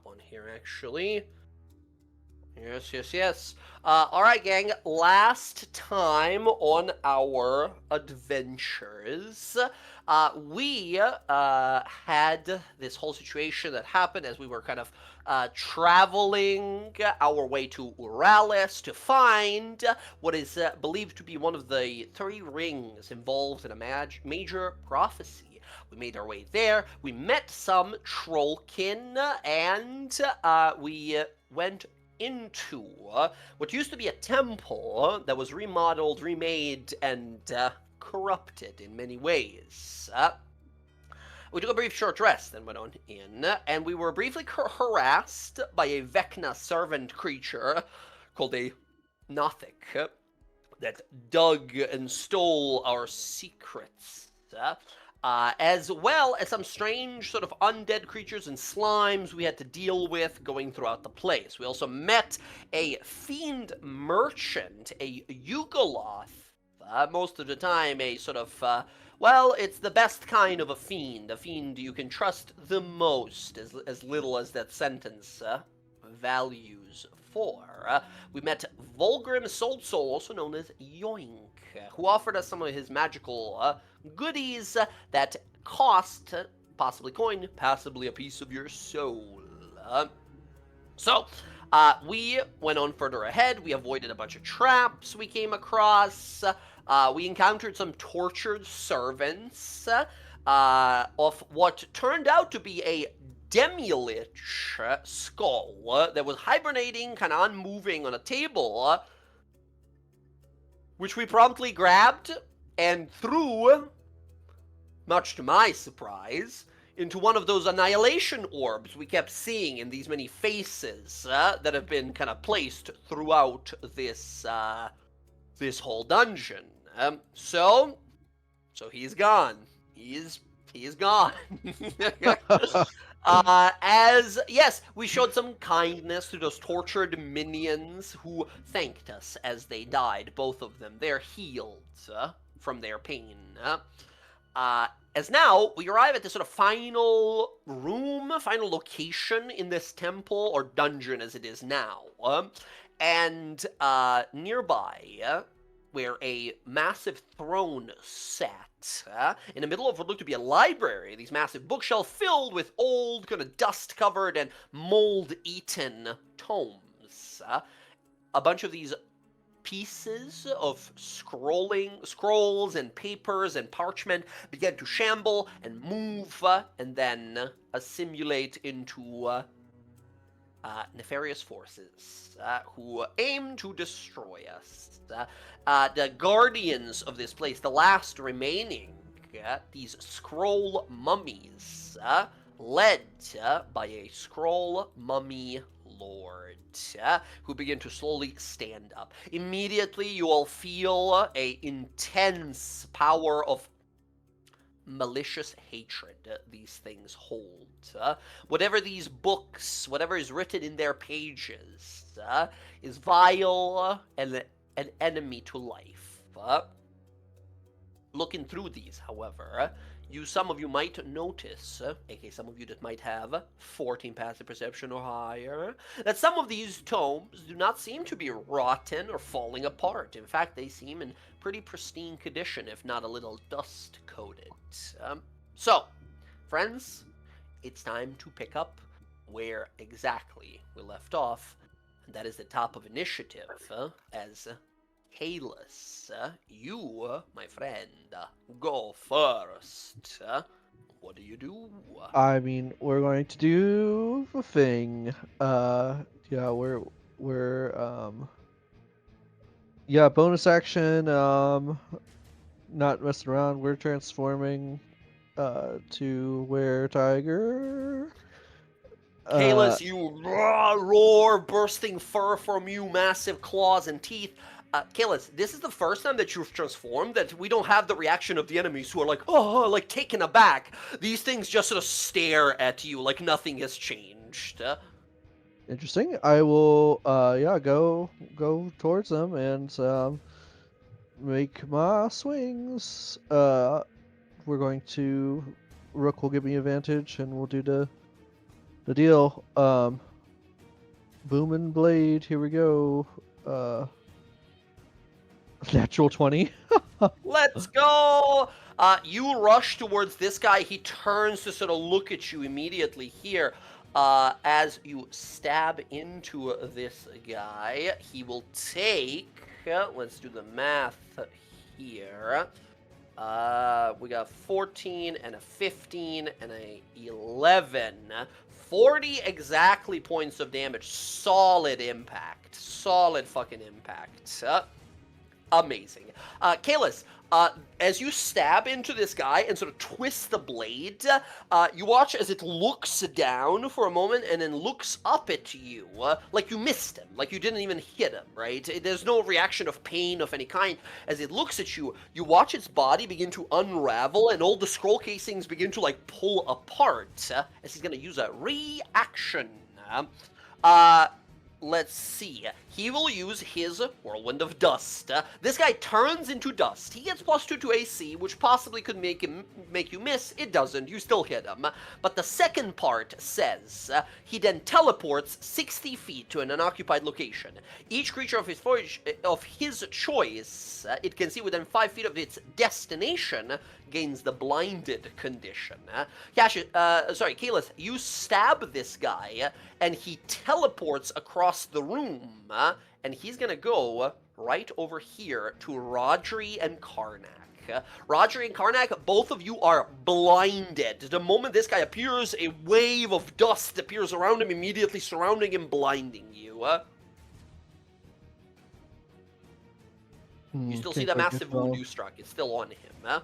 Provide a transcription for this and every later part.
one here, actually. Yes. Alright, gang. Last time on our adventures, we had this whole situation that happened as we were kind of traveling our way to Uralis to find what is believed to be one of the 3 rings involved in a major prophecy. We made our way there, we met some trollkin, and we went into what used to be a temple that was remodeled, remade, and corrupted in many ways. We took a brief short rest, then went on in, and we were briefly harassed by a Vecna servant creature called a Nothic that dug and stole our secrets. As well as some strange sort of undead creatures and slimes we had to deal with going throughout the place. We also met a fiend merchant, a Yugoloth, most of the time a sort of, well, it's the best kind of a fiend you can trust the most, as little as that sentence values for. We met Volgrim Soulsoul, also known as Yoink, who offered us some of his magical goodies that cost possibly coin, possibly a piece of your soul. So, we went on further ahead. We avoided a bunch of traps we came across. We encountered some tortured servants of what turned out to be a Demi-Lich skull that was hibernating, kind of unmoving on a table, which we promptly grabbed and threw, much to my surprise, into one of those annihilation orbs we kept seeing in these many faces that have been kind of placed throughout this this whole dungeon. So he's gone. He's gone. Yes, we showed some kindness to those tortured minions who thanked us as they died, both of them. They're healed from their pain. As now, we arrive at this sort of final room, final location in this temple, or dungeon as it is now. And nearby, where a massive throne sat, in the middle of what looked to be a library, these massive bookshelves filled with old, kind of dust-covered and mold-eaten tomes. A bunch of these pieces of scrolls and papers and parchment began to shamble and move and then assimilate into nefarious forces who aim to destroy us. The guardians of this place, the last remaining, these scroll mummies, led by a scroll mummy lord, who begin to slowly stand up. Immediately, you all feel a intense power of malicious hatred these things hold. Whatever these books, whatever is written in their pages, is vile and an enemy to life. Looking through these, however, some of you might notice, aka some of you that might have 14 passive perception or higher, that some of these tomes do not seem to be rotten or falling apart. In fact, they seem in pretty pristine condition, if not a little dust-coated. So, friends, it's time to pick up where exactly we left off, and that is the top of initiative, as Kalis, you, my friend, go first. What do you do? I mean, we're going to do the thing. Yeah, yeah, bonus action. Not messing around. We're transforming. To where Tiger. Kalis, you roar, bursting fur from you, massive claws and teeth. Kalis, this is the first time that you've transformed that we don't have the reaction of the enemies who are like, oh, like taken aback. These things just sort of stare at you like nothing has changed. Interesting. I will, yeah, go towards them and make my swings. We're going to. Rook will give me advantage, and we'll do the the deal. Boom and blade. Here we go. Natural 20. Let's go! You rush towards this guy. He turns to sort of look at you immediately here. As you stab into this guy, he will take. Let's do the math here. We got 14 and a 15 and a 11. 40 exactly points of damage. Solid impact. Solid fucking impact. Amazing. Kalis, as you stab into this guy and sort of twist the blade, you watch as it looks down for a moment and then looks up at you, like you missed him, like you didn't even hit him, right? There's no reaction of pain of any kind. As it looks at you, you watch its body begin to unravel and all the scroll casings begin to, like, pull apart, as he's gonna use a reaction. Let's see. He will use his Whirlwind of Dust. This guy turns into dust. He gets +2 to AC, which possibly could make you miss. It doesn't. You still hit him. But the second part says he then teleports 60 feet to an unoccupied location. Each creature of his choice it can see within 5 feet of its destination gains the blinded condition. Kalis, you stab this guy, and he teleports across the room, and he's gonna go right over here to Rodri and Karnak. Rodri and Karnak, both of you are blinded. The moment this guy appears, a wave of dust appears around him, immediately surrounding him, blinding you. You still see the massive wound you struck. It's still on him.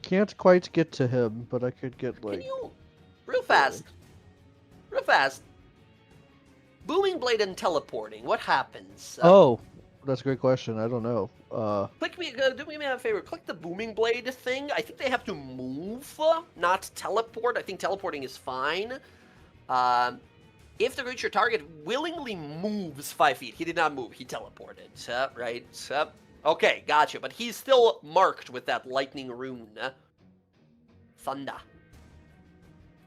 Can't quite get to him, but I could get, like... Can you? Real fast. Booming blade and teleporting. What happens? Oh, that's a great question. I don't know. Do me a favor. Click the booming blade thing. I think they have to move, not teleport. I think teleporting is fine. If the creature target willingly moves 5 feet, he did not move. He teleported. Right? Okay, gotcha. But he's still marked with that lightning rune. Thunder.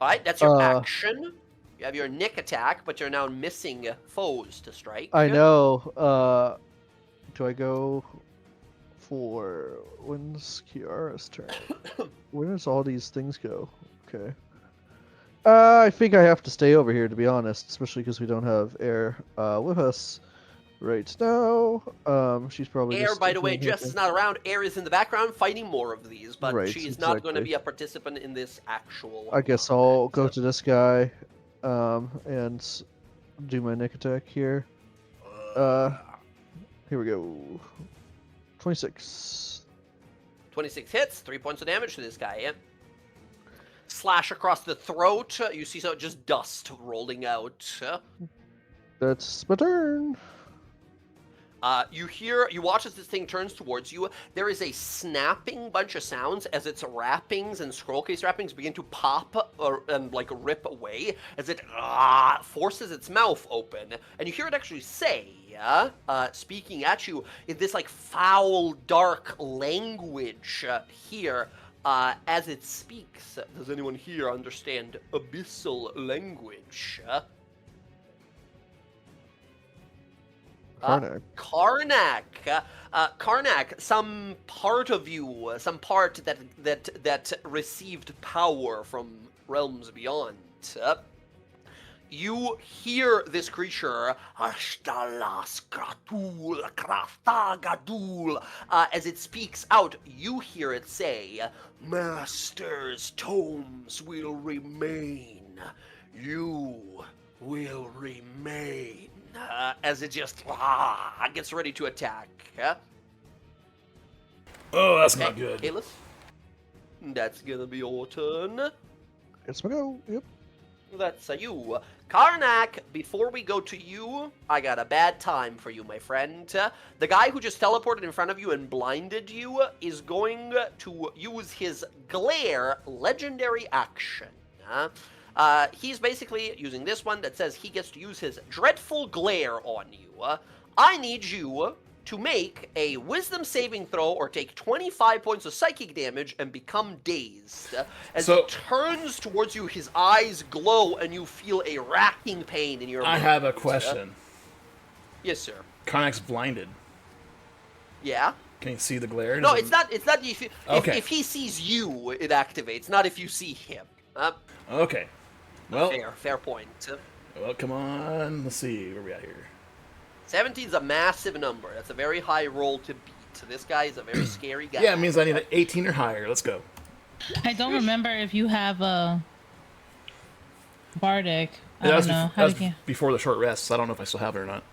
Alright, that's your action. You have your nick attack, but you're now missing foes to strike. I know. Do I go for... When's Kiara's turn? When does all these things go? Okay. I think I have to stay over here, to be honest, especially because we don't have Air with us right now. She's probably Air, by the way, Jess is not around. Air is in the background fighting more of these, but right, she's not going to be a participant in this actual... I guess I'll go to this guy and do my nick attack here. Here we go. 26. 26 hits, 3 points of damage to this guy, yeah. Slash across the throat. You see just dust rolling out. That's my turn. You watch as this thing turns towards you. There is a snapping bunch of sounds as its wrappings and scroll case wrappings begin to pop and like rip away as it forces its mouth open. And you hear it actually say, speaking at you in this like foul, dark language here. As it speaks, does anyone here understand abyssal language? Karnak. Karnak, some part of you, some part that received power from realms beyond. You hear this creature, as it speaks out, you hear it say, "Master's tomes will remain. You will remain." As it just gets ready to attack. Oh, that's not good. Kalis, that's gonna be your turn. It's my go. Yep. That's you. Karnak, before we go to you, I got a bad time for you, my friend. The guy who just teleported in front of you and blinded you is going to use his Glare legendary action. He's basically using this one that says he gets to use his Dreadful Glare on you. I need you to make a wisdom saving throw or take 25 points of psychic damage and become dazed. As he turns towards you, his eyes glow and you feel a racking pain in your mind. I have a question. Yes, sir. Karnak's blinded. Yeah? Can you see the glare? No, it's not if Okay. if he sees you, it activates, not if you see him. Okay. Well, fair point. well, come on. Let's see. Where we at here? 17 is a massive number. That's a very high roll to beat. So this guy is a very scary guy. Yeah, it means I need an 18 or higher. Let's go. I don't remember if you have a Bardic. I That don't was, know. that was before the short rest, so I don't know if I still have it or not.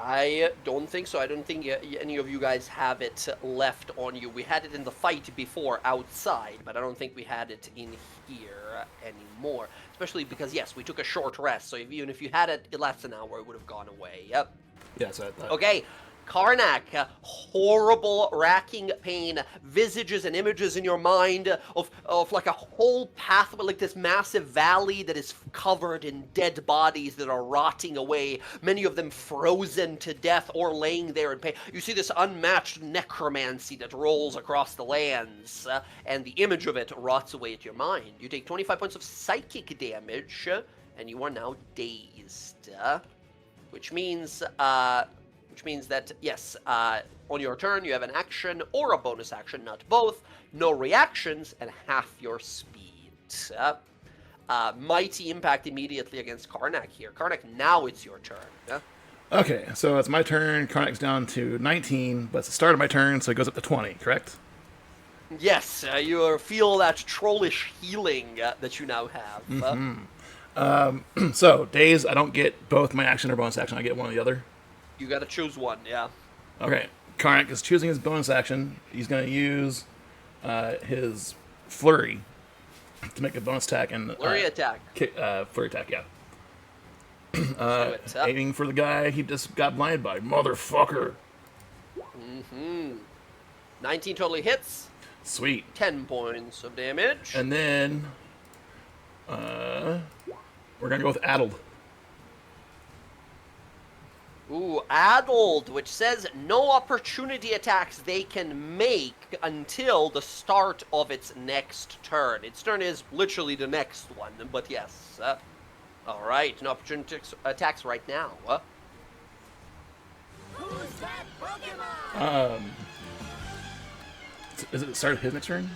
I don't think so. I don't think any of you guys have it left on you. We had it in the fight before outside, but I don't think we had it in here anymore. Especially because, yes, we took a short rest, so even if you had it less than an hour, it would have gone away. Yep. Yeah, so I thought. Okay. Karnak, horrible racking pain, visages and images in your mind of like a whole pathway, like this massive valley that is covered in dead bodies that are rotting away, many of them frozen to death or laying there in pain. You see this unmatched necromancy that rolls across the lands, and the image of it rots away at your mind. You take 25 points of psychic damage, and you are now dazed, which means that, yes, on your turn you have an action or a bonus action, not both, no reactions, and half your speed. Mighty impact immediately against Karnak here. Karnak, now it's your turn. Okay, so it's my turn. Karnak's down to 19, but it's the start of my turn, so it goes up to 20, correct? Yes, you feel that trollish healing that you now have. So, days, I don't get both my action or bonus action. I get one or the other. You gotta choose one, yeah. Okay, Karnak is choosing his bonus action. He's going to use his flurry to make a bonus attack and Flurry attack. Flurry attack, yeah. Do it, Aiming for the guy he just got blinded by, motherfucker. 19 totally hits. Sweet. 10 points of damage. And then we're going to go with addled. Ooh, addled, which says no opportunity attacks they can make until the start of its next turn. Its turn is literally the next one, but yes. All right, no opportunity attacks right now. Who's that Pokemon? Is it the start of his next turn?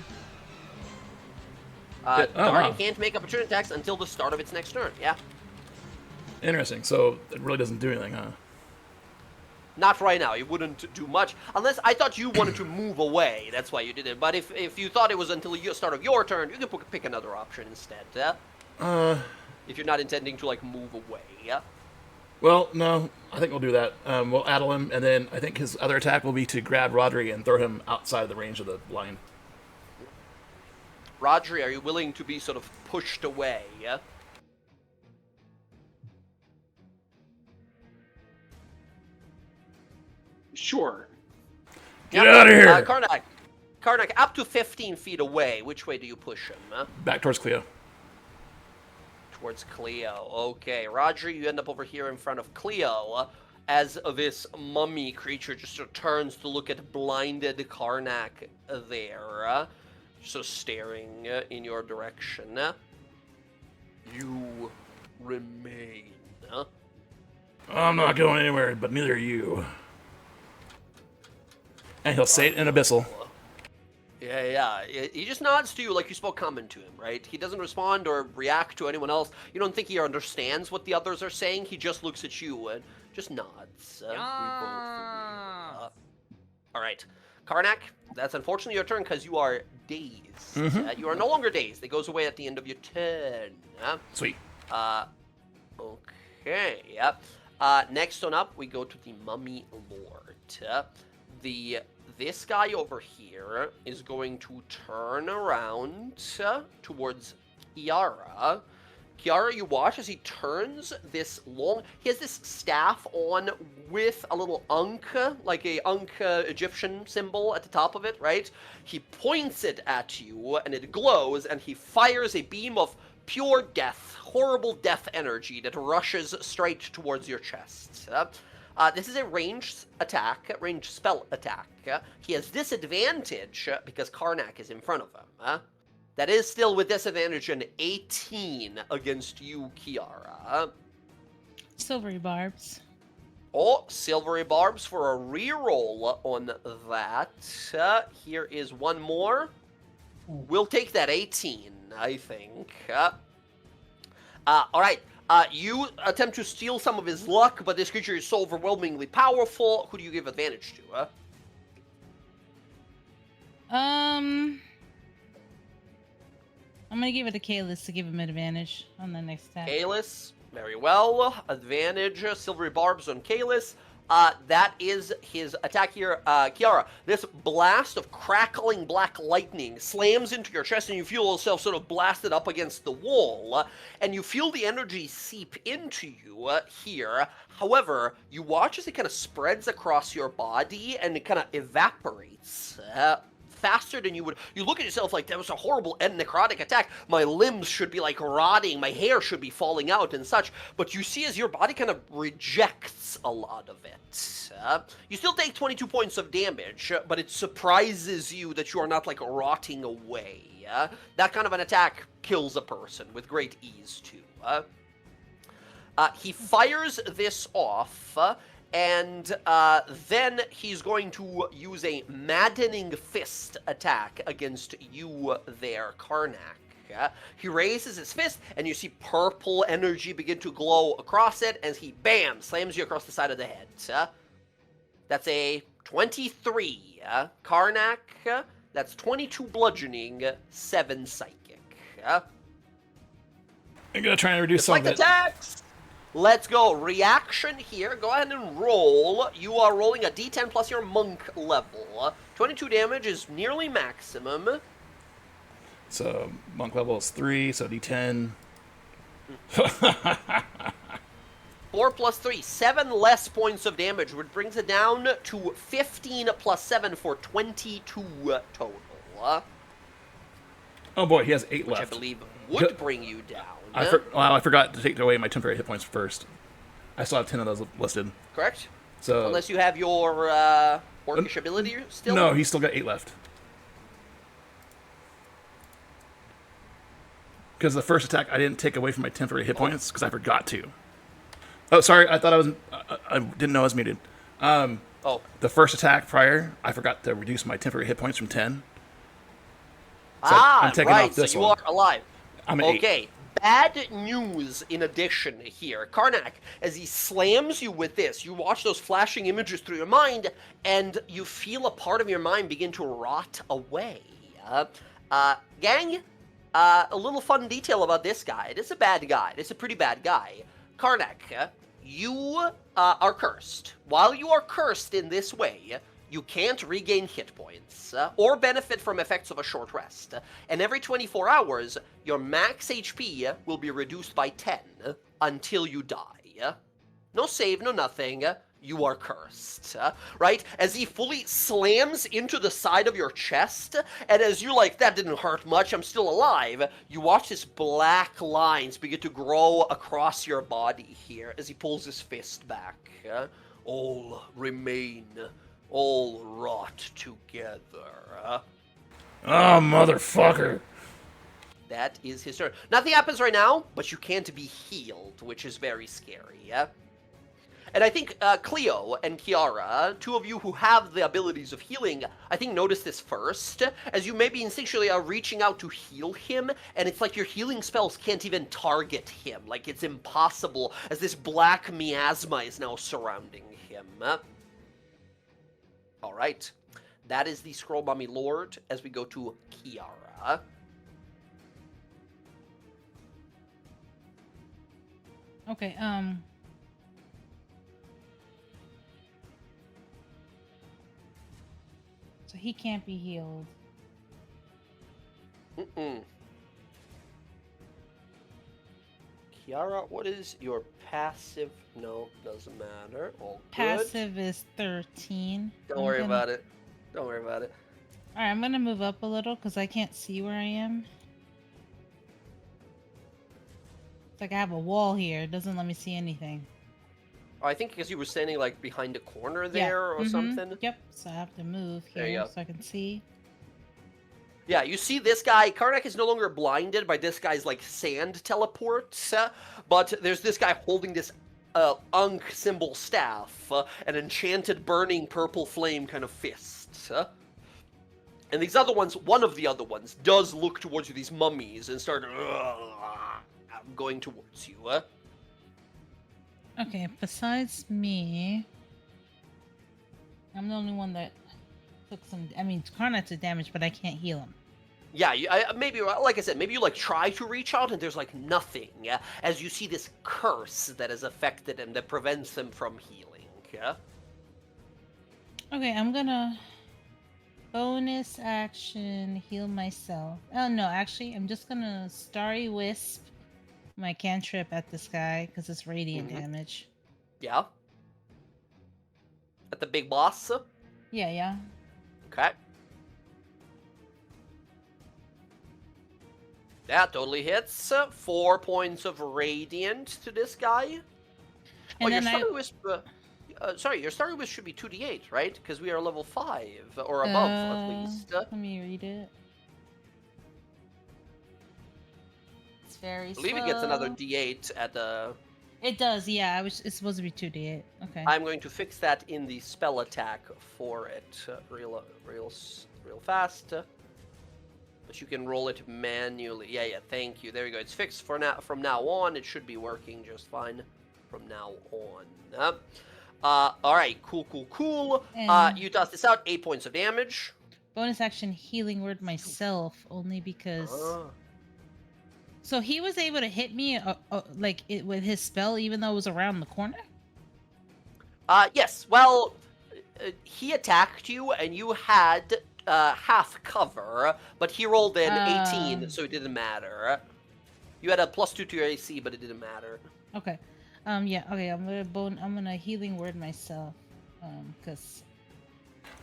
Darn can't make opportunity attacks until the start of its next turn, yeah. Interesting. So it really doesn't do anything, huh? Not right now. It wouldn't do much. Unless I thought you wanted to move away. That's why you did it. But if you thought it was until the start of your turn, you can pick another option instead. If you're not intending to, like, move away. Well, no. I think we'll do that. We'll addle him, and then I think his other attack will be to grab Rodri and throw him outside the range of the line. Rodri, are you willing to be sort of pushed away? Sure. Get out of here! Karnak, up to 15 feet away. Which way do you push him? Back towards Cleo. Towards Cleo. Okay, Roger, you end up over here in front of Cleo as this mummy creature just sort of turns to look at blinded Karnak there. Just staring in your direction. You remain. I'm not going anywhere, but neither are you. And he'll say it in Abyssal. Yeah. He just nods to you like you spoke common to him, right? He doesn't respond or react to anyone else. You don't think he understands what the others are saying. He just looks at you and just nods. We both. All right. Karnak, that's unfortunately your turn because you are dazed. You are no longer dazed. It goes away at the end of your turn. Sweet. Okay, yep. Next on up, we go to the Mummy Lord. This guy over here is going to turn around towards Kiara. Kiara, you watch as he turns this long... He has this staff on with a little Ankh, like a Ankh Egyptian symbol at the top of it, right? He points it at you, and it glows, and he fires a beam of pure death, horrible death energy that rushes straight towards your chest. This is a ranged attack, ranged spell attack. He has disadvantage because Karnak is in front of him. That is still with disadvantage an 18 against you, Kiara. Silvery barbs. Oh, silvery barbs for a reroll on that. Here is one more. We'll take that 18, I think. All right. You attempt to steal some of his luck, but this creature is so overwhelmingly powerful. Who do you give advantage to? I'm gonna give it to Kalis to give him advantage on the next attack. Kalis, very well. Advantage, silvery barbs on Kalis. That is his attack here. Kiara, this blast of crackling black lightning slams into your chest and you feel yourself sort of blasted up against the wall, and you feel the energy seep into you here. However, you watch as it kind of spreads across your body and it kind of evaporates. Faster than you would. You look at yourself like, that was a horrible and necrotic attack. My limbs should be like rotting. My hair should be falling out and such. But you see as your body kind of rejects a lot of it. You still take 22 points of damage, but it surprises you that you are not like rotting away. That kind of an attack kills a person with great ease too. He fires this off. And then he's going to use a maddening fist attack against you there, Karnak. He raises his fist, and you see purple energy begin to glow across it, as he, bam, slams you across the side of the head. That's a 23. Karnak, that's 22 bludgeoning, 7 psychic. I'm gonna try and reduce some Like of it. attacks! Let's go. Reaction here. Go ahead and roll. You are rolling a d10 plus your monk level. 22 damage is nearly maximum. So monk level is 3, so d10. 4 plus 3, 7 less points of damage, which brings it down to 15 plus 7 for 22 total. Oh boy, he has 8 Which left. I believe would bring you down. I forgot to take away my temporary hit points first. I still have 10 of those listed. Correct? So Unless you have your orcish ability still? No, he's still got 8 left. Because the first attack I didn't take away from my temporary hit points because I forgot to. Oh, sorry, I thought I was. I didn't know I was muted. Oh. The first attack prior, I forgot to reduce my temporary hit points from 10. So I'm taking right, off this so you one. are alive. I'm at 8. Okay, bad news in addition here. Karnak, as he slams you with this, you watch those flashing images through your mind, and you feel a part of your mind begin to rot away. Gang, a little fun detail about this guy. This is a bad guy. This is a pretty bad guy. Karnak, you are cursed. While you are cursed in this way, you can't regain hit points or benefit from effects of a short rest. And every 24 hours, your max HP will be reduced by 10 until you die. No save, no nothing. You are cursed, right? As he fully slams into the side of your chest, and as you're like, that didn't hurt much, I'm still alive, you watch his black lines begin to grow across your body here as he pulls his fist back. All remain, all rot together. Oh, motherfucker. That is his turn. Nothing happens right now, but you can't be healed, which is very scary. And I think Cleo and Kiara, two of you who have the abilities of healing, I think notice this first, as you maybe instinctually are reaching out to heal him, and it's like your healing spells can't even target him. Like, it's impossible, as this black miasma is now surrounding him. All right. That is the Scroll Mummy Lord, as we go to Kiara. Okay, so he can't be healed. Kiara, what is your passive? No, doesn't matter. All good. Passive is 13. Don't worry about it. Don't worry about it. Alright, I'm gonna move up a little because I can't see where I am. It's like I have a wall here. It doesn't let me see anything. I think because you were standing like behind a corner there or something. Yep. So I have to move There you here go. so I can see. Yeah, you see this guy, Karnak is no longer blinded by this guy's, like, sand teleports, but there's this guy holding this Ankh symbol staff, an enchanted burning purple flame kind of fist. And these other ones, one of the other ones, does look towards you, these mummies, and start going towards you. Okay, besides me, I'm the only one that took some. I mean, Karnak took damage, but I can't heal him. Yeah, maybe, like I said, maybe you, like, try to reach out and there's, like, nothing, as you see this curse that has affected him that prevents him from healing, Okay, I'm gonna bonus action heal myself. Oh no, actually, I'm just gonna Starry Wisp my cantrip at this guy because it's radiant damage. Yeah? At the big boss? Yeah. Okay. That totally hits. 4 points of radiant to this guy. And your then Starry Wisp... sorry, your Starry Wisp should be 2d8, right? Because we are level 5, or above, at least. Let me read it. It's very I believe it gets another d8 at the... It does, yeah. It's supposed to be 2d8. Okay. I'm going to fix that in the spell attack for it real fast. But you can roll it manually. Yeah, thank you. There we go. It's fixed for now. From now on, it should be working just fine from now on. All right, cool. And you toss this out, 8 points of damage. bonus action healing word myself only because. So he was able to hit me with his spell, even though it was around the corner. Yes. Well, he attacked you, and you had half cover, but he rolled an 18, so it didn't matter. You had a +2 to your AC, but it didn't matter. Okay. Yeah. Okay. I'm gonna healing word myself. Cause.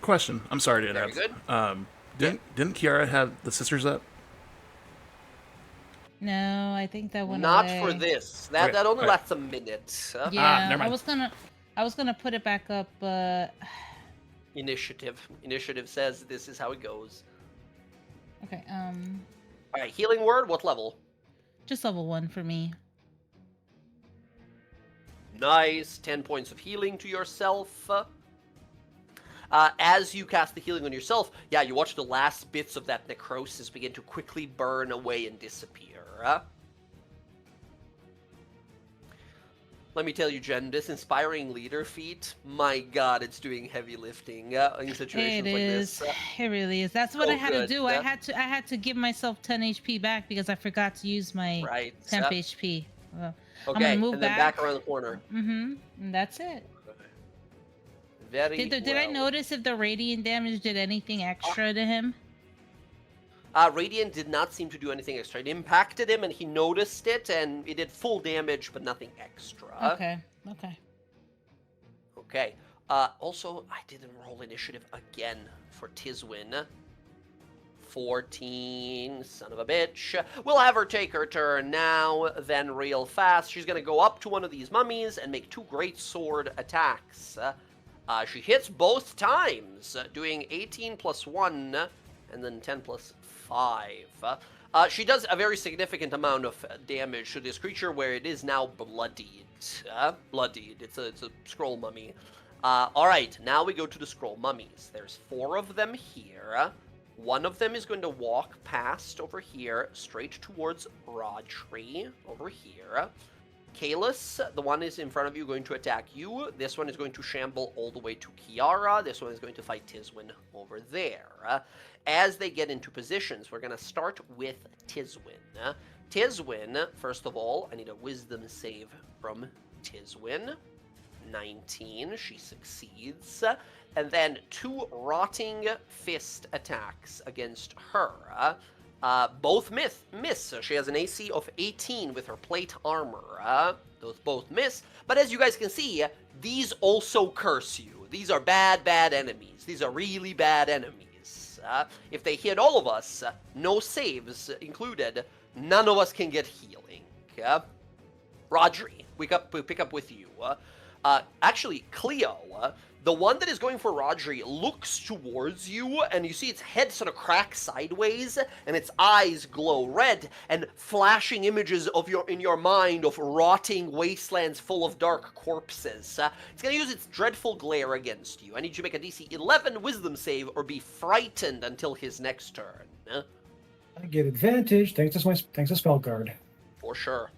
Question. I'm sorry to interrupt. Very good. Didn't Kiara have the sisters up? No, I think that went Not away. for this. That Okay, only okay. lasts a minute. Yeah. never mind. I was gonna put it back up, but. Initiative. Initiative says this is how it goes. Okay. All right, healing word. What level? Just level 1 for me. Nice. 10 points of healing to yourself. As you cast the healing on yourself, yeah, you watch the last bits of that necrosis begin to quickly burn away and disappear. Let me tell you, Jen, this inspiring leader feat, my god, it's doing heavy lifting in situations It like is. this. It really is. That's what So I had good, to do. I had to give myself 10 HP back because I forgot to use my Right. temp HP. I'm Okay, gonna move and then back around the corner. And that's it. Very Did I notice if the radiant damage did anything extra to him? Radiant did not seem to do anything extra. It impacted him, and he noticed it, and it did full damage, but nothing extra. Okay. Okay. Also, I didn't roll initiative again for Tizwin. 14, son of a bitch. We'll have her take her turn now, then real fast. She's gonna go up to one of these mummies and make 2 great sword attacks. She hits both times, doing 18 plus 1, and then 10 plus 5. She does a very significant amount of damage to this creature, where it is now bloodied. Bloodied. It's a scroll mummy. Alright, now we go to the scroll mummies. There's 4 of them here. One of them is going to walk past over here, straight towards Rodri, over here. Kalis, the one is in front of you, going to attack you. This one is going to shamble all the way to Kiara. This one is going to fight Tizwin over there. As they get into positions, we're going to start with Tizwin. Tizwin, first of all, I need a wisdom save from Tizwin. 19, she succeeds. And then 2 rotting fist attacks against her. Both miss. So she has an AC of 18 with her plate armor. Those both miss. But as you guys can see, these also curse you. These are bad enemies. These are really bad enemies. If they hit all of us, no saves included, none of us can get healing. Rodri, we pick up with you. Actually, Cleo, the one that is going for Rodri, looks towards you, and you see its head sort of crack sideways, and its eyes glow red, and flashing images of in your mind of rotting wastelands full of dark corpses. It's going to use its dreadful glare against you. I need you to make a DC 11 Wisdom save, or be frightened until his next turn. I get advantage thanks to spell guard. For sure.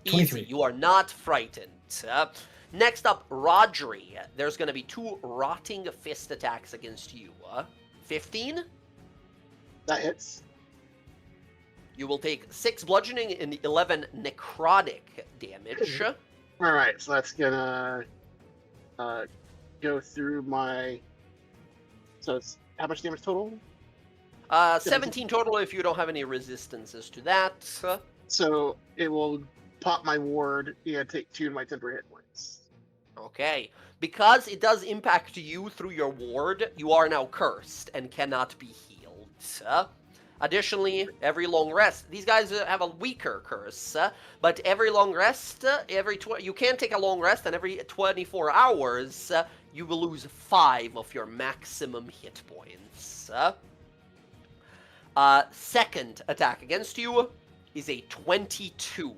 23. Easy. You are not frightened. Next up, Rodri. There's going to be 2 rotting fist attacks against you. 15. That hits. You will take 6 bludgeoning and 11 necrotic damage. All right, so that's gonna go through my. So it's how much damage total? 17 total if you don't have any resistances to that. So it will pop my ward and take 2 of my temporary hit points. Okay. Because it does impact you through your ward, you are now cursed and cannot be healed. Additionally, every long rest, these guys have a weaker curse, but every long rest, you can take a long rest, and every 24 hours, you will lose 5 of your maximum hit points. Second attack against you is a 22.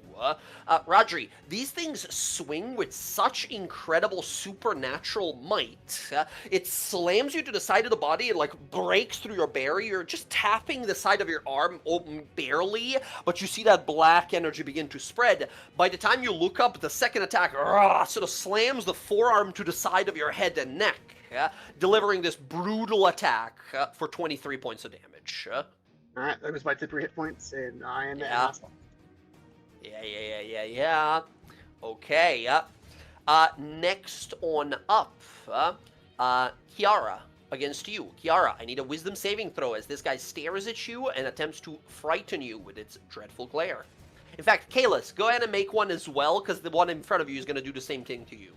Rodri, these things swing with such incredible supernatural might. It slams you to the side of the body, it like breaks through your barrier, just tapping the side of your arm barely, but you see that black energy begin to spread. By the time you look up, the second attack sort of slams the forearm to the side of your head and neck, delivering this brutal attack for 23 points of damage. All right, that was my temporary hit points, and I am Yeah. at Yeah. Okay. Next on up, Kiara against you. Kiara, I need a wisdom saving throw as this guy stares at you and attempts to frighten you with its dreadful glare. In fact, Kalis, go ahead and make one as well, because the one in front of you is going to do the same thing to you.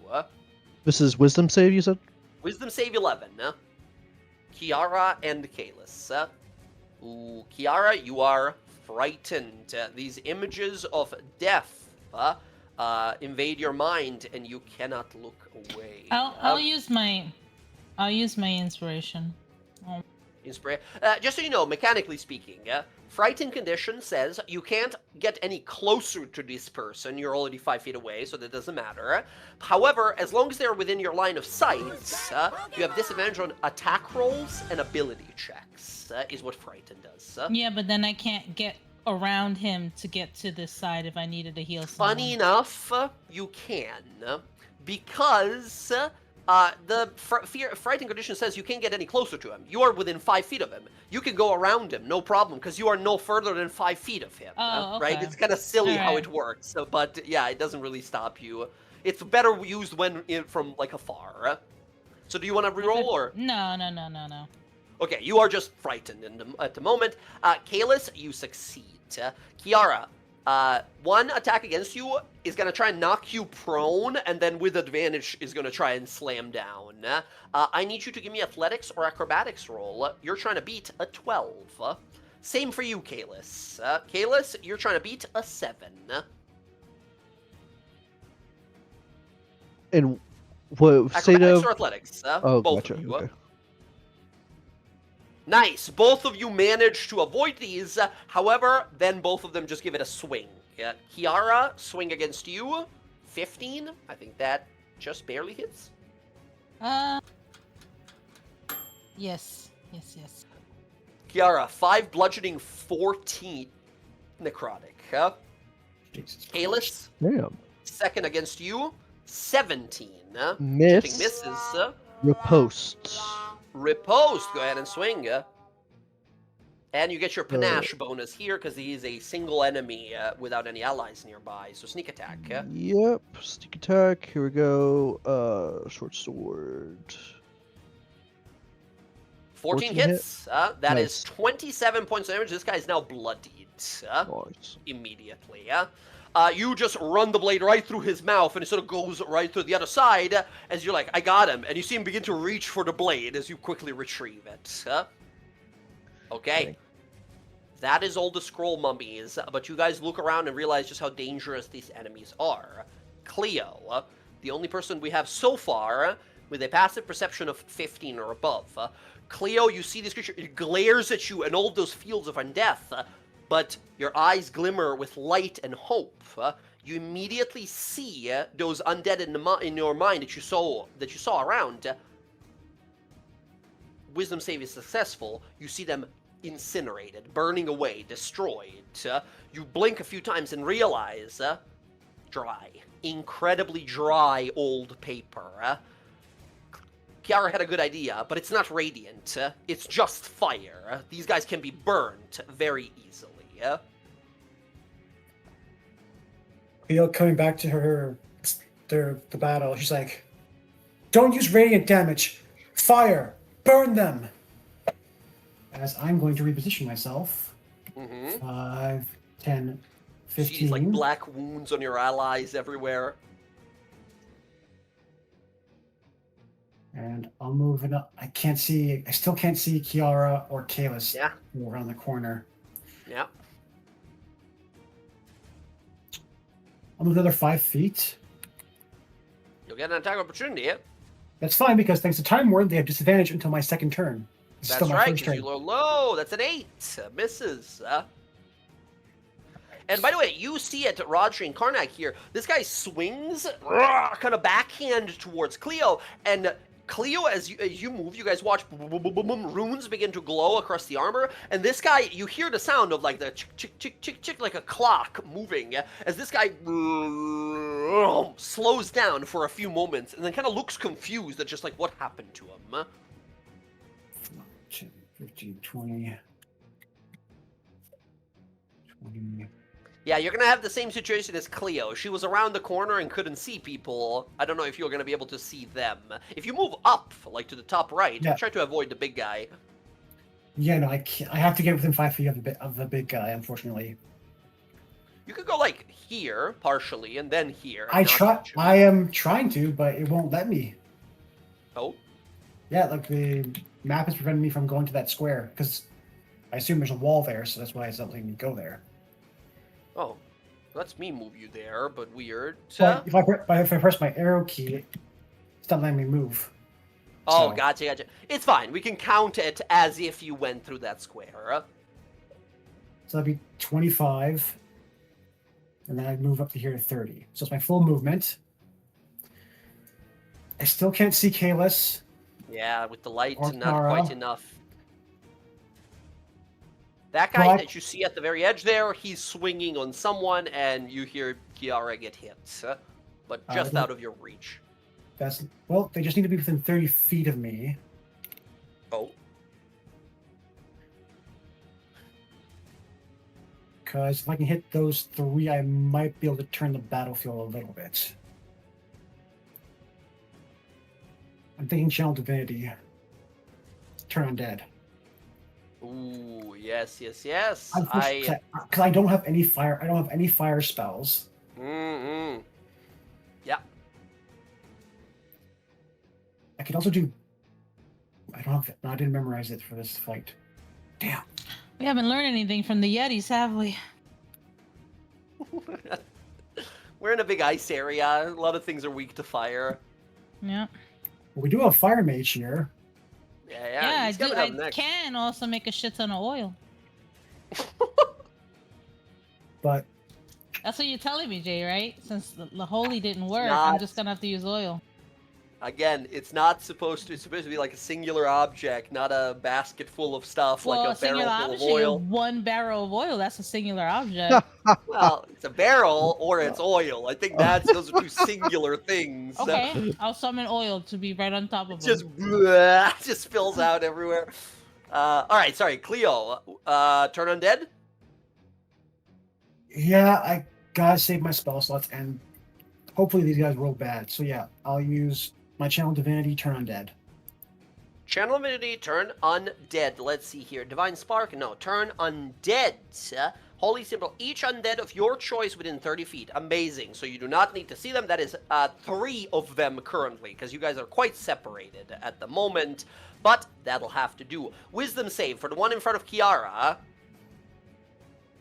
This is wisdom save, you said? Wisdom save 11. Kiara and Kalis. Ooh, Kiara, you are frightened. These images of death invade your mind, and you cannot look away. I'll use my inspiration. Just so you know, mechanically speaking, frightened condition says you can't get any closer to this person. You're already 5 feet away, so that doesn't matter. However, as long as they're within your line of sight, you have disadvantage on attack rolls and ability checks, is what frightened does. Yeah, but then I can't get around him to get to this side if I needed to heal someone. Funny enough, you can, because the frightened condition says you can't get any closer to him. You are within 5 feet of him. You can go around him, no problem, because you are no further than 5 feet of him. Oh, Right? okay. It's kind of silly how Alright. it works, but yeah, it doesn't really stop you. It's better used when from like afar. So do you want to reroll or? No. Okay, you are just frightened at the moment. Kalis, you succeed. Kiara, one attack against you is going to try and knock you prone, and then with advantage is going to try and slam down. I need you to give me athletics or acrobatics roll. You're trying to beat a 12. Same for you, Kalis. Kalis, you're trying to beat a 7. And what state Acrobatics of? or athletics? Oh, both gotcha. of you. Okay. Nice. Both of you manage to avoid these. However, then both of them just give it a swing. Kiara, swing against you. 15. I think that just barely hits. Yes. Kiara, 5 bludgeoning, 14 necrotic. Jesus. Kalis, Damn. second against you. 17. Miss. Chipping misses. Riposte. Riposte, go ahead and swing. And you get your panache bonus here because he is a single enemy without any allies nearby. So sneak attack. Yep. Sneak attack. Here we go. Short sword. 14 14 hits. That Nice. is 27 points of damage. This guy is now bloodied Nice. immediately. You just run the blade right through his mouth, and it sort of goes right through the other side as you're like, I got him. And you see him begin to reach for the blade as you quickly retrieve it. Okay. That is all the scroll mummies, but you guys look around and realize just how dangerous these enemies are. Cleo, the only person we have so far with a passive perception of 15 or above. Cleo, you see this creature, it glares at you and all those fields of undeath, but your eyes glimmer with light and hope. You immediately see those undead in your mind that you saw around. Wisdom save is successful. You see them incinerated, burning away, destroyed. You blink a few times and realize dry, incredibly dry old paper. Kiara had a good idea, but it's not radiant. It's just fire. These guys can be burnt very easily. Cleo coming back to the battle. She's like, "Don't use radiant damage. Fire. Burn them." As I'm going to reposition myself. 5, 10, 15. See these like black wounds on your allies everywhere. And I'll move it up. I still can't see Kiara or Kalis Yeah. around the corner. Yeah. I'll move another 5 feet. You'll get an attack opportunity. That's fine because thanks to Time Ward, they have disadvantage until my second turn. This is That's still my right, first because turn. you low low. That's an 8. Misses. And by the way, you see it, Rodri and Karnak here. This guy swings, kind of backhand towards Cleo, and Cleo, as you move, you guys watch runes begin to glow across the armor, and this guy, you hear the sound of like the chick, chick, chick, chick, chick, like a clock moving, as this guy slows down for a few moments, and then kind of looks confused at just like what happened to him. 15, 20. Yeah, you're gonna have the same situation as Cleo. She was around the corner and couldn't see people. I don't know if you're gonna be able to see them. If you move up, like to the top right, Yeah. try to avoid the big guy. Yeah, no, I can't. I have to get within 5 feet of the big guy, unfortunately. You could go like here, partially, and then here. and I not try. touch him. I am trying to, but it won't let me. Oh, Yeah, like the map is preventing me from going to that square because I assume there's a wall there, so that's why it's not letting me go there. oh, lets me move you there, but weird. But if I press my arrow key, it's not letting me move. Oh, so- gotcha. It's fine. We can count it as if you went through that square. So that'd be 25, and then I'd move up to here to 30. So it's my full movement. I still can't see Kalis. Yeah, with the light, Or not Tara. quite enough. That guy But- that you see at the very edge there, he's swinging on someone, and you hear Kiara get hit. But just out of your reach. Well, they just need to be within 30 feet of me. Oh. Because if I can hit those 3, I might be able to turn the battlefield a little bit. I'm thinking Channel Divinity. Turn undead. Ooh, yes. Because I don't have any fire. I don't have any fire spells. Mm-hmm. Yeah. I could also do. I don't have. No, I didn't memorize it for this fight. Damn. We haven't learned anything from the Yetis, have we? We're in a big ice area. A lot of things are weak to fire. Yeah. Well, we do have Fire Mage here. Yeah, he's coming up I next. can also make a shit ton of oil. But That's what you're telling me, Jay, right? Since the holy didn't work, not. I'm just gonna have to use oil. Again, it's not supposed to. It's supposed to be like a singular object, not a basket full of stuff Well, like a a barrel singular full of object, oil. one barrel of oil, that's a singular object. Well, it's a barrel or it's oil. I think those are two singular things. Okay, I'll summon oil to be right on top of them. Just spills out everywhere. All right, sorry, Cleo. Turn undead. yeah, I gotta save my spell slots, and hopefully these guys roll bad. So yeah, I'll use my Channel Divinity. Turn undead. Channel Divinity, turn undead. Let's see here. Divine Spark, no. Turn undead. Holy Symbol, each undead of your choice within 30 feet. Amazing. So you do not need to see them. That is 3 of them currently, because you guys are quite separated at the moment. But that'll have to do. Wisdom save for the one in front of Kiara.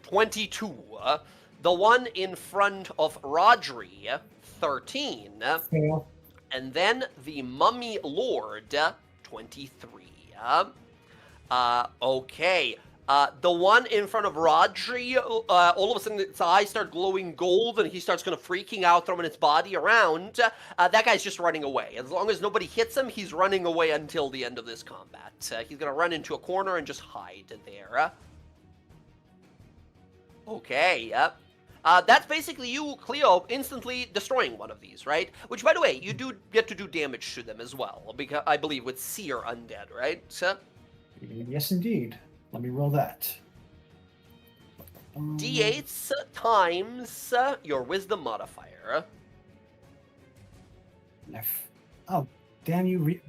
22. The one in front of Rodri, 13. Fail. And then the Mummy Lord, 23. Okay. The one in front of Rodri, all of a sudden its eyes start glowing gold and he starts kind of freaking out, throwing its body around. That guy's just running away. As long as nobody hits him, he's running away until the end of this combat. He's going to run into a corner and just hide there. Okay, yep. That's basically you, Cleo, instantly destroying one of these, right? Which, by the way, you do get to do damage to them as well, because I believe with Seer Undead, right? Yes, indeed. Let me roll that. D8s times your Wisdom modifier. Oh, damn you.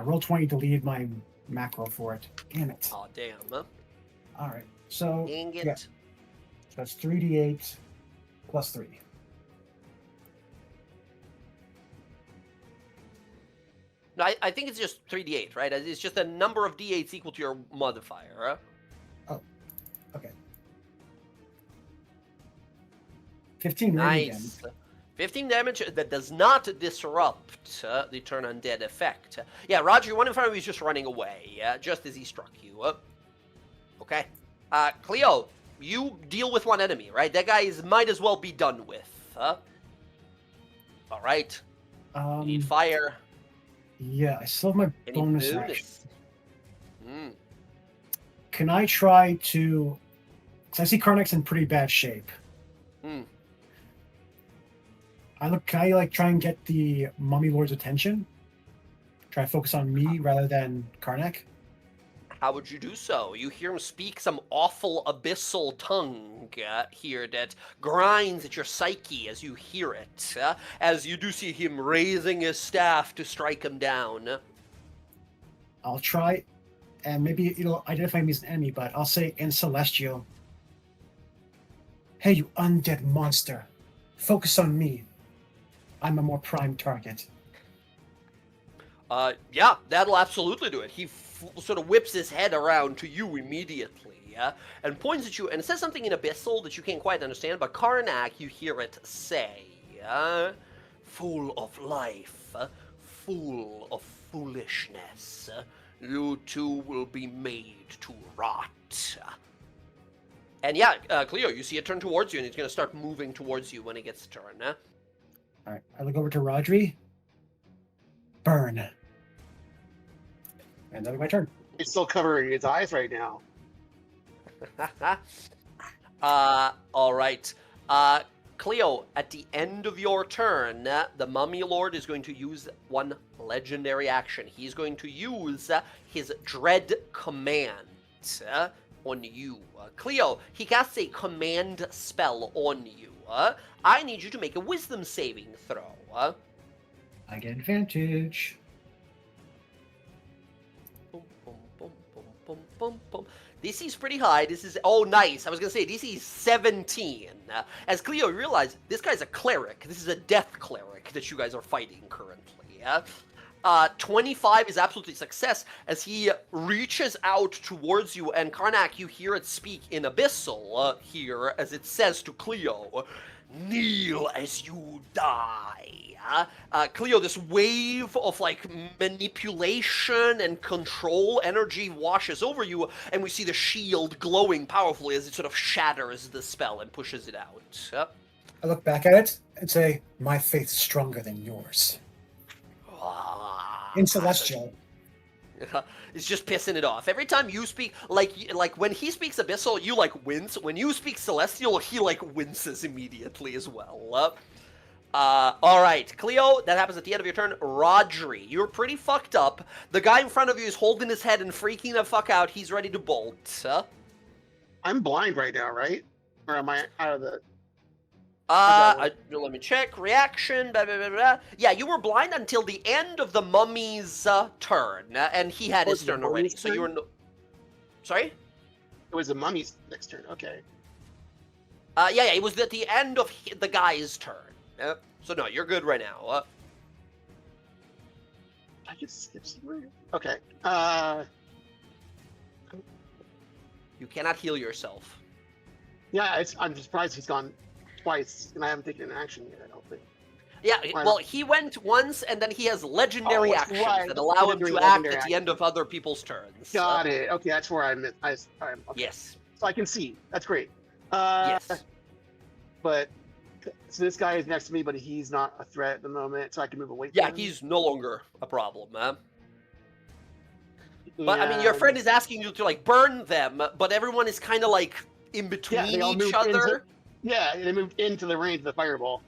Roll 20 deleted my macro for it. Damn it. Aw, damn. All right. So, Dang it. yeah. So that's 3d8 plus 3. No, I think it's just 3d8, right? It's just a number of d8s equal to your modifier. Oh, okay. 15 radiant Nice. damage. 15 damage that does not disrupt the turn undead effect. Yeah, Roger, one in front of you is just running away, just as he struck you. Okay. Cleo, you deal with one enemy, right? That guy might as well be done with. All right. You need fire. Yeah, I still have my Any bonus bonus? action. Mm. Can I try to... Because I see Karnak's in pretty bad shape. Hmm. Can I try and get the Mummy Lord's attention? Try to focus on me rather than Karnak? How would you do so? You hear him speak some awful abyssal tongue here that grinds at your psyche as you hear it, as you do see him raising his staff to strike him down. I'll try, and maybe it'll identify me as an enemy, but I'll say in Celestial, "Hey, you undead monster, focus on me. I'm a more prime target." Yeah, that'll absolutely do it. He sort of whips his head around to you immediately, and points at you, and says something in Abyssal that you can't quite understand, but Karnak, you hear it say, "Full of life, full of foolishness, you two will be made to rot." And yeah, Cleo, you see it turn towards you, and he's going to start moving towards you when he gets a turn. All right, I look over to Rodri. Burn. And that'll be my turn. He's still covering his eyes right now. All right. Cleo, at the end of your turn, the Mummy Lord is going to use one legendary action. He's going to use his Dread Command on you. Cleo, he casts a command spell on you. I need you to make a Wisdom saving throw. I get advantage. Boom, boom, boom, boom, boom, boom, boom. DC's pretty high. This is... Oh, nice. I was going to say, DC's 17. As Cleo, you realize, this guy's a cleric. This is a death cleric that you guys are fighting currently. 25 is absolutely success as he reaches out towards you, and Karnak, you hear it speak in Abyssal here as it says to Cleo, "Kneel as you die." Cleo, this wave of manipulation and control energy washes over you, and we see the shield glowing powerfully as it sort of shatters the spell and pushes it out. I look back at it and say, "My faith's stronger than yours." In Celestial. It's just pissing it off. Every time you speak, like when he speaks Abyssal, you wince. When you speak Celestial, he winces immediately as well. All right, Cleo, that happens at the end of your turn. Rodri, you're pretty fucked up. The guy in front of you is holding his head and freaking the fuck out. He's ready to bolt. I'm blind right now, right? Or am I out of the... Let me check. Reaction, blah, blah, blah, blah. Yeah, you were blind until the end of the mummy's turn, and he had his turn already, so you were... Sorry? It was the mummy's next turn, okay. Yeah, it was at the end of the guy's turn. So no, you're good right now. I just skip somewhere? Okay. You cannot heal yourself. Yeah, I'm surprised he's gone twice, and I haven't taken an action yet, I don't think. Yeah, Why well, not? he went once, and then he has legendary Oh, that's actions right. that allow him to act Legendary at the end of actions. other people's turns. Got it. Okay, that's where I missed. Okay. Yes. So I can see. That's great. Yes. But so this guy is next to me, but he's not a threat at the moment, so I can move away from Yeah, him. he's no longer a problem, man. But I mean, your friend is asking you to like burn them, but everyone is kind of like in between they all each moved other. they moved into the range of the fireball.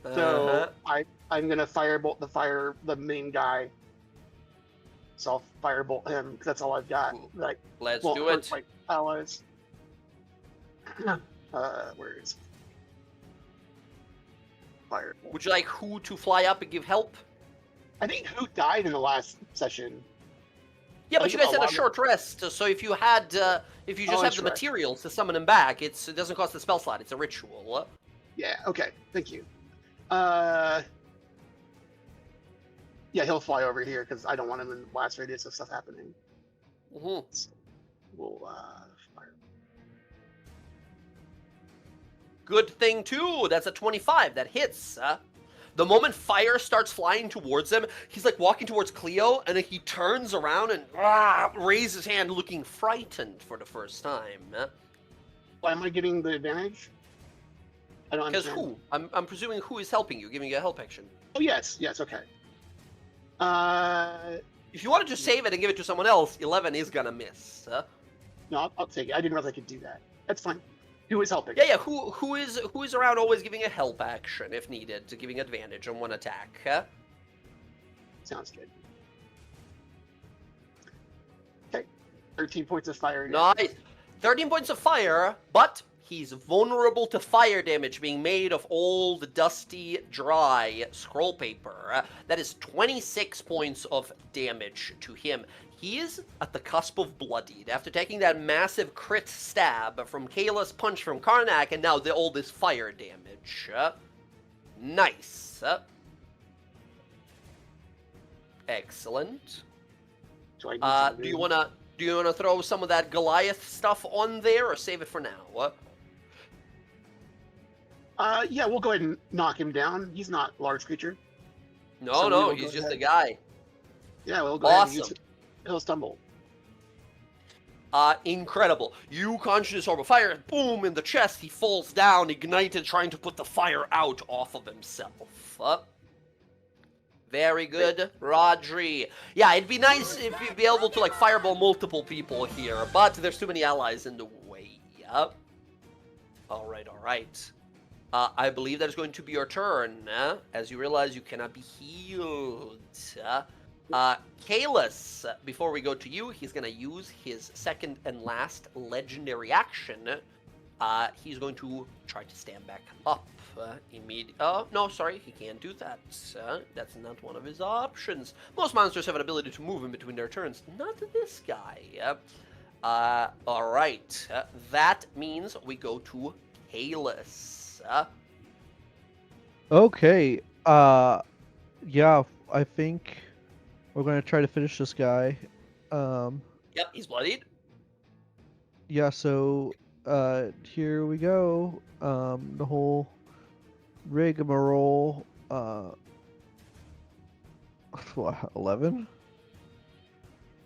Uh-huh. So I'm gonna firebolt the main guy. So I'll firebolt him because that's all I've got. Like, Let's won't do hurt it. my allies. Where is firebolt? Would you like who to fly up and give help? I think who died in the last session? Yeah, I but you think guys had a lot of- short rest, so if you had, if you just have that's the right. materials to summon him back, it doesn't cost a spell slot. It's a ritual. Yeah. Okay. Thank you. Yeah, he'll fly over here because I don't want him in blast radius of stuff happening. Mhm. We'll fire. Good thing too. That's a 25. That hits. The moment fire starts flying towards him, he's like walking towards Cleo, and then he turns around and raises his hand, looking frightened for the first time. Why am I getting the advantage? I don't Because understand. who? I'm presuming who is helping you, giving you a help action. Oh yes, okay. If you wanted to save it and give it to someone else, 11 is gonna miss. No, I'll take it. I didn't realize I could do that. That's fine. Who is helping? Yeah. Who is around always giving a help action if needed, to giving advantage on one attack. Sounds good. Okay, 13 points of fire. Again. Nice. 13 points of fire, but he's vulnerable to fire damage being made of old, dusty, dry scroll paper. That is 26 points of damage to him. He is at the cusp of bloodied after taking that massive crit stab from Kayla's punch from Karnak, and now all this fire damage. Nice. Excellent. So I need to Do you wanna throw some of that Goliath stuff on there, or save it for now? Yeah, we'll go ahead and knock him down. He's not a large creature. No, So we no, will he's go just a ahead. guy. Yeah, we'll go ahead and use Awesome. he'll stumble. Incredible. You conjure this orb of fire, boom, in the chest, he falls down, ignited, trying to put the fire out off of himself. Very good, Rodri. Yeah, it'd be nice if you'd be able to, like, fireball multiple people here, but there's too many allies in the way. Alright. I believe that is going to be your turn, as you realize you cannot be healed. Kalis, before we go to you, he's going to use his second and last legendary action. He's going to try to stand back up immediately. Oh, no, sorry, he can't do that. That's not one of his options. Most monsters have an ability to move in between their turns. Not this guy. Alright. That means we go to Kalis. Okay. Yeah, I think we're gonna try to finish this guy. Yep, he's bloodied. Yeah, so here we go. The whole rigmarole. What, 11?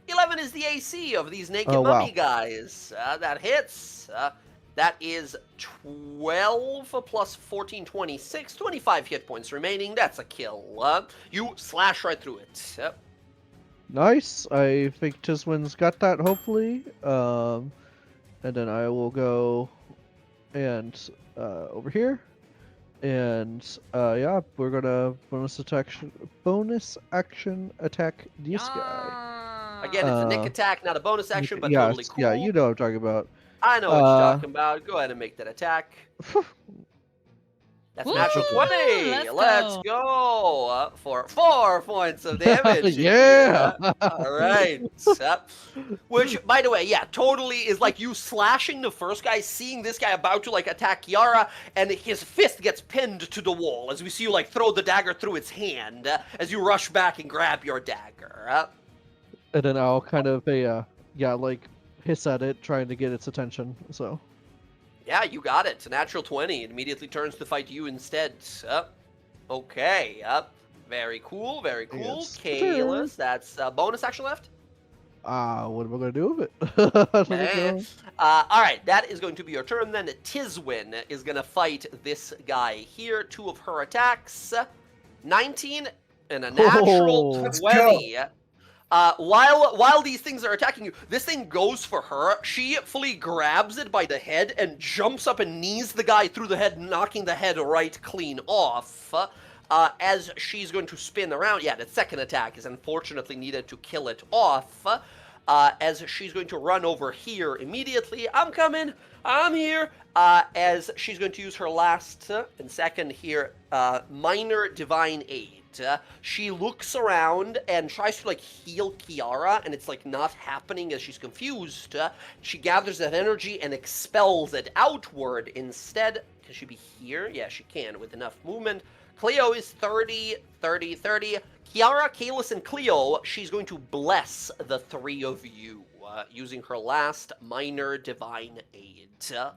11 is the AC of these naked Oh, wow. mummy guys. That hits. That is 12 plus 14, 26. 25 hit points remaining. That's a kill. You slash right through it. Nice. I think Tiswin's got that, hopefully. And then I will go and over here. And yeah, we're gonna bonus action attack this guy. Again, it's a nick attack, not a bonus action, but yeah, totally cool. yeah, you know what I'm talking about. I know what you're talking about. Go ahead and make that attack. That's Woo! natural 20. Let's go. For 4 points of damage. Yeah! All right. Which, by the way, yeah, totally is like you slashing the first guy, seeing this guy about to like attack Yara, and his fist gets pinned to the wall as we see you like throw the dagger through its hand as you rush back and grab your dagger. And then I'll kind of like hiss at it, trying to get its attention. So Yeah, you got it. It's a natural 20. It immediately turns to fight you instead. Okay, yep. Very cool, very cool. Yes. Kalis, that's bonus action left. What am I gonna do with it? Let it Eh. go. All right, that is going to be your turn then. Tizwin is going to fight this guy here. 2 of her attacks. 19 and a natural Oh. Let's 20. While these things are attacking you, this thing goes for her. She fully grabs it by the head and jumps up and knees the guy through the head, knocking the head right clean off. As she's going to spin around, yeah, the second attack is unfortunately needed to kill it off. As she's going to run over here immediately. I'm coming. I'm here. As she's going to use her last and second here, minor divine aid. She looks around and tries to like heal Kiara, and it's like not happening as she's confused. She gathers that energy and expels it outward instead. Can she be here? Yeah, she can with enough movement. Cleo is 30, 30, 30. Kiara, Kalis, and Cleo, she's going to bless the 3 of you using her last minor divine aid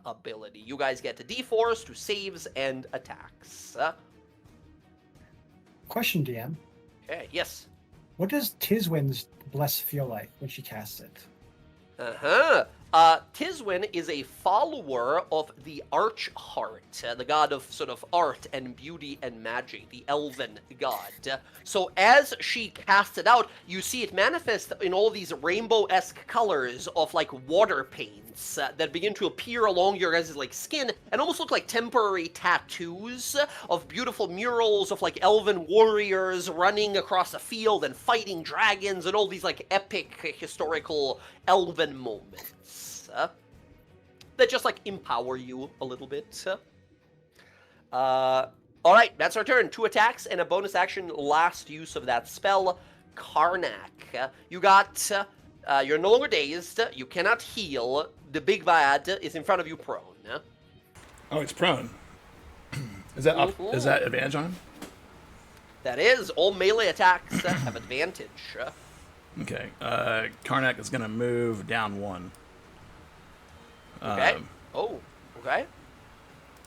ability. You guys get the D4s to saves and attacks. Question, DM. Okay, yes. What does Tizwin's bless feel like when she casts it? Tizwin is a follower of the Archheart, the god of sort of art and beauty and magic, the elven god. So as she casts it out, you see it manifest in all these rainbow-esque colors of like water paints that begin to appear along your guys' like skin and almost look like temporary tattoos of beautiful murals of like elven warriors running across a field and fighting dragons and all these like epic historical elven moments. That just like empower you a little bit. All right, that's our turn. 2 attacks and a bonus action. Last use of that spell, Karnak. You got. You're no longer dazed. You cannot heal. The big bad is in front of you, prone. Oh, it's prone. Is that up? Is that advantage on him? That is all melee attacks have advantage. Okay. Karnak is gonna move down 1. Okay. Okay.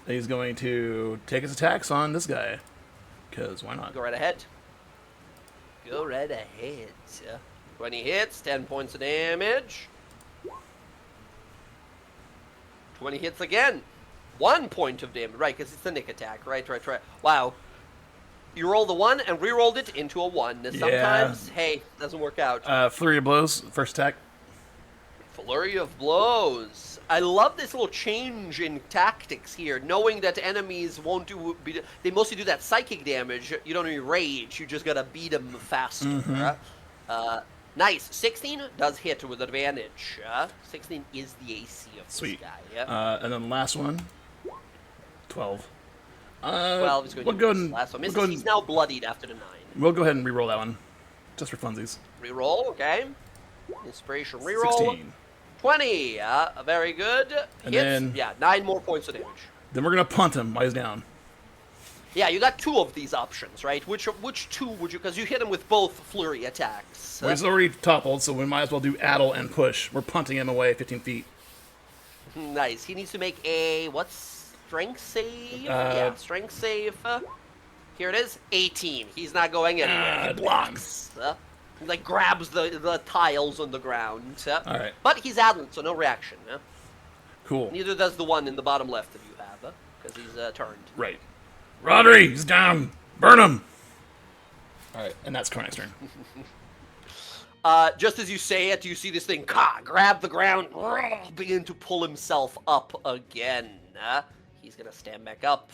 He's going to take his attacks on this guy. Because why not? Go right ahead. Go right ahead. 20 hits, 10 points of damage. 20 hits again. 1 point of damage. Right, because it's the nick attack. Right. Wow. You roll the 1 and re-rolled it into a 1. Sometimes, hey, doesn't work out. Flurry of blows, first attack. Flurry of blows. I love this little change in tactics here, knowing that enemies won't do. They mostly do that psychic damage. You don't need rage. You just gotta beat them faster. Nice. 16 does hit with advantage. 16 is the AC of Sweet. this guy. And then the last one. 12. 12 is going we'll to go be and, last one. we'll Misses. go and, He's now bloodied after the 9. we'll go ahead and re-roll that one. Just for funsies. Reroll, okay. Inspiration reroll. 16. 20. Very good. And Hits. then- Yeah, 9 more points of damage. Then we're going to punt him while he's down. Yeah, you got 2 of these options, right? Which 2 would you? Because you hit him with both flurry attacks. Well, he's already toppled, so we might as well do addle and push. We're punting him away 15 feet. Nice. He needs to make a strength save? Yeah, strength save. Here it is. 18. He's not going anywhere. He blocks. He like grabs the tiles on the ground. All right. But he's addled, so no reaction. Cool. Neither does the one in the bottom left of you have, because he's turned. Right. Rodri, he's down. Burn him. All right, and that's Karnak's turn. Just as you say it, you see this thing grab the ground, begin to pull himself up again. He's gonna stand back up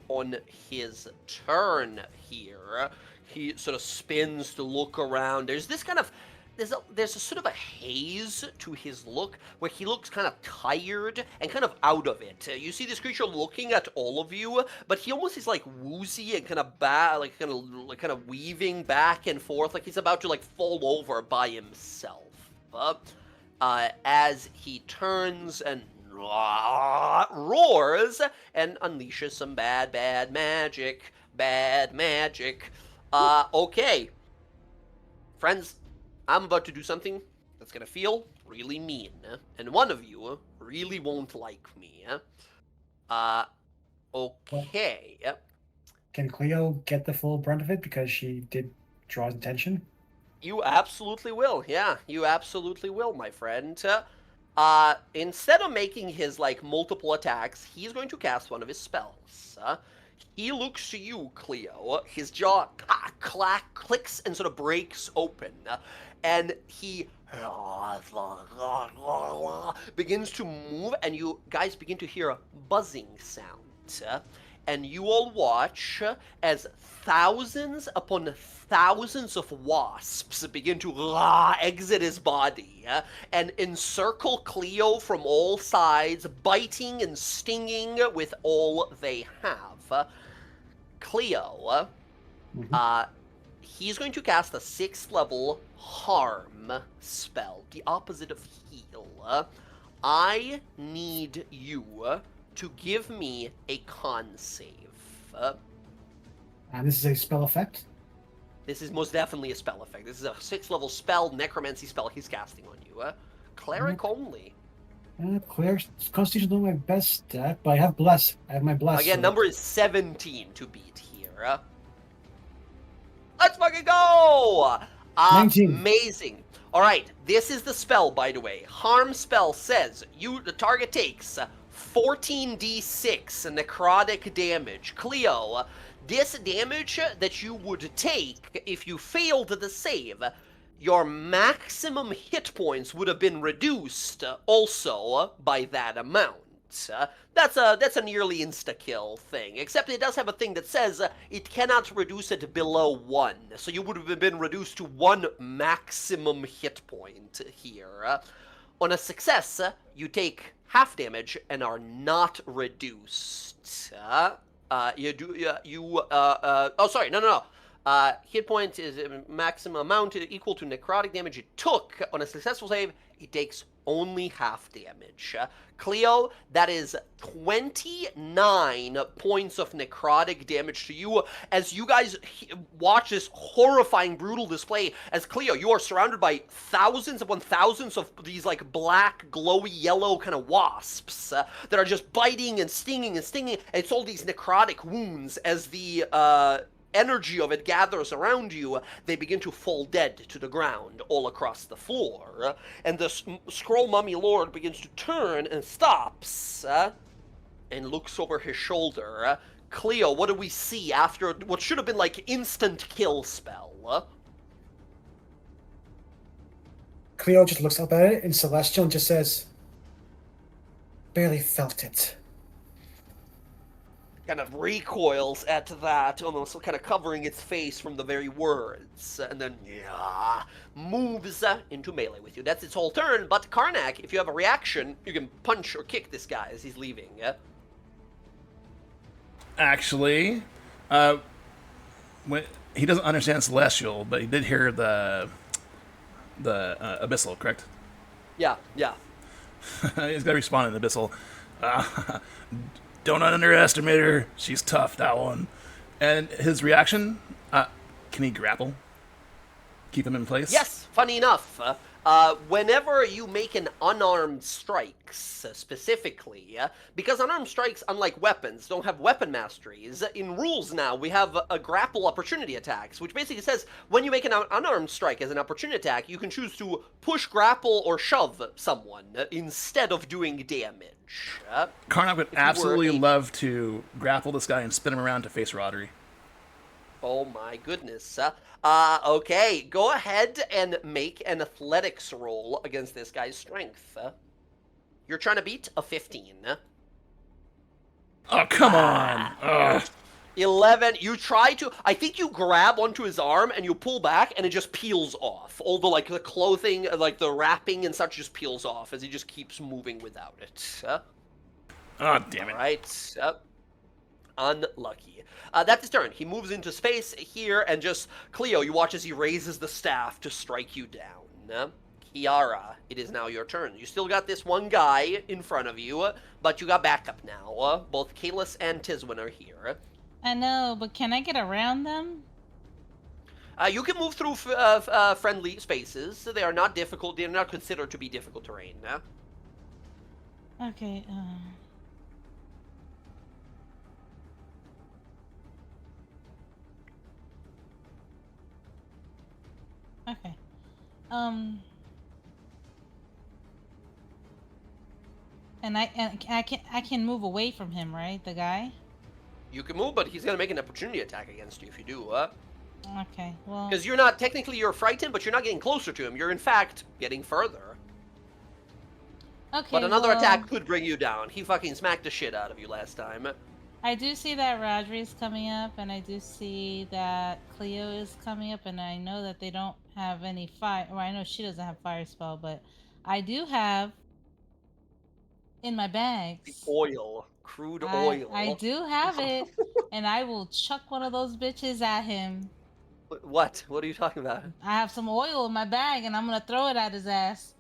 on his turn here. He sort of spins to look around. There's this kind of there's a sort of a haze to his look where he looks kind of tired and kind of out of it. You see this creature looking at all of you, but he almost is like woozy and kind of weaving back and forth, like he's about to like fall over by himself. As he turns and roars and unleashes some bad magic. Okay, friends. I'm about to do something that's gonna feel really mean, and one of you really won't like me. Okay. can Cleo get the full brunt of it because she did draw his attention? You absolutely will. Yeah, you absolutely will, my friend. Instead of making his like multiple attacks, he's going to cast one of his spells. He looks to you, Cleo. His jaw clicks and sort of breaks open, and he begins to move, and you guys begin to hear a buzzing sound. And you all watch as thousands upon thousands of wasps begin to exit his body and encircle Cleo from all sides, biting and stinging with all they have. Cleo, he's going to cast a 6th level harm spell, the opposite of heal. I need you to give me a con save. And this is a spell effect? This is most definitely a spell effect. This is a 6th level spell, necromancy spell he's casting on you. Cleric only. Cleric Constitution is not my best stat, but I have bless. I have my bless. Again, so- number is 17 to beat here. Let's fucking go! 19. Amazing. All right, this is the spell, by the way. Harm spell says the target takes 14d6 necrotic damage. Cleo, this damage that you would take if you failed the save, your maximum hit points would have been reduced also by that amount. That's a nearly insta-kill thing, except it does have a thing that says it cannot reduce it below 1, so you would have been reduced to 1 maximum hit point here. On a success, you take half damage and are not reduced. Hit point is a maximum amount equal to necrotic damage it took. On a successful save, it takes only half damage. Cleo, that is 29 points of necrotic damage to you as you guys watch this horrifying, brutal display as Cleo, you are surrounded by thousands upon thousands of these like black, glowy, yellow kind of wasps that are just biting and stinging and stinging. And it's all these necrotic wounds as the energy of it gathers around you. They begin to fall dead to the ground all across the floor. And the Scroll Mummy Lord begins to turn and stops and looks over his shoulder. Cleo, what do we see after what should have been like instant kill spell? Cleo just looks up at it in Celestial and just says, barely felt it. Kind of recoils at that, almost kind of covering its face from the very words, and then moves into melee with you. That's its whole turn, but Karnak, if you have a reaction, you can punch or kick this guy as he's leaving. Actually, when he doesn't understand Celestial, but he did hear the Abyssal, correct? Yeah. He's got to respond in Abyssal. Don't underestimate her. She's tough, that one. And his reaction, can he grapple? Keep him in place? Yes, funny enough, whenever you make an unarmed strikes, specifically, because unarmed strikes, unlike weapons, don't have weapon masteries, in rules now we have a grapple opportunity attacks, which basically says when you make an unarmed strike as an opportunity attack, you can choose to push, grapple, or shove someone instead of doing damage. Karnak would absolutely love to grapple this guy and spin him around to face Rodri. Oh my goodness. Okay, go ahead and make an athletics roll against this guy's strength. You're trying to beat a 15. Oh, come on! Ugh. 11, you try to, I think you grab onto his arm and you pull back and it just peels off. All the, like, the clothing, like the wrapping and such just peels off as he just keeps moving without it. Oh, damn it. Alright, unlucky. That's his turn. He moves into space here, and just, Cleo, you watch as he raises the staff to strike you down. Kiara, it is now your turn. You still got this one guy in front of you, but you got backup now. Both Kalis and Tizwin are here. I know, but can I get around them? You can move through friendly spaces. They are not difficult. They are not considered to be difficult terrain. Okay, Okay. And I can move away from him, right? The guy. You can move, but he's gonna make an opportunity attack against you if you do. Okay. Well. Because you're frightened, but you're not getting closer to him. You're in fact getting further. Okay. But another well, attack could bring you down. He fucking smacked the shit out of you last time. I do see that Rodri's coming up, and I do see that Cleo is coming up, and I know that they don't have any fire. Well, I know she doesn't have fire spell, but I do have in my The bags. oil. Crude oil. I do have it, and I will chuck one of those bitches at him. What? What are you talking about? I have some oil in my bag, and I'm gonna throw it at his ass.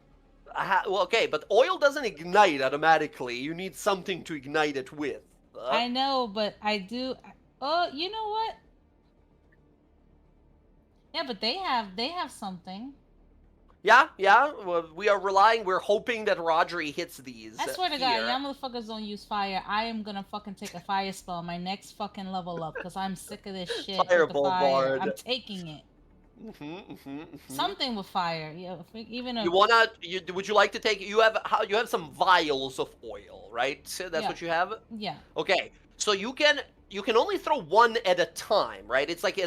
Well, okay, but oil doesn't ignite automatically. You need something to ignite it with. I know, but I do. Oh, you know what? Yeah, but they have something. Yeah. Well, we're hoping that Rodri hits these. I swear to God, here. y'all motherfuckers don't use fire. I am gonna fucking take a fire spell my next fucking level up, because I'm sick of this shit with the Fireball fire. bard. I'm taking it. Something with fire. Yeah, even a... Would you like to take? You have some vials of oil, right? That's what you have. Yeah. Okay, so you can only throw one at a time, right? It's like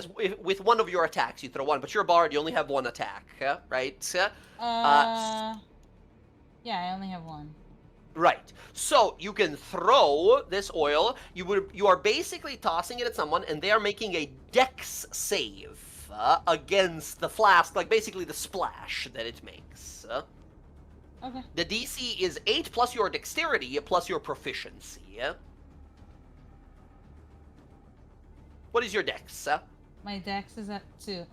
with one of your attacks you throw one, but you're a bard, you only have one attack, right? Yeah, I only have one. Right. So you can throw this oil. You are basically tossing it at someone, and they are making a Dex save against the flask, like basically the splash that it makes. Okay. The DC is 8 plus your dexterity plus your proficiency. What is your dex? My dex is at 2.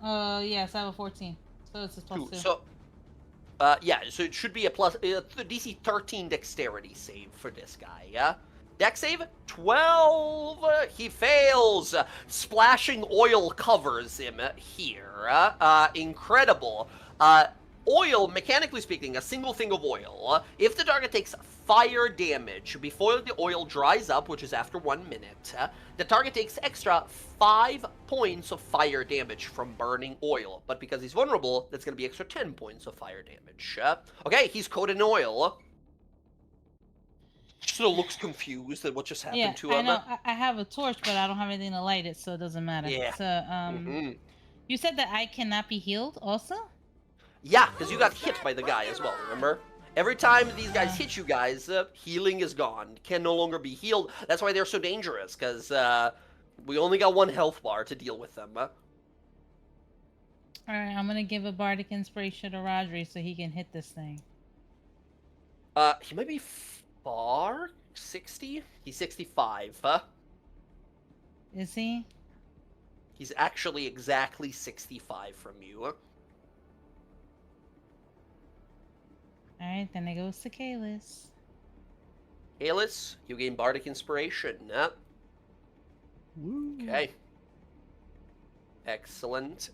Yes, I have a 14. So it's a plus 2. So, yeah, so it should be a DC 13 dexterity save for this guy, yeah? Dex save, 12! He fails! Splashing oil covers him here. Incredible. Oil, mechanically speaking, a single thing of oil. If the target takes fire damage before the oil dries up, which is after 1 minute, the target takes extra 5 points of fire damage from burning oil. But because he's vulnerable, that's going to be extra 10 points of fire damage. Okay, he's coated in oil. Still looks confused at what just happened to him. I know. I have a torch, but I don't have anything to light it, so it doesn't matter. Yeah. So, you said that I cannot be healed also? Yeah, because you got hit by the guy as well, remember? Every time these guys hit you guys, healing is gone. Can no longer be healed. That's why they're so dangerous, because we only got 1 health bar to deal with them. Alright, I'm gonna give a bardic inspiration to Rodri so he can hit this thing. He might be far? 60? He's 65, Is he? He's actually exactly 65 from you. Alright, then it goes to Kalis. Kalis, you gain bardic inspiration. Woo. Okay. Excellent.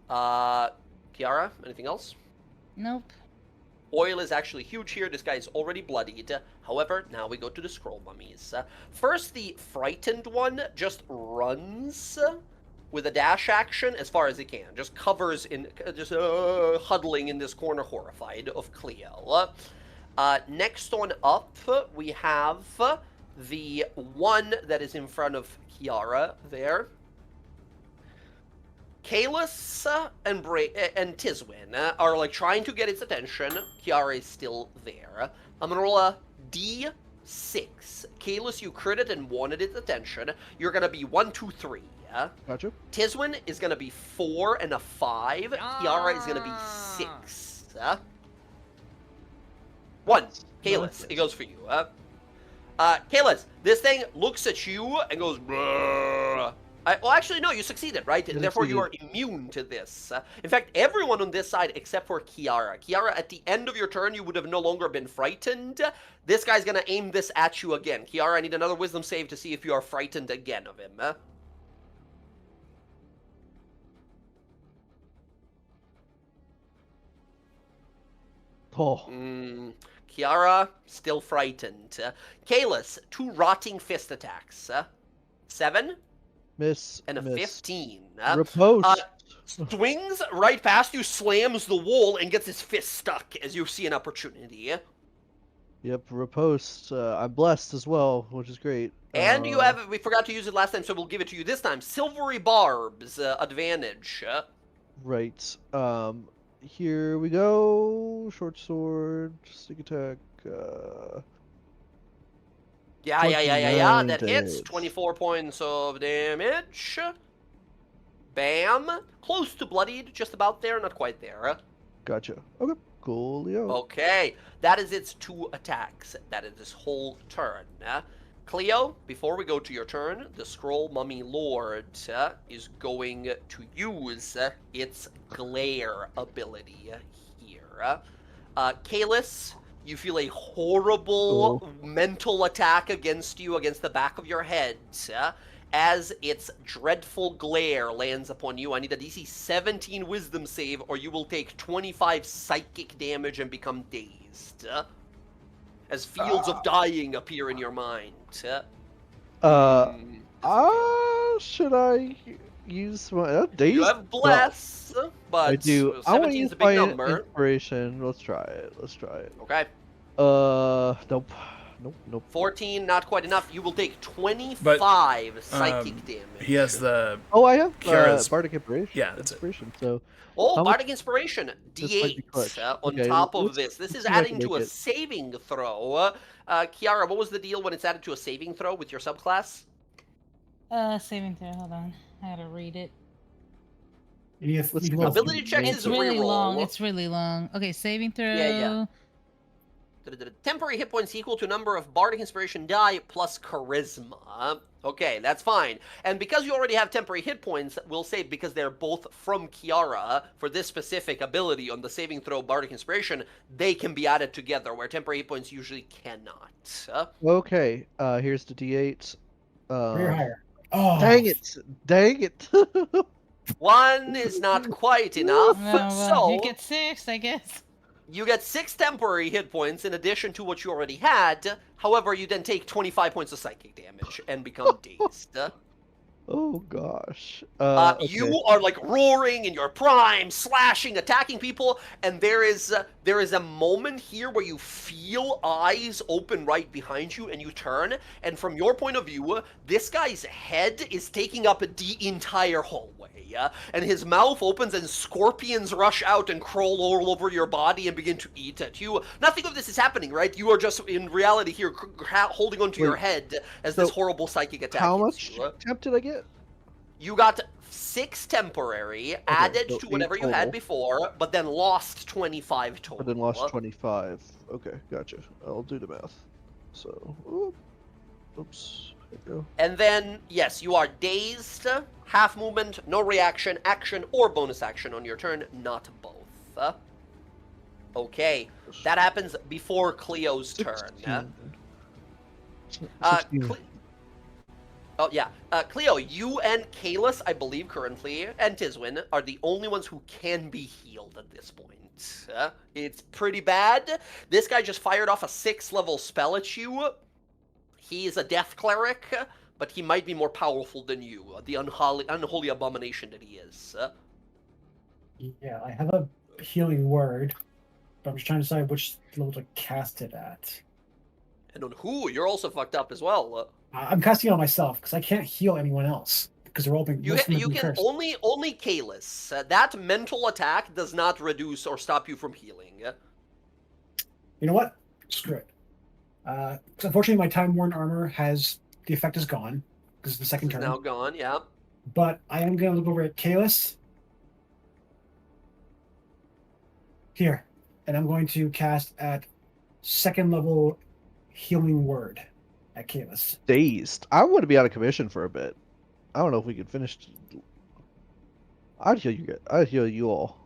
Kiara, anything else? Nope. Oil is actually huge here. This guy is already bloodied. However, now we go to the scroll mummies. First, the frightened one just runs with a dash action as far as he can. Just covers in, just huddling in this corner, horrified of Cleo. Next one up, we have the one that is in front of Kiara there. Kalis and Tizwin are like trying to get its attention. Kiara is still there. I'm gonna roll a D6. Kalis, you critted and wanted its attention. You're gonna be 1, 2, 3. Gotcha. Tizwin is gonna be 4 and a 5. Kiara is gonna be 6. 1. Kalis, it goes for you. Kalis, this thing looks at you and goes, "Brrr." Well, actually, no, you succeeded, right? I Therefore, you are succeeded. immune to this. In fact, everyone on this side except for Kiara. Kiara, at the end of your turn, you would have no longer been frightened. This guy's gonna aim this at you again. Kiara, I need another wisdom save to see if you are frightened again of him. Oh. Kiara, still frightened. Kalis, 2 rotting fist attacks. 7 Miss. and a miss. 15. Riposte. swings right past you, slams the wall, and gets his fist stuck as you see an opportunity. Yep, riposte. I'm blessed as well, which is great. And you have, we forgot to use it last time, so we'll give it to you this time. Silvery Barbs, advantage. Right. Here we go. Short sword, sneak attack. Yeah. 29 That hits. damage. 24 points of damage. Bam. Close to bloodied, just about there, not quite there. Gotcha. Okay. Coolio. Okay, that is its 2 attacks. That is this whole turn. Cleo, before we go to your turn, the Scroll Mummy Lord is going to use its Glare ability here. Kalis, you feel a horrible mental attack against you, against the back of your head, as its dreadful glare lands upon you. I need a DC 17 Wisdom save, or you will take 25 psychic damage and become dazed. As fields of dying appear in your mind. Should I use my days? You have bless, but I do. I want to 17 is use a big my number. inspiration. Let's try it. Okay. Nope. 14, not quite enough. You will take 25 psychic damage. He has the Oh, I have Kira's- bardic inspiration. Yeah, that's it. Inspiration. So Oh, how much- Bardic Inspiration, This might be D8 clutch. on Okay, top of let's- this. This is let's see if I adding can to a make it. saving throw. Kiara, what was the deal when it's added to a saving throw with your subclass? Saving throw. Hold on. I gotta read it. Let's go. Ability check Make is It's a really reroll. long. It's really long. Okay, saving throw. Temporary hit points equal to number of Bardic Inspiration die plus Charisma. Okay, that's fine. And because you already have temporary hit points, we'll say because they're both from Kiara, for this specific ability on the saving throw Bardic Inspiration, they can be added together, where temporary hit points usually cannot. Okay. Here's the D8. You're higher. Oh, Dang it! 1 is not quite enough, so you get 6, I guess. you get 6 temporary hit points in addition to what you already had. However, you then take 25 points of psychic damage and become dazed. Oh gosh. You are like roaring in your prime, slashing, attacking people, and there is a moment here where you feel eyes open right behind you, and you turn, and from your point of view, this guy's head is taking up the entire hallway, and his mouth opens, and scorpions rush out and crawl all over your body and begin to eat at you. Nothing of this is happening, right? You are just in reality here holding onto your head as this horrible psychic attack. How hits much you. temp did I get? You got 6 temporary added so to 8 whatever you had total. before, but then lost 25 total. But then lost 25. Okay, gotcha. I'll do the math. So, oops. There we go. And then, yes, you are dazed, half movement, no reaction, action, or bonus action on your turn, not both. Okay, that happens before Cleo's turn. 16. Oh, yeah. Cleo, you and Kalis, I believe currently, and Tiswin, are the only ones who can be healed at this point. It's pretty bad. This guy just fired off a 6th level spell at you. He's a death cleric, but he might be more powerful than you, the unholy abomination that he is. yeah. I have a healing word, but I'm just trying to decide which level to cast it at. And on who? You're also fucked up as well. I'm casting it on myself because I can't heal anyone else because they're all being. You most of them have can been cursed. only Kalis. That mental attack does not reduce or stop you from healing. You know what? Screw it. 'Cause unfortunately, my time-worn armor has the effect is gone because it's the second It's turn. now gone, yeah. But I am going to look over at Kalis. Here. And I'm going to cast at 2nd level healing word at Kalis. Dazed. I want to be out of commission for a bit. I don't know if we could finish. I'd heal you guys. I'd heal you all.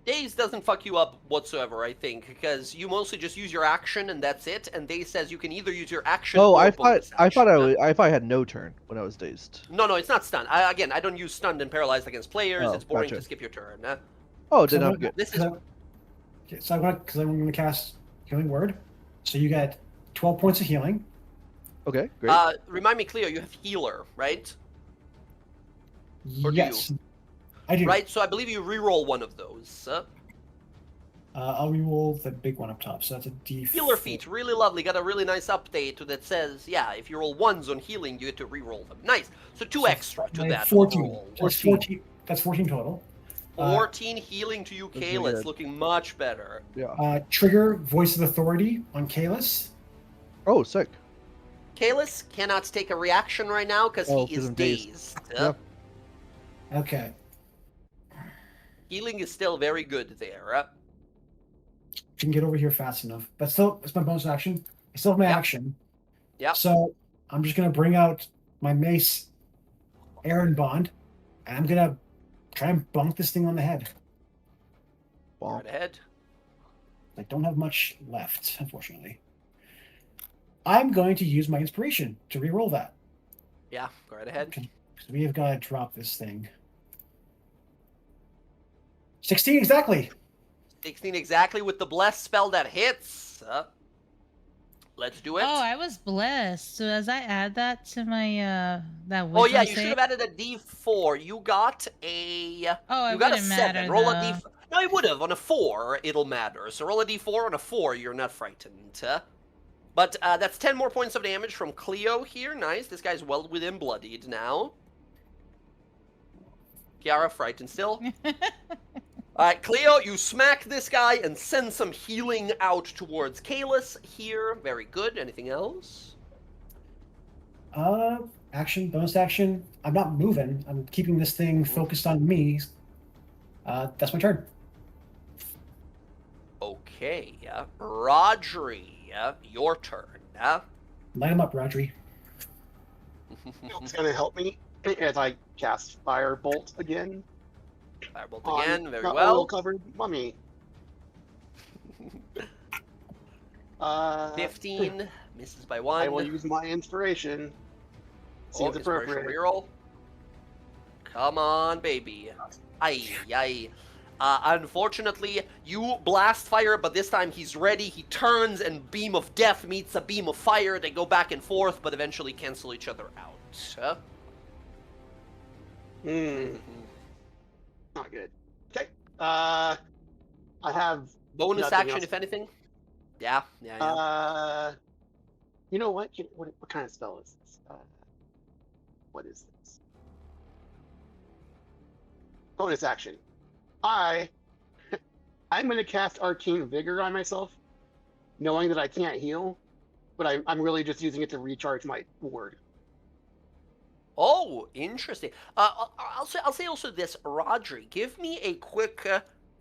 Daze doesn't fuck you up whatsoever, I think, because you mostly just use your action and that's it. And Daze says you can either use your action. Oh, or I bonus thought action. I thought I had no turn when I was dazed. No, it's not stun. Again, I don't use stunned and paralyzed against players. Oh, it's boring gotcha. to skip your turn. Oh, So then I'm I'm gonna- good. This is Okay, so I'm going to cast healing word. So you get 12 points of healing. Okay, great. remind me, Cleo, you have healer, right? Or do Yes. I do. right? So I believe you re-roll one of those. I'll reroll the big one up top. So that's a D4. Healer feat, really lovely. Got a really nice update that says, yeah, if you roll ones on healing, you get to re-roll them. Nice. So 2 extra to that 14. overall. So it's 14. That's 14 total. 14 healing to you, That's really Kayla. It's good. looking much better. Yeah. Trigger Voice of Authority on Kalis. Oh, sick. Kalis cannot take a reaction right now because Oh, he 'cause is I'm dazed. dazed. Yeah. Okay. Healing is still very good there. If you can get over here fast enough. But still, it's my bonus action. I still have my Yep. action. Yep. So I'm just going to bring out my mace, Aaron Bond, and I'm going to try and bonk this thing on the head. Right ahead. I don't have much left, unfortunately. I'm going to use my inspiration to re-roll that. Yeah, go right ahead. Okay. So we have got to drop this thing. 16 exactly. 16 exactly with the bless spell that hits. Let's do it. Oh, I was blessed. So as I add that to my that wisdom Oh yeah, you save- should have added a D4. You got a. Oh, you it got a wouldn't 7. matter, Roll a though. D4. No, it would have. On a 4, it'll matter. So roll a D4 on a 4. You're not frightened. But that's 10 more points of damage from Cleo here. Nice. This guy's well within bloodied now. Kiara frightened still. Alright, Cleo, you smack this guy and send some healing out towards Kalis here. Very good. Anything else? Action, bonus action. I'm not moving. I'm keeping this thing focused on me. That's my turn. Okay. Rodri, your turn. Light him up, Rodri. It's gonna help me as I cast Firebolt again. Firebolt again. Very not well. oil-covered mummy. 15 misses by 1. I will use my inspiration. Seems inspiration appropriate. reroll. Come on, baby. Aye. Unfortunately, you blast fire, but this time he's ready. He turns, and Beam of Death meets a Beam of Fire. They go back and forth, but eventually cancel each other out. Not good. Okay. I have Bonus nothing action, else. if anything. Yeah. You know what? What kind of spell is this? What is this? Bonus action. I'm going to cast Arcane Vigor on myself, knowing that I can't heal, but I'm really just using it to recharge my ward. Oh, interesting. I'll say also this, Rodri. Give me a quick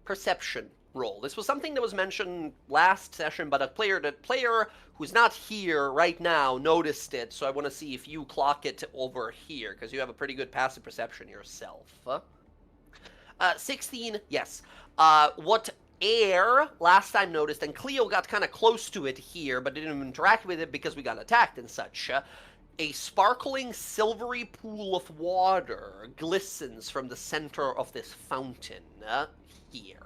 perception roll. This was something that was mentioned last session, but a player who's not here right now noticed it. So I want to see if you clock it over here, because you have a pretty good passive perception yourself. 16, yes. What Air last time noticed, and Cleo got kind of close to it here, but didn't interact with it because we got attacked and such. A sparkling silvery pool of water glistens from the center of this fountain here.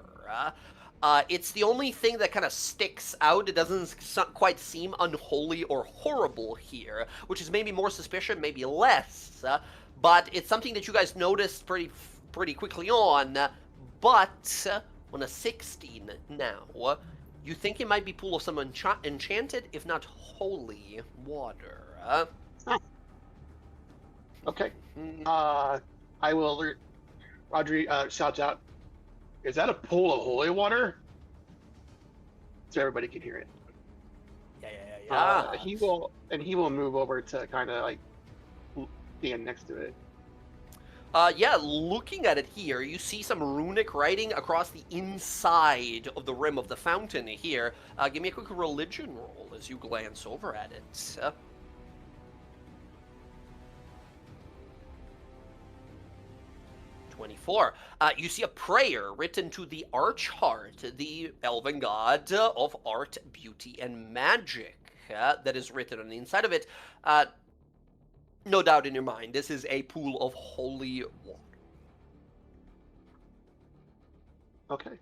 It's the only thing that kind of sticks out. It doesn't quite seem unholy or horrible here, which is maybe more suspicion, maybe less. But it's something that you guys noticed pretty quickly on. But on a 16 now, you think it might be pool of some enchanted, if not holy, water. Okay. I will alert. Rodri shouts out, "Is that a pool of holy water?" So everybody can hear it. Yeah. He will move over to kind of like stand next to it. Yeah, looking at it here, you see some runic writing across the inside of the rim of the fountain here. Give me a quick religion roll as you glance over at it. 24. You see a prayer written to the Archheart, the elven god of art, beauty, and magic, that is written on the inside of it. No doubt in your mind, this is a pool of holy water. Okay.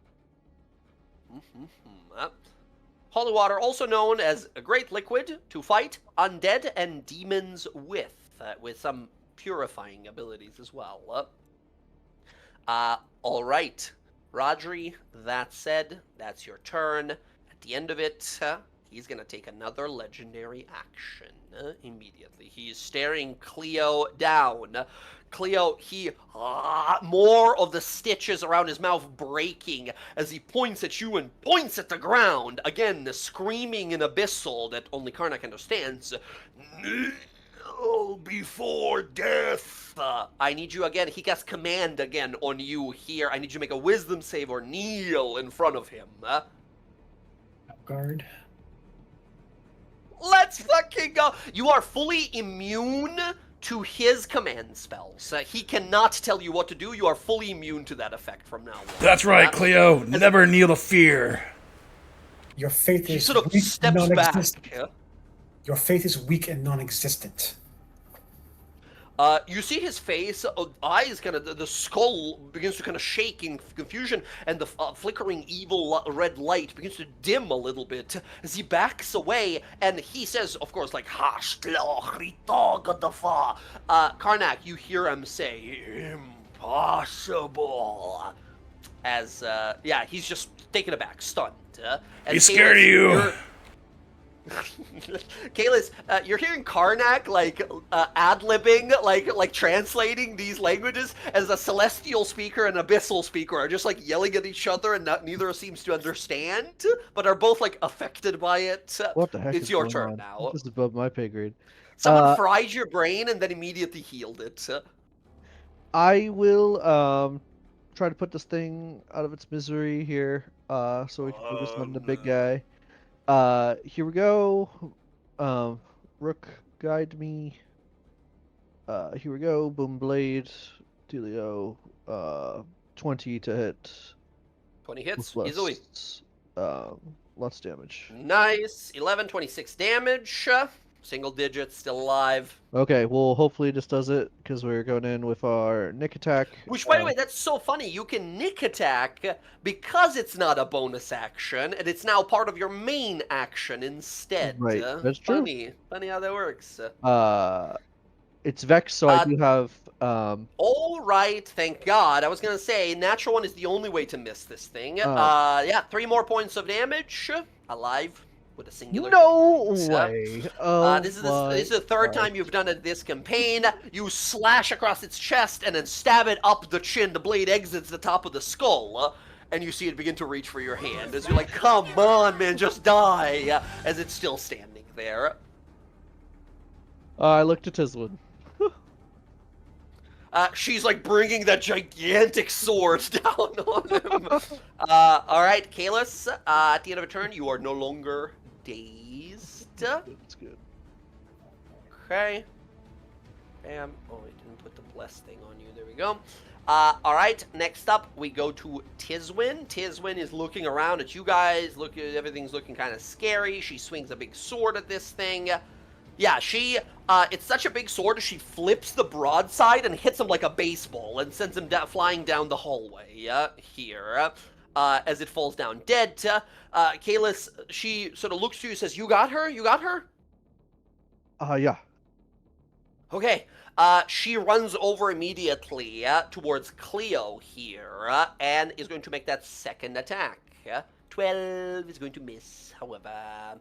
Holy water, also known as a great liquid to fight undead and demons with some purifying abilities as well. All right, Rodri. That said, that's your turn. At the end of it, he's gonna take another legendary action immediately. He is staring Cleo down. Cleo, more of the stitches around his mouth breaking as he points at you and points at the ground. Again, the screaming in abyssal that only Karnak understands. Kneel before death. I need you again. He casts command again on you here. I need you to make a wisdom save or kneel in front of him. Guard. Let's fucking go. You are fully immune to his command spells. He cannot tell you what to do. You are fully immune to that effect from now on. That's right, Cleo. Never kneel to fear. Your faith He is sort of weak, steps back. non-existent. Your faith is weak and non-existent. You see his face, eyes kind of, the skull begins to kind of shake in confusion, and the flickering evil red light begins to dim a little bit as he backs away, and he says, of course, like, Karnak, you hear him say, impossible. As, yeah, he's just taken aback, stunned. He's scared of you. Kalis, you're hearing Karnak like ad-libbing, like translating these languages as a celestial speaker and abyssal speaker are just like yelling at each other, and neither seems to understand, but are both like affected by it. What the heck? It's is your going turn on? now. This is above my pay grade. Someone fried your brain and then immediately healed it. I will try to put this thing out of its misery here, so we can focus on the big guy. Here we go. Rook, guide me. Here we go. Boom blade. Delio. 20 to hit. 20 hits, With easily. Lots damage. Nice. 11, 26 damage. Single digits, still alive. Okay, well, hopefully this does it, because we're going in with our Nick attack. Which, by the way, that's so funny. You can Nick attack because it's not a bonus action, and it's now part of your main action instead. Right, that's true. Funny how that works. It's Vex, so I do have, All right, thank God. I was going to say, natural one is the only way to miss this thing. Yeah, 3 more points of damage. Alive. With a singular. No way! This is the third time you've done it this campaign. You slash across its chest and then stab it up the chin. The blade exits the top of the skull, and you see it begin to reach for your hand as you're like, "Come on, man, just die!" As it's still standing there. I looked at Tislin. She's like bringing that gigantic sword down on him. All right, Kalis. At the end of a turn, you are no longer dazed. That's good. Okay. Bam. Oh, I didn't put the bless thing on you. There we go. All right. Next up, we go to Tiswin. Tiswin is looking around at you guys. Look, everything's looking kind of scary. She swings a big sword at this thing. Yeah, it's such a big sword, she flips the broadside and hits him like a baseball and sends him flying down the hallway here as it falls down dead. Kalis, she sort of looks to you and says, "You got her? You got her?" Yeah. Okay. She runs over immediately towards Cleo here and is going to make that second attack. 12 is going to miss, however.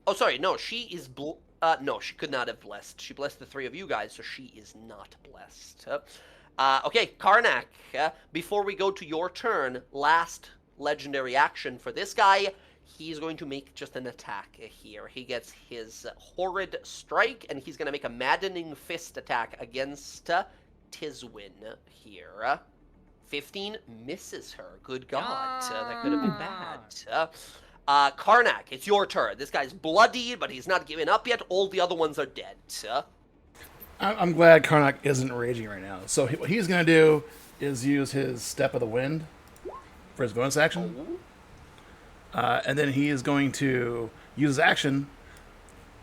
Oh, sorry, no, she is no, she could not have blessed. She blessed the 3 of you guys, so she is not blessed. Okay, Karnak, before we go to your turn, last legendary action for this guy, he's going to make just an attack here. He gets his horrid strike, and he's going to make a maddening fist attack against Tiswin here. 15 misses her. Good God, that could have been bad. Karnak, it's your turn. This guy's bloodied, but he's not given up yet. All the other ones are dead. I'm glad Karnak isn't raging right now. So what he's going to do is use his Step of the Wind for his bonus action. And then he is going to use his action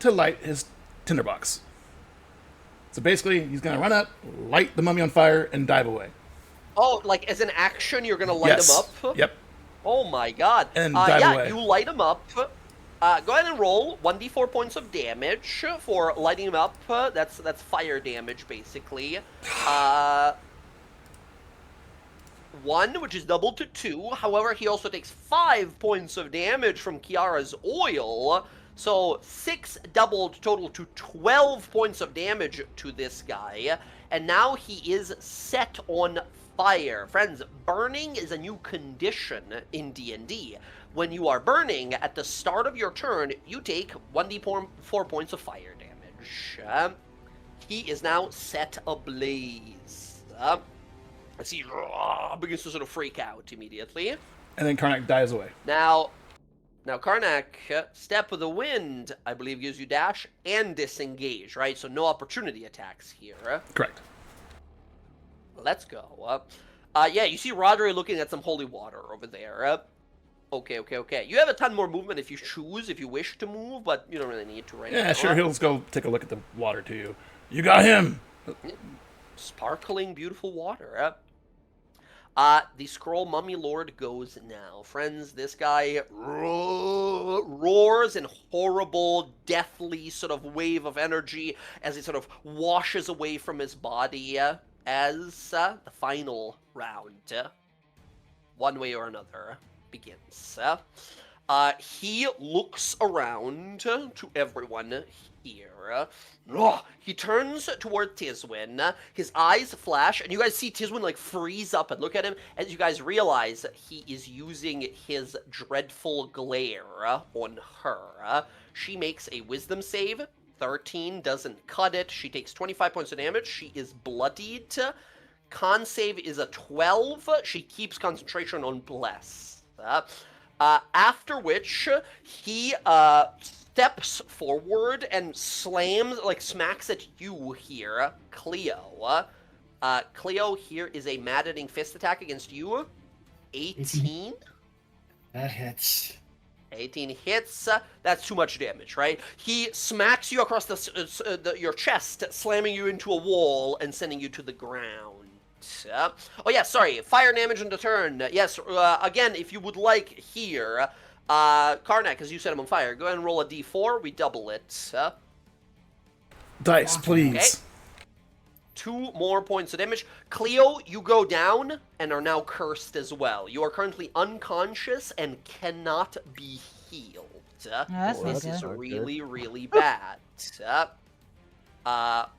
to light his tinderbox. So basically, he's going to run up, light the mummy on fire, and dive away. Oh, like as an action, you're going to light him up? Yep. Oh my God. And dive away. You light him up. Go ahead and roll 1d4 points of damage for lighting him up. That's fire damage, basically. 1, which is doubled to 2. However, he also takes 5 points of damage from Kiara's oil. So 6 doubled total to 12 points of damage to this guy. And now he is set on fire. Friends, burning is a new condition in D&D. When you are burning, at the start of your turn, you take 1d4 points of fire damage. He is now set ablaze. As he begins to sort of freak out immediately. And then Karnak dies away. Now Karnak, Step of the Wind, I believe, gives you dash and disengage, right? So no opportunity attacks here. Correct. Let's go. Yeah, you see Rodri looking at some holy water over there. Okay. You have a ton more movement if you choose, if you wish to move, but you don't really need to right now. Yeah, sure. He'll go take a look at the water to you. You got him. Sparkling, beautiful water. The Scroll Mummy Lord goes now. Friends, this guy roars in horrible, deathly sort of wave of energy as he sort of washes away from his body as the final round, one way or another, begins. He looks around to everyone here. He turns toward Tiswin. His eyes flash, and you guys see Tiswin like freeze up and look at him as you guys realize he is using his dreadful glare on her. She makes a wisdom save. 13 doesn't cut it. She takes 25 points of damage. She is bloodied. Con save is a 12. She keeps concentration on bless. After which, he steps forward and smacks at you here, Cleo. Cleo, here is a maddening fist attack against you. 18? That hits. 18 hits. That's too much damage, right? He smacks you across your chest, slamming you into a wall and sending you to the ground. Oh yeah, sorry. Fire damage on the turn. Yes, again, if you would like here, Karnak, as you set him on fire, go ahead and roll a d4. We double it. Dice, please. Okay. 2 more points of damage. Cleo, you go down and are now cursed as well. You are currently unconscious and cannot be healed. that's This not is good. really, really bad.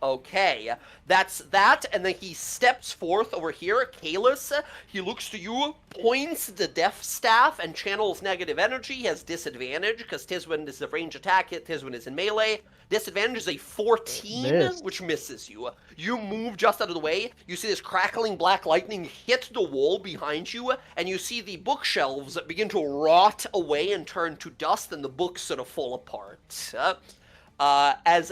Okay. That's that, and then he steps forth over here. Kalis, he looks to you, points the death staff, and channels negative energy. He has disadvantage, because Tiswin is a range attack hit. Tiswin is in melee. Disadvantage is a 14, Missed. which misses you. You move just out of the way. You see this crackling black lightning hit the wall behind you, and you see the bookshelves begin to rot away and turn to dust, and the books sort of fall apart. As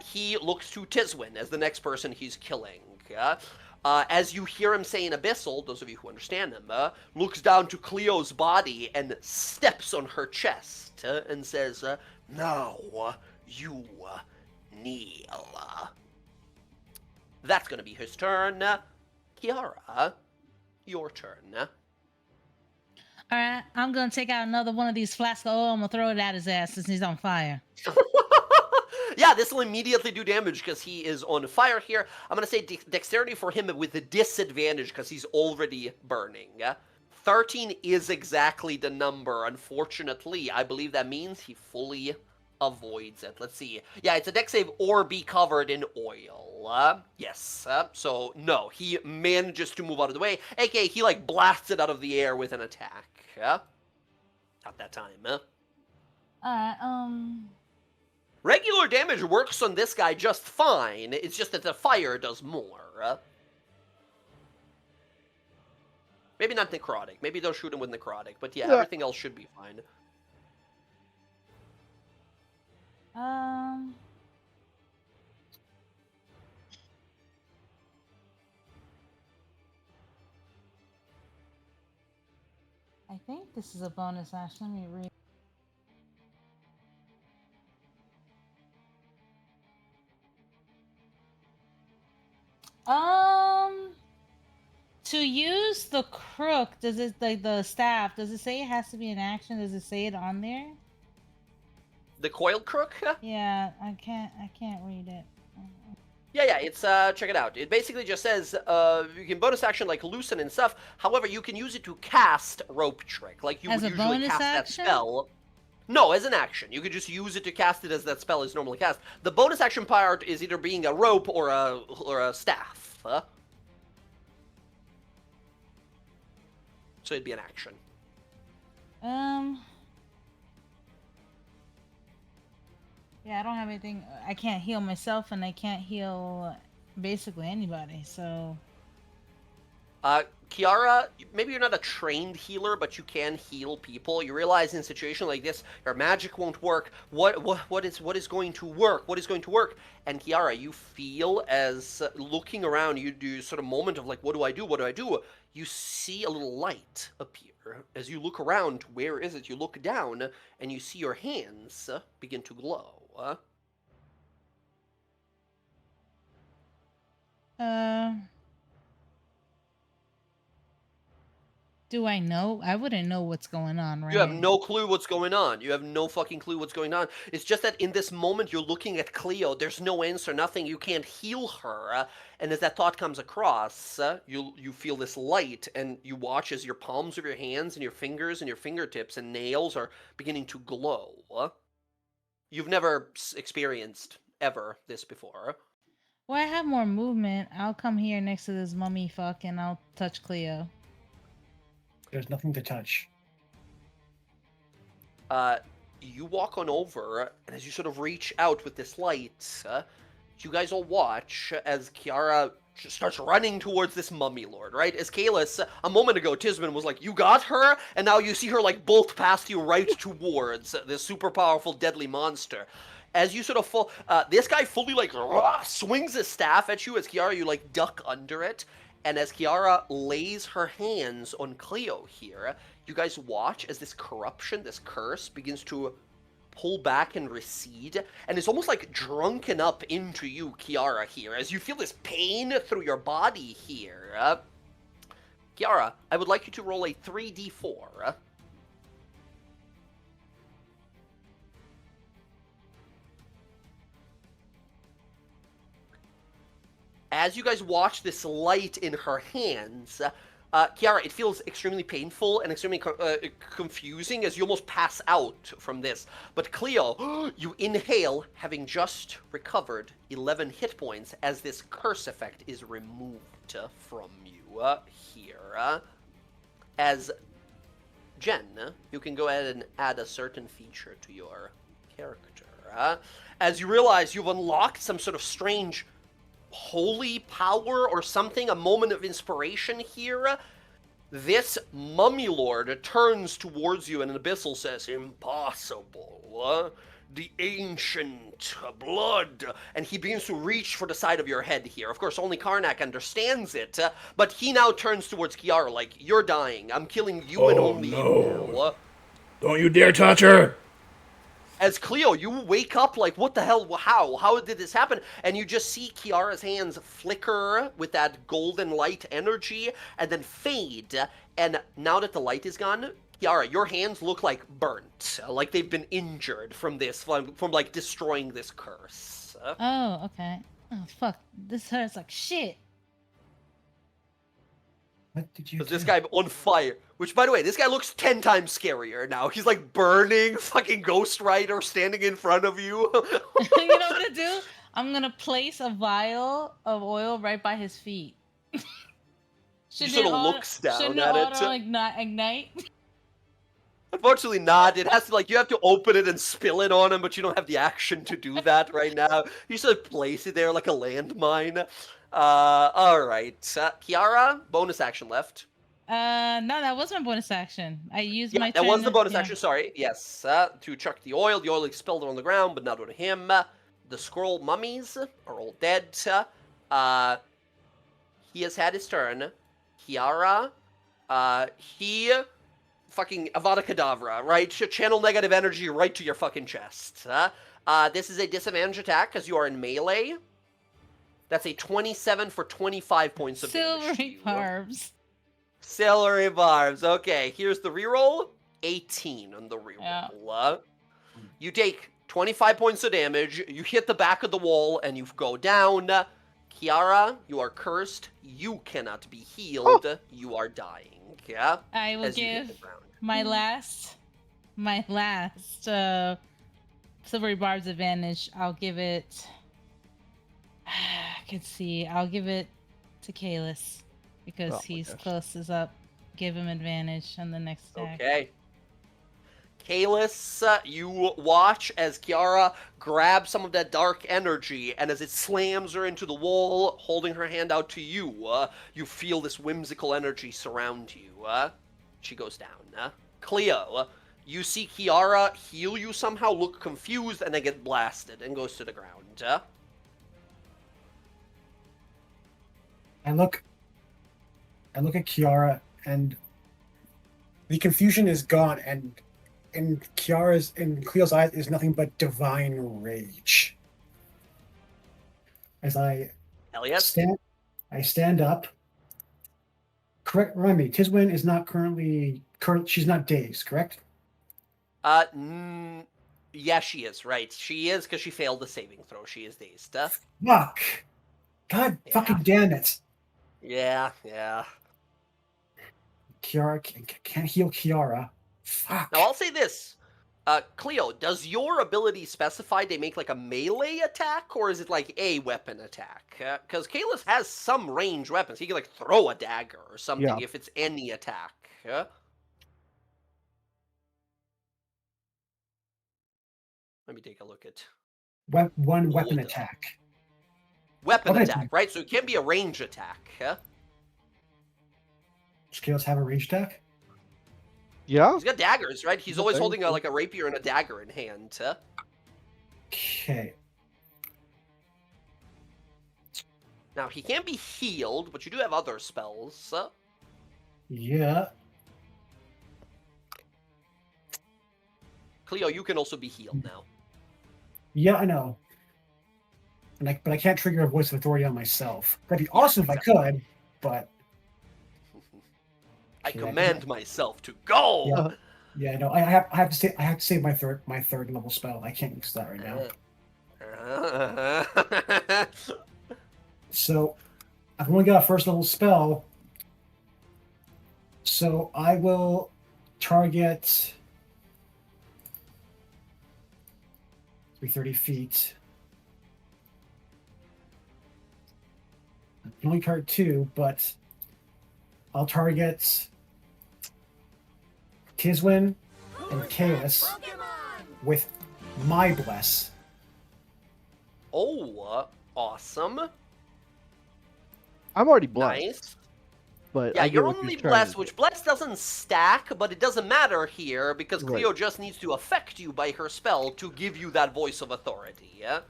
he looks to Tiswin as the next person he's killing. As you hear him say in Abyssal, those of you who understand him, looks down to Cleo's body and steps on her chest and says, "Now you kneel." That's going to be his turn. Kiara, your turn. Alright, I'm gonna take out another one of these flasks of oil. I'm gonna throw it at his ass since he's on fire. Yeah, this will immediately do damage because he is on fire here. I'm going to say dexterity for him with a disadvantage because he's already burning. 13 is exactly the number. Unfortunately, I believe that means he fully avoids it. Let's see. Yeah, it's a dex save or be covered in oil. Yes. So, no, he manages to move out of the way. AKA, he, blasts it out of the air with an attack. Not that time, Alright, Regular damage works on this guy just fine. It's just that the fire does more. Maybe not necrotic. Maybe they'll shoot him with necrotic. But yeah, everything else should be fine. I think this is a bonus action. Let me read. To use the crook, does it the staff? Does it say it has to be an action? Does it say it on there? The coiled crook? Yeah, I can't read it. Yeah, it's check it out. It basically just says you can bonus action like loosen and stuff. However, you can use it to cast rope trick, like you As would a usually bonus cast that action? spell. No, as an action. You could just use it to cast it as that spell is normally cast. The bonus action part is either being a rope or a staff. So it'd be an action. Yeah, I don't have anything. I can't heal myself, and I can't heal basically anybody. So Kiara, maybe you're not a trained healer, but you can heal people. You realize in a situation like this, your magic won't work. What is going to work? What is going to work? And Kiara, you feel as looking around, you do sort of moment of like, what do I do? What do I do? You see a little light appear. As you look around, where is it? You look down, and you see your hands begin to glow. do I know? I wouldn't know what's going on, right? You have no clue what's going on. You have no fucking clue what's going on. It's just that in this moment you're looking at Cleo. There's no answer, nothing. You can't heal her. And as that thought comes across, you feel this light, and you watch as your palms of your hands and your fingers and your fingertips and nails are beginning to glow. You've never experienced ever this before. Well, I have more movement. I'll come here next to this mummy fuck, and I'll touch Cleo. There's nothing to touch. You walk on over, and as you sort of reach out with this light, you guys all watch as Kiara just starts running towards this mummy lord, right? As Kalis, a moment ago, Tisman was like, you got her? And now you see her, like, bolt past you right towards this super powerful, deadly monster. As you sort of fall, this guy fully, like, swings his staff at you as Kiara, you, like, duck under it. And as Kiara lays her hands on Cleo here, you guys watch as this corruption, this curse, begins to pull back and recede, and it's almost like drunken up into you, Kiara, here, as you feel this pain through your body here. Kiara, I would like you to roll a 3d4. As you guys watch this light in her hands, Kiara, it feels extremely painful and extremely confusing as you almost pass out from this. But Cleo, you inhale, having just recovered 11 hit points as this curse effect is removed from you here. As Jen, you can go ahead and add a certain feature to your character. As you realize you've unlocked some sort of strange holy power or something, a moment of inspiration here, this mummy lord turns towards you and an abyssal says, impossible, the ancient blood, and he begins to reach for the side of your head here. Of course, only Karnak understands it, but he now turns towards Kiara like, you're dying, I'm killing you and only you now. Don't you dare touch her! As Cleo, you wake up like, what the hell, how did this happen? And you just see Kiara's hands flicker with that golden light energy and then fade. And now that the light is gone, Kiara, your hands look like burnt, like they've been injured from this, from like destroying this curse. Oh, okay. Oh, fuck. This hurts like shit. What did you do? This guy on fire. Which, by the way, this guy looks 10 times scarier now. He's like burning, fucking Ghost Rider standing in front of you. You know what I'm gonna do? I'm gonna place a vial of oil right by his feet. He sort of looks down at it. Ignite? Unfortunately not. It has to, like, you have to open it and spill it on him, but you don't have the action to do that right now. You sort of place it there like a landmine. Alright. Kiara, bonus action left. No, that was my bonus action. I used my that turn was the bonus yeah. action, sorry. Yes, to chuck the oil. The oil expelled on the ground, but not on him. The scroll mummies are all dead. He has had his turn. Kiara, he fucking Avada Kedavra, right? Channel negative energy right to your fucking chest. This is a disadvantage attack because you are in melee. That's a 27 for 25 points of damage. Silvery barbs. Silvery barbs. Okay, here's the reroll. 18 on the reroll. Yeah. You take 25 points of damage. You hit the back of the wall and you go down. Kiara, you are cursed. You cannot be healed. You are dying. Yeah. I will As you hit give the ground. my last silvery barbs advantage. I'll give it. I can see. I'll give it to Kalis because Oh my he's gosh. closest up. Give him advantage on the next attack. Okay. Kalis, you watch as Kiara grabs some of that dark energy, and as it slams her into the wall, holding her hand out to you, you feel this whimsical energy surround you. She goes down. Cleo, you see Kiara heal you somehow, look confused, and then get blasted and goes to the ground. I look at Kiara, and the confusion is gone, and in Cleo's eyes is nothing but divine rage. As I Hell yes. stand up. Correct. Remind me, Tiswin is not she's not dazed, correct? Yeah, she is, right. She is, because she failed the saving throw. She is dazed. Fuck. God Yeah. fucking damn it. Yeah. Kiara can't heal Kiara. Fuck. Now, I'll say this. Cleo, does your ability specify they make like a melee attack, or is it like a weapon attack? Because Kalis has some range weapons. He can like throw a dagger or something Yeah. if it's any attack. Let me take a look at One weapon Hold attack. weapon Okay. attack, right? So it can be a range attack. Does Chaos have a range attack? Yeah. He's got daggers, right? He's always Okay. holding like a rapier and a dagger in hand. Okay. Now he can't be healed, but you do have other spells. Yeah. Cleo, you can also be healed now. Yeah, I know. But I can't trigger a voice of authority on myself. That'd be awesome if I could, but I Okay, command myself to go. Yeah. yeah, no, I have to save my third level spell. I can't use that right now. So I've only got a first level spell. So I will target 330 feet. I can only target 2, but I'll target Tiswin and Kalis with my bless. Oh, awesome. I'm already blessed, Nice. but Yeah, I get you're what only trying blessed, to which bless doesn't stack, but it doesn't matter here because Right. Cleo just needs to affect you by her spell to give you that voice of authority, yeah?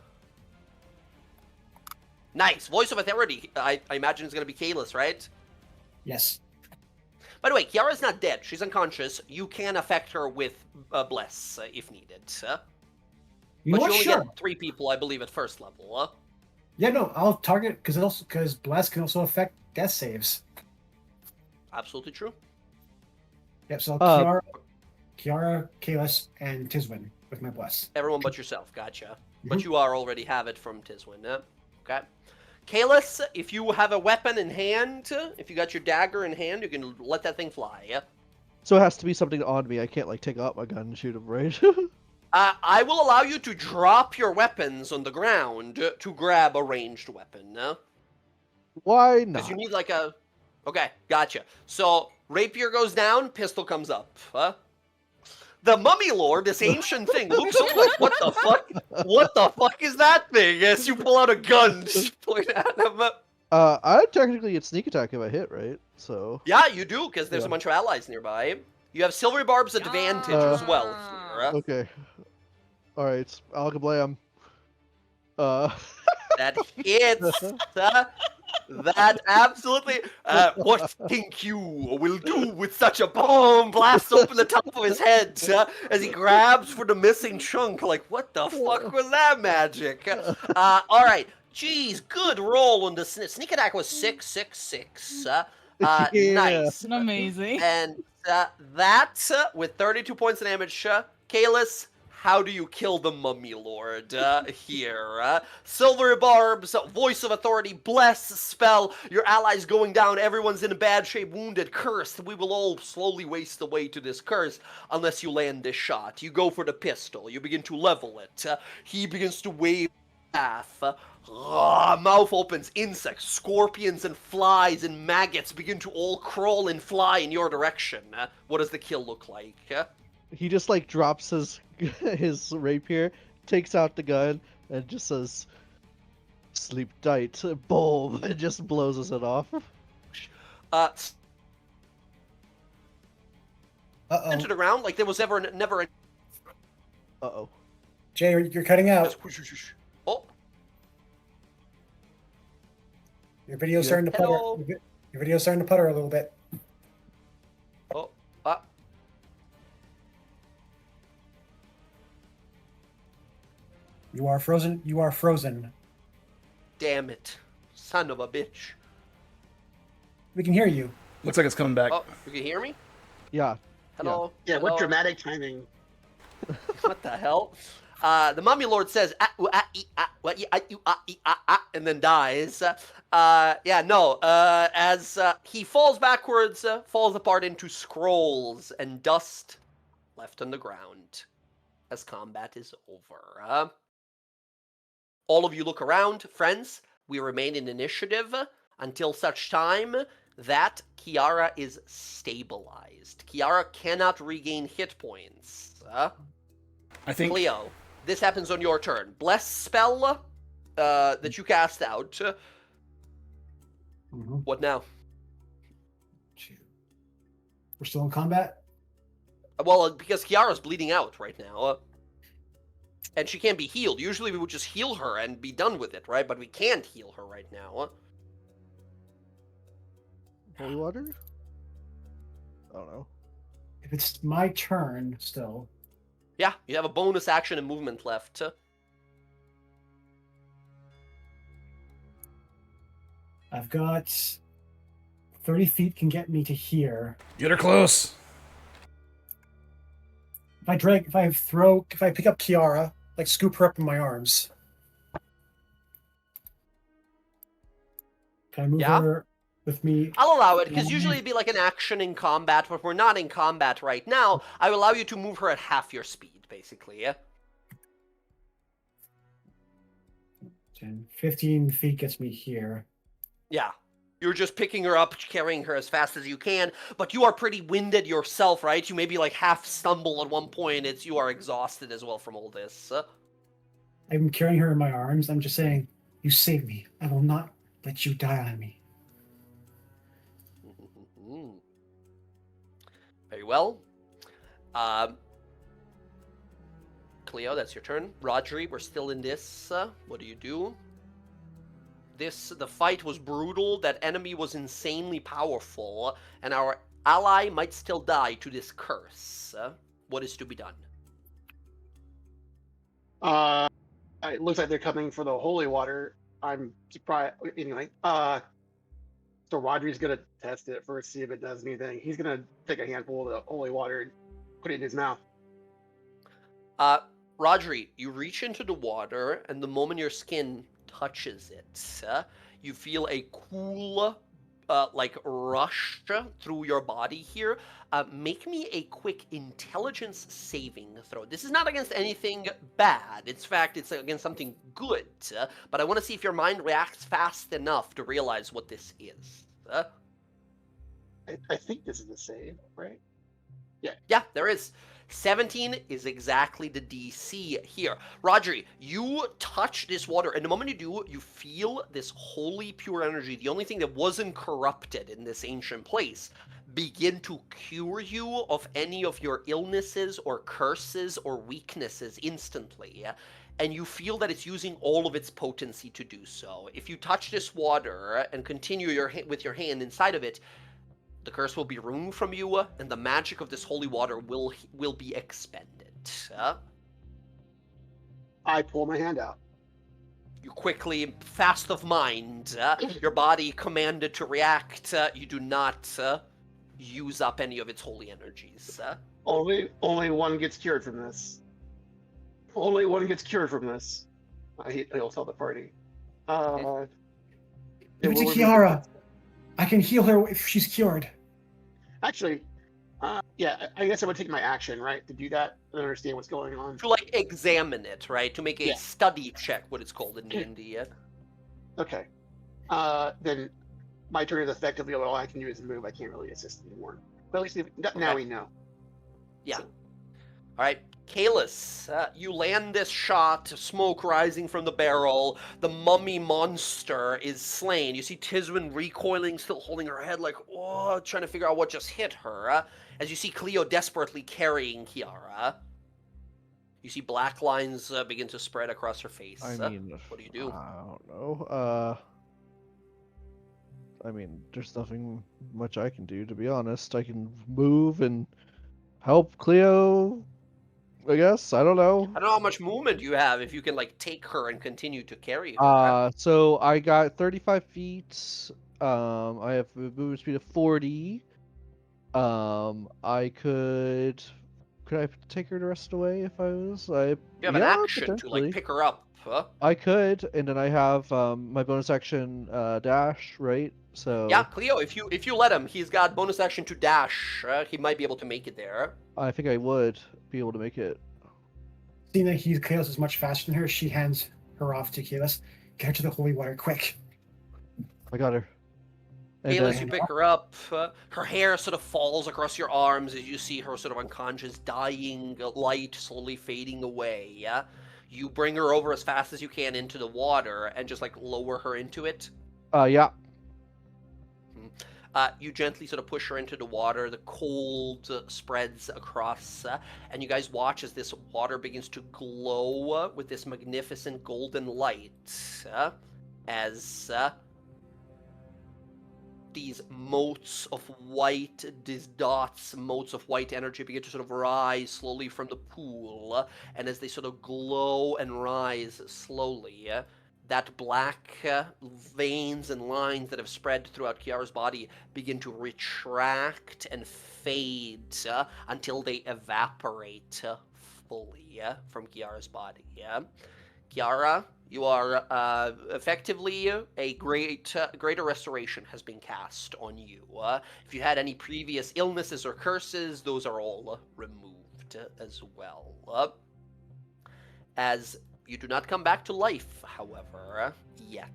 Nice. Voice of authority, I imagine it's going to be Kalis, right? Yes. By the way, Kiara's not dead. She's unconscious. You can affect her with bless if needed. You know But what? you only Sure. get 3 people, I believe, at first level. Yeah, no, I'll target because bless can also affect death saves. Absolutely true. Yep. So Kiara, Kalis, and Tiswin with my bless. Everyone but yourself, gotcha. Mhm. But you already have it from Tiswin, okay? Kalis, if you have a weapon in hand, if you got your dagger in hand, you can let that thing fly, yeah? So it has to be something on me. I can't like take out my gun and shoot him, right? I will allow you to drop your weapons on the ground to grab a ranged weapon, no? Why Because not? you need like a... Okay, gotcha. So, rapier goes down, pistol comes up, huh? The mummy lord, this ancient thing, looks over like, what the fuck? What the fuck is that thing? As you pull out a gun, just point at him. I technically get sneak attack if I hit, right? So Yeah, you do, because there's a Yeah. bunch of allies nearby. You have Silvery Barb's advantage as well here. okay. All right, Alakablam. That hits. That absolutely. What think you will do with such a bomb? Blasts open the top of his head as he grabs for the missing chunk. Like, what the fuck was that magic? All right. Jeez, good roll on the sneak attack was 666. Yeah. Nice. Amazing. And that, with 32 points of damage, Kalis, how do you kill the Mummy Lord here? Silver Barbs, Voice of Authority, Bless, Spell. Your allies going down. Everyone's in a bad shape, wounded, cursed. We will all slowly waste away to this curse unless you land this shot. You go for the pistol. You begin to level it. He begins to wave staff. Mouth opens. Insects, scorpions, and flies and maggots begin to all crawl and fly in your direction. What does the kill look like? He just like drops his his rapier, takes out the gun, and just says, "Sleep tight." Boom! It just blows it off. Into the ground like there was never. Uh-oh. Jay, you're cutting out. Oh, Your video's Yeah. starting to putter. Hello. Your video's starting to putter a little bit. oh, You are frozen. You are frozen. damn it, son of a bitch. We can hear you. Looks like it's coming back. Oh, you can hear me? Yeah. Hello. Yeah, what Hello? dramatic timing. What the hell? The Mummy Lord says, and then dies. As he falls backwards, falls apart into scrolls and dust left on the ground as combat is over. All of you look around, friends. We remain in initiative until such time that Kiara is stabilized. Kiara cannot regain hit points. I think Cleo, this happens on your turn. Bless spell that you cast out. Mhm. What now? We're still in combat. Well, because Kiara's bleeding out right now. And she can't be healed. Usually we would just heal her and be done with it, right? But we can't heal her right now. Holy water? I don't know. If it's my turn still, Yeah, you have a bonus action and movement left. I've got 30 feet can get me to here. get her close. If I pick up Kiara, like scoop her up in my arms. Can I move Yeah. her with me? I'll allow it, because usually it'd be like an action in combat, but we're not in combat right now. I will allow you to move her at half your speed, basically. 10, 15 feet gets me here. Yeah. You're just picking her up, carrying her as fast as you can, but you are pretty winded yourself, right? You maybe like half stumble at one point. You are exhausted as well from all this. I'm carrying her in my arms. I'm just saying, you saved me. I will not let you die on me. Very well. Cleo, that's your turn. Rodri, we're still in this. What do you do? The fight was brutal, that enemy was insanely powerful, and our ally might still die to this curse. What is to be done? It looks like they're coming for the holy water. I'm surprised. Anyway, so Rodri's gonna test it first, see if it does anything. He's gonna take a handful of the holy water and put it in his mouth. Rodri, you reach into the water, and the moment your skin touches it, you feel a cool, rush through your body here. Make me a quick intelligence saving throw. This is not against anything bad. In fact, it's against something good. But I want to see if your mind reacts fast enough to realize what this is. I think this is a save, right? Yeah, there is. 17 is exactly the DC here. Rodri, you touch this water, and the moment you do, you feel this holy pure energy, the only thing that wasn't corrupted in this ancient place, begin to cure you of any of your illnesses or curses or weaknesses instantly. And you feel that it's using all of its potency to do so. If you touch this water and continue with your hand inside of it, the curse will be removed from you, and the magic of this holy water will be expended. I pull my hand out. You quickly, fast of mind, your body commanded to react. You do not use up any of its holy energies. Only one gets cured from this. Only one gets cured from this. He'll tell the party. It Give it to will remove the Kiara. I can heal her if she's cured. Actually, yeah, I guess I would take my action, right, to do that and understand what's going on. To like examine it, right? To make a Yeah. study check, what it's called in D&D. Okay. Then my turn is effectively all I can do is move. I can't really assist anymore. But at least now we know. Yeah. So- All right, Kalis, you land this shot, smoke rising from the barrel. The mummy monster is slain. You see Tiswin recoiling, still holding her head like, oh, trying to figure out what just hit her. As you see Cleo desperately carrying Kiara. You see black lines begin to spread across her face. I mean, what do you do? I don't know. I mean, there's nothing much I can do, to be honest. I can move and help Cleo, I guess. I don't know. I don't know how much movement you have if you can like take her and continue to carry her. So I got 35 feet. I have a movement speed of 40. I could I take her the rest away if I was? You have an action to like pick her up. I could, and then I have my bonus action dash, right? So Yeah, Cleo, if you let him, he's got bonus action to dash. He might be able to make it there. I think I would be able to make it. Seeing that Kalis is much faster than her, she hands her off to Kalis. Get her to the holy water, quick. I got her. And Kalis, then- you pick her up. Her hair sort of falls across your arms as you see her sort of unconscious, dying light slowly fading away. Yeah, you bring her over as fast as you can into the water and just like lower her into it. Yeah. You gently sort of push her into the water. The cold spreads across, and you guys watch as this water begins to glow with this magnificent golden light. As these motes of white, these dots, motes of white energy begin to sort of rise slowly from the pool, and as they sort of glow and rise slowly, that black veins and lines that have spread throughout Kiara's body begin to retract and fade until they evaporate fully from Kiara's body. Kiara, you are effectively a greater restoration has been cast on you. If you had any previous illnesses or curses, those are all removed as well. As you do not come back to life, however, yet.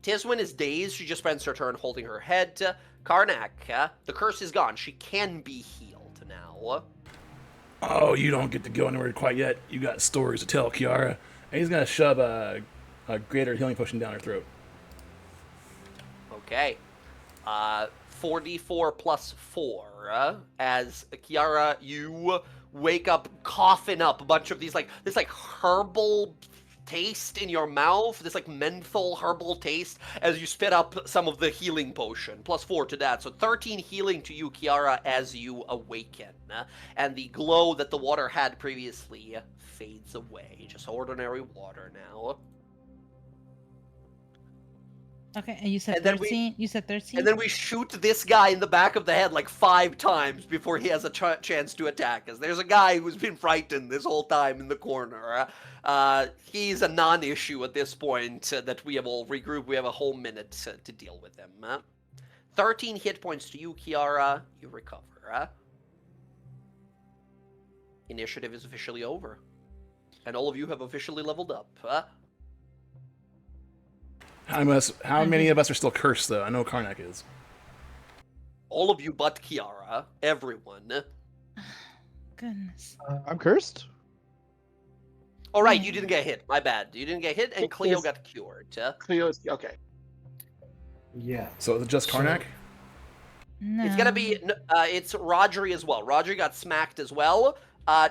Tiswin is dazed. She just spends her turn holding her head. Karnak, the curse is gone. She can be healed now. Oh, you don't get to go anywhere quite yet. You got stories to tell, Kiara. And he's gonna shove a greater healing potion down her throat. Okay. 44 plus 4. As Kiara, you wake up coughing up a bunch of these this herbal taste in your mouth, this menthol herbal taste as you spit up some of the healing potion. Plus 4 to that, so 13 healing to you, Kiara, as you awaken. And the glow that the water had previously fades away. Just ordinary water now. Okay, and you said And then 13? You said 13? And then we shoot this guy in the back of the head 5 times before he has a chance to attack us. There's a guy who's been frightened this whole time in the corner. He's a non-issue at this point that we have all regrouped. We have a whole minute to deal with him. 13 hit points to you, Kiara. You recover. Initiative is officially over. And all of you have officially leveled up. How many of us are still cursed, though? I know Karnak is. All of you but Kiara. Everyone. Goodness. I'm cursed? All right, you didn't get hit. My bad. You didn't get hit, and Cleo got cured. Cleo's okay. Yeah. So is it just Karnak? No. It's gonna be. It's Rodri as well. Rodri got smacked as well.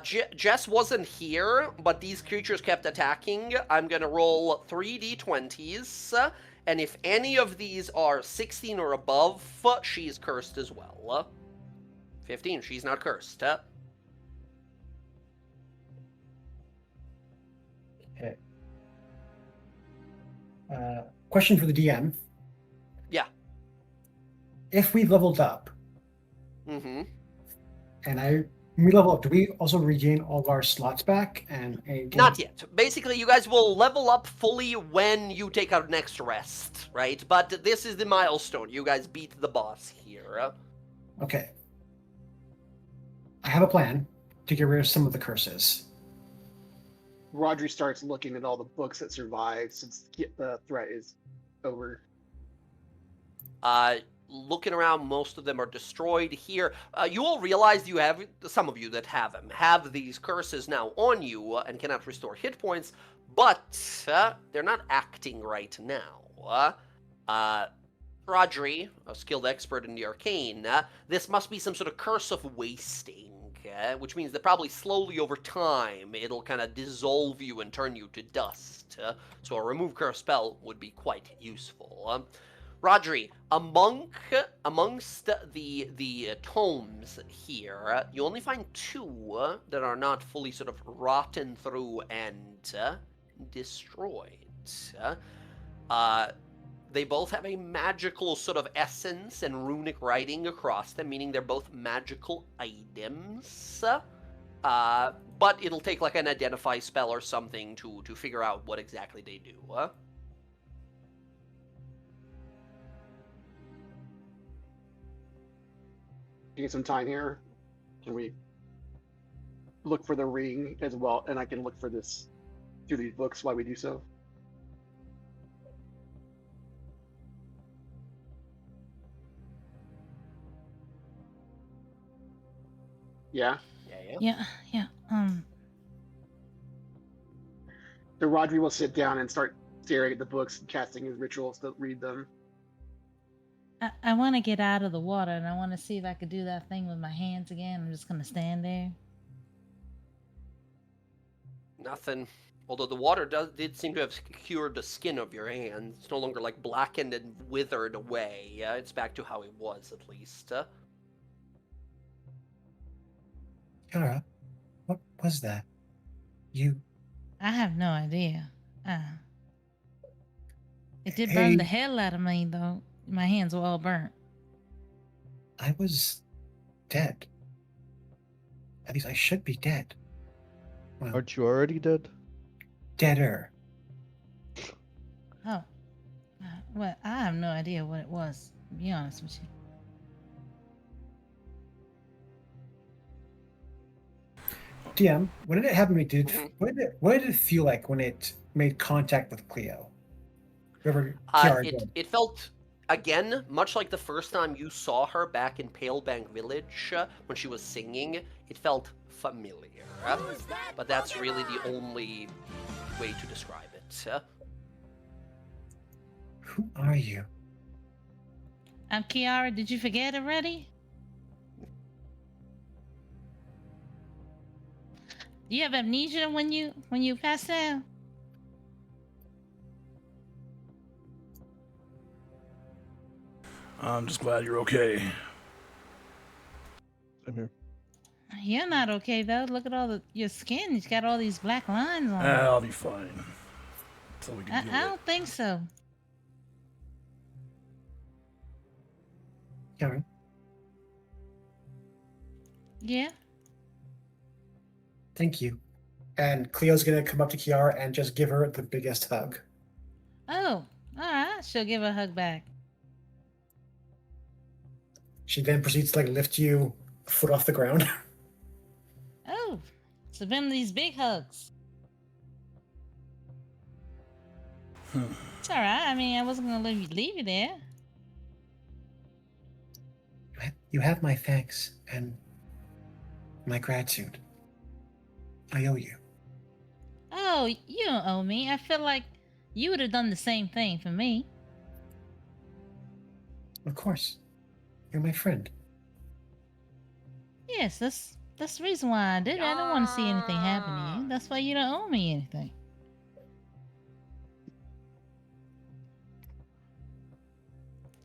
Jess wasn't here, but these creatures kept attacking. I'm gonna roll 3d20s, and if any of these are 16 or above, she's cursed as well. 15, she's not cursed. Okay. Question for the DM. Yeah. If we leveled up Mm-hmm. and I When we level up, do we also regain all of our slots back? And Not yet. Basically, you guys will level up fully when you take our next rest, right? But this is the milestone. You guys beat the boss here. Okay. I have a plan to get rid of some of the curses. Rodri starts looking at all the books that survived since the threat is over. Looking around, most of them are destroyed here. You will realize you have, some of you that have them, have these curses now on you and cannot restore hit points, but they're not acting right now. Rodri, a skilled expert in the arcane, this must be some sort of curse of wasting, which means that probably slowly over time it'll kind of dissolve you and turn you to dust. So a remove curse spell would be quite useful. Rodri, amongst the tomes here, you only find 2 that are not fully sort of rotten through and destroyed. They both have a magical sort of essence and runic writing across them, meaning they're both magical items. But it'll take like an identify spell or something to figure out what exactly they do. Taking some time here. Can we look for the ring as well? And I can look for this through these books while we do so. Yeah. Yeah. So Rodri will sit down and start staring at the books and casting his rituals to read them. I want to get out of the water, and I want to see if I could do that thing with my hands again. I'm just gonna stand there. Nothing. Although the water did seem to have cured the skin of your hand. It's no longer like blackened and withered away. It's back to how it was, at least. Kara, what was that? You. I have no idea. It did burn the Hey. hell out of me, though. My hands were all burnt. I was dead. At least I should be dead. Well, Aren't you already dead? deader. Oh. Well, I have no idea what it was, to be honest with you. DM, when did it happen? Mhm. What did it feel like when it made contact with Cleo? Whoever Kiara did. It felt, again, much like the first time you saw her back in Palebank Village when she was singing, it felt familiar. But that's really the only way to describe it. Who are you? I'm Kiara. Did you forget already? Do you have amnesia when you pass out? I'm just glad you're okay. I'm here. You're not okay though. Look at your skin. It's got all these black lines on it. I'll be fine. So we can deal I with don't think so. Kiara, Yeah. thank you. And Cleo's gonna come up to Kiara and just give her the biggest hug. Oh, all right. She'll give a hug back. She then proceeds to lift you a foot off the ground. Oh, it's been these big hugs. It's all right. I mean, I wasn't gonna leave you there. You have my thanks and my gratitude. I owe you. Oh, you don't owe me. I feel like you would have done the same thing for me. Of course. You're my friend. Yes, that's the reason why I did it. I don't want to see anything happen to you. That's why you don't owe me anything.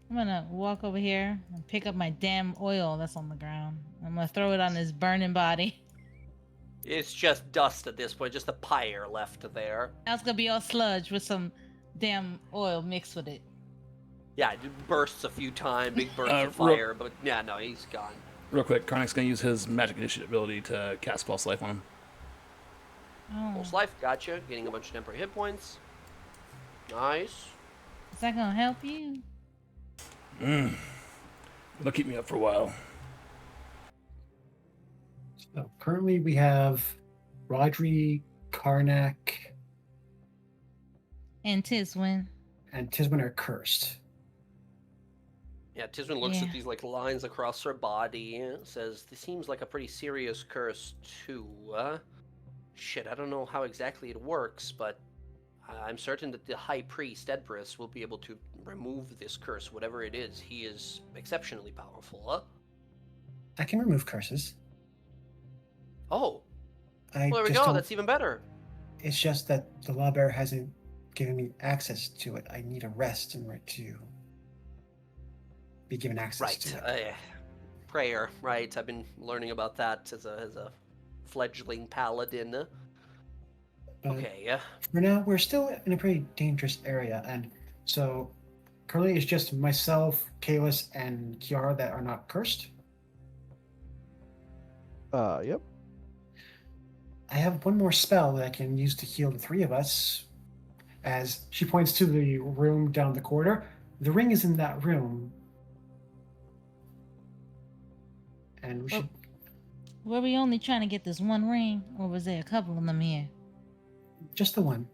I'm gonna walk over here and pick up my damn oil that's on the ground. I'm gonna throw it on his burning body. It's just dust at this point, just a pyre left there. Now it's gonna be all sludge with some damn oil mixed with it. Yeah, it bursts a few times, big bursts of real- fire, but yeah, no, he's gone. Real quick, Karnak's going to use his magic initiative ability to cast Pulse Life on him. Oh, Pulse life, gotcha. Getting a bunch of temporary hit points. Nice. is that gonna help you? It'll keep me up for a while. So currently we have Rodri, Karnak, And Tiswin. and Tiswin are cursed. Yeah, Tisman looks Yeah. at these like lines across her body and says, "This seems like a pretty serious curse too. Shit, I don't know how exactly it works, but I'm certain that the High Priest Edbris will be able to remove this curse, whatever it is. He is exceptionally powerful." I can remove curses. Oh, I well, there we just go. don't- That's even better. It's just that the law bearer hasn't given me access to it. I need a rest in order to be given access Right. to it. Prayer. Right. I've been learning about that as a fledgling paladin. But Okay. for now, we're still in a pretty dangerous area, and so currently it's just myself, Kalis, and Kiara that are not cursed. Yep. I have one more spell that I can use to heal the three of us. As she points to the room down the corridor, the ring is in that room, and we should. Were we only trying to get this one ring, or was there a couple of them here? Just the one.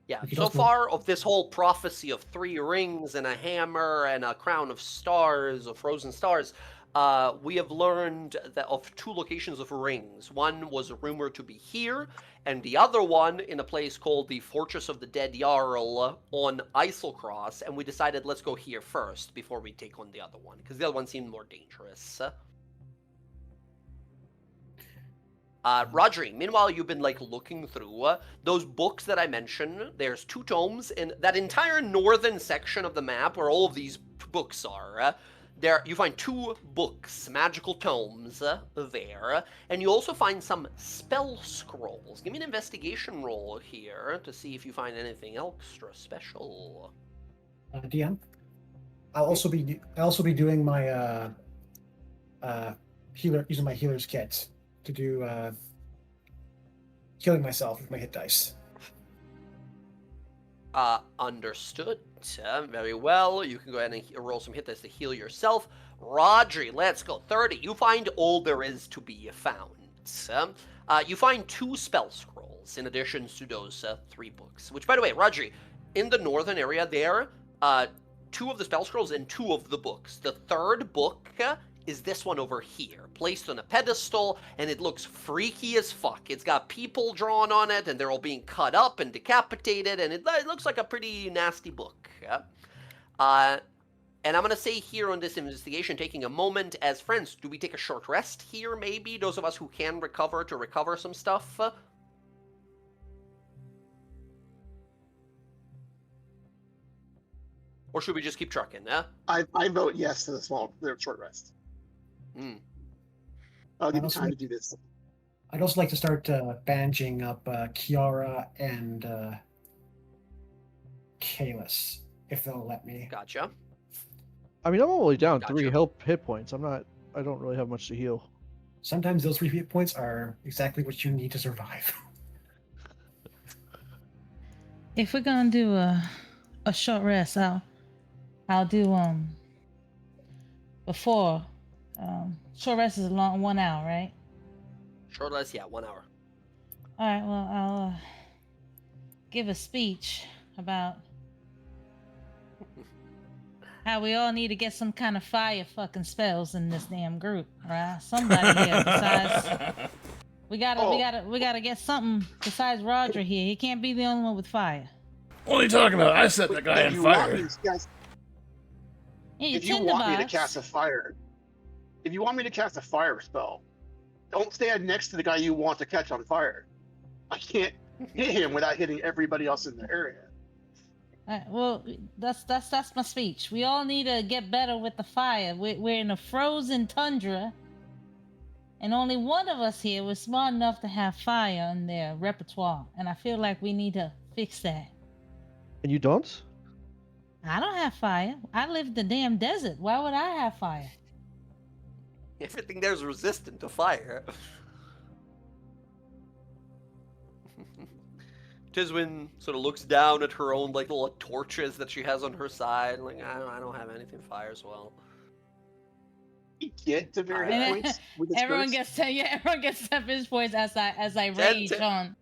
Yeah, We could so also- far of this whole prophecy of 3 rings and a hammer and a crown of stars, of frozen stars, we have learned that of 2 locations of rings. One was rumored to be here, and the other one in a place called the Fortress of the Dead Jarl on Eiselcross, and we decided let's go here first before we take on the other one, because the other one seemed more dangerous. Rodri, meanwhile, you've been like looking through those books that I mentioned. There's 2 tomes in that entire northern section of the map where all of these books are. There, you find 2 books, magical tomes there, and you also find some spell scrolls. Give me an investigation roll here to see if you find anything extra special. DM. I'll also be doing my healer, using my healer's kit to do healing myself with my hit dice. Understood. Very well. You can go ahead and roll some hit dice to heal yourself. Rodri, let's go. 30. You find all there is to be found. You find 2 spell scrolls in addition to those 3 books. Which, by the way, Rodri, in the northern area there, 2 of the spell scrolls and 2 of the books. The 3rd book is this one over here, placed on a pedestal, and it looks freaky as fuck. It's got people drawn on it, and they're all being cut up and decapitated, and it looks like a pretty nasty book. And I'm going to say here on this investigation, taking a moment, as friends, do we take a short rest here, maybe? Those of us who can recover to recover some stuff? Or should we just keep trucking, I vote yes to the short rest. I'll give you time to do this. I'd also like to start bandaging up Kiara and Kalis, if they'll let me. Gotcha. I mean, I'm only down Gotcha. 3 hit points. I don't really have much to heal. Sometimes those 3 hit points are exactly what you need to survive. If we're gonna do a short rest, I'll do before short rest is a long 1 hour, right? Short rest, yeah, 1 hour. All right. Well, I'll give a speech about how we all need to get some kind of fire fucking spells in this damn group, right? Somebody here besides we gotta get something besides Roger here. He can't be the only one with fire. What are you talking about? I set that guy If on you want fire. me- guys, Yeah, if you want me to cast a fire, if you want me to cast a fire spell, don't stand next to the guy you want to catch on fire. I can't hit him without hitting everybody else in the area. Well, that's my speech. We all need to get better with the fire. We're in a frozen tundra, and only one of us here was smart enough to have fire in their repertoire, and I feel like we need to fix that. And you don't? I don't have fire. I live in the damn desert. Why would I have fire? Everything there's resistant to fire. Tiswin sort of looks down at her own like little torches that she has on her side, like I don't have anything fire as well. You get to very And hit then points with this everyone curse. gets 10, yeah, everyone gets 10 points as I Ten, rage ten. on.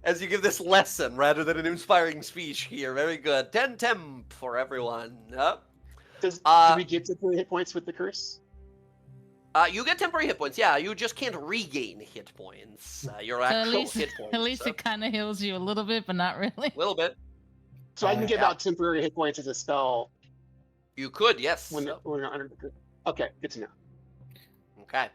As you give this lesson rather than an inspiring speech here, very good. 10 temp for everyone. Do we get to 3 hit points with the curse? You get temporary hit points, yeah. You just can't regain hit points. Your So actual hit points. at least it kind of heals you a little bit, but not really. A little bit. So I can get Yeah. out temporary hit points as a spell You could, yes. when we're not under the curse. Okay, good to know. Okay.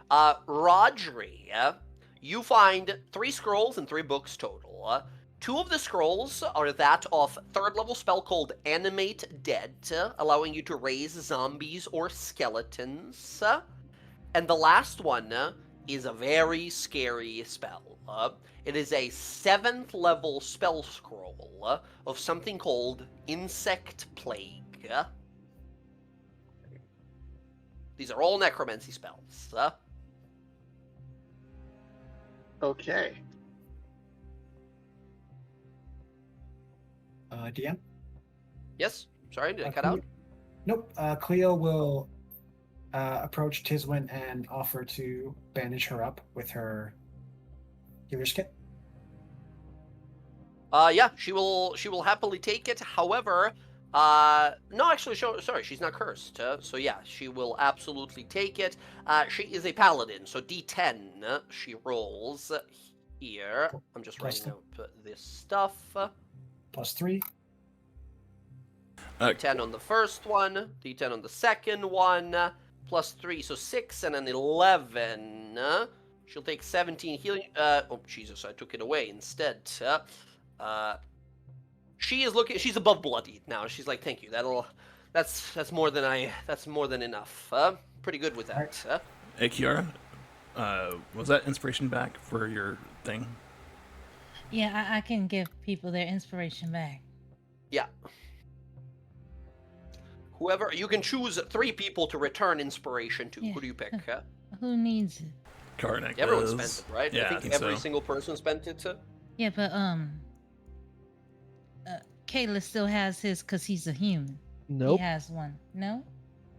Rodri, you find 3 scrolls and 3 books total. 2 of the scrolls are that of 3rd level spell called Animate Dead, allowing you to raise zombies or skeletons. And the last one is a very scary spell. It is a 7th level spell scroll of something called Insect Plague. These are all necromancy spells. Okay. DM? Yes? Sorry, did I cut Cleo- out? Nope. Cleo will approach Tiswin and offer to bandage her up with her healer's kit. Yeah, she will happily take it. However, no, actually, sorry, she's not cursed. So yeah, she will absolutely take it. She is a paladin, so D10 she rolls here. I'm just Plus writing out this stuff. +3. D10 on the first one, D10 on the second one, +3, so 6 and an 11. She'll take 17 healing. Oh Jesus, I took it away instead. She is looking. She's above bloodied now. She's like, thank you. That's more than enough. Pretty good with that. Hey, Kiara, was that inspiration back for your thing? Yeah, I can give people their inspiration back. Yeah. Whoever you can choose 3 people to return inspiration to. Yeah. Who do you pick? Who needs it? Karnak Everyone does. spent it, right? Yeah, I think every so. single person spent it. Yeah, but Kayla still has his because he's a human. Nope. He has one. No?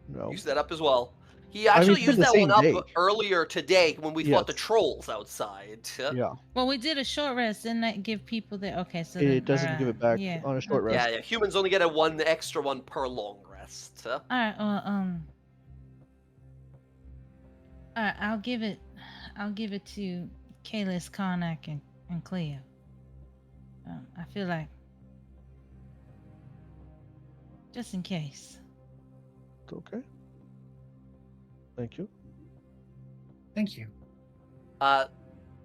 No. Use that up as well. He actually it's been used the that one same up day. earlier today when we fought the Yes. trolls outside. Yeah. Well, we did a short rest. Didn't that give people the okay? So It then, doesn't alright. give it back Yeah. on a short okay. rest. Yeah, humans only get a one extra one per long rest. All right. Well, all right. I'll give it to Kalis, Karnak, and Cleo. I feel like just in case. It's okay. Thank you. Thank you.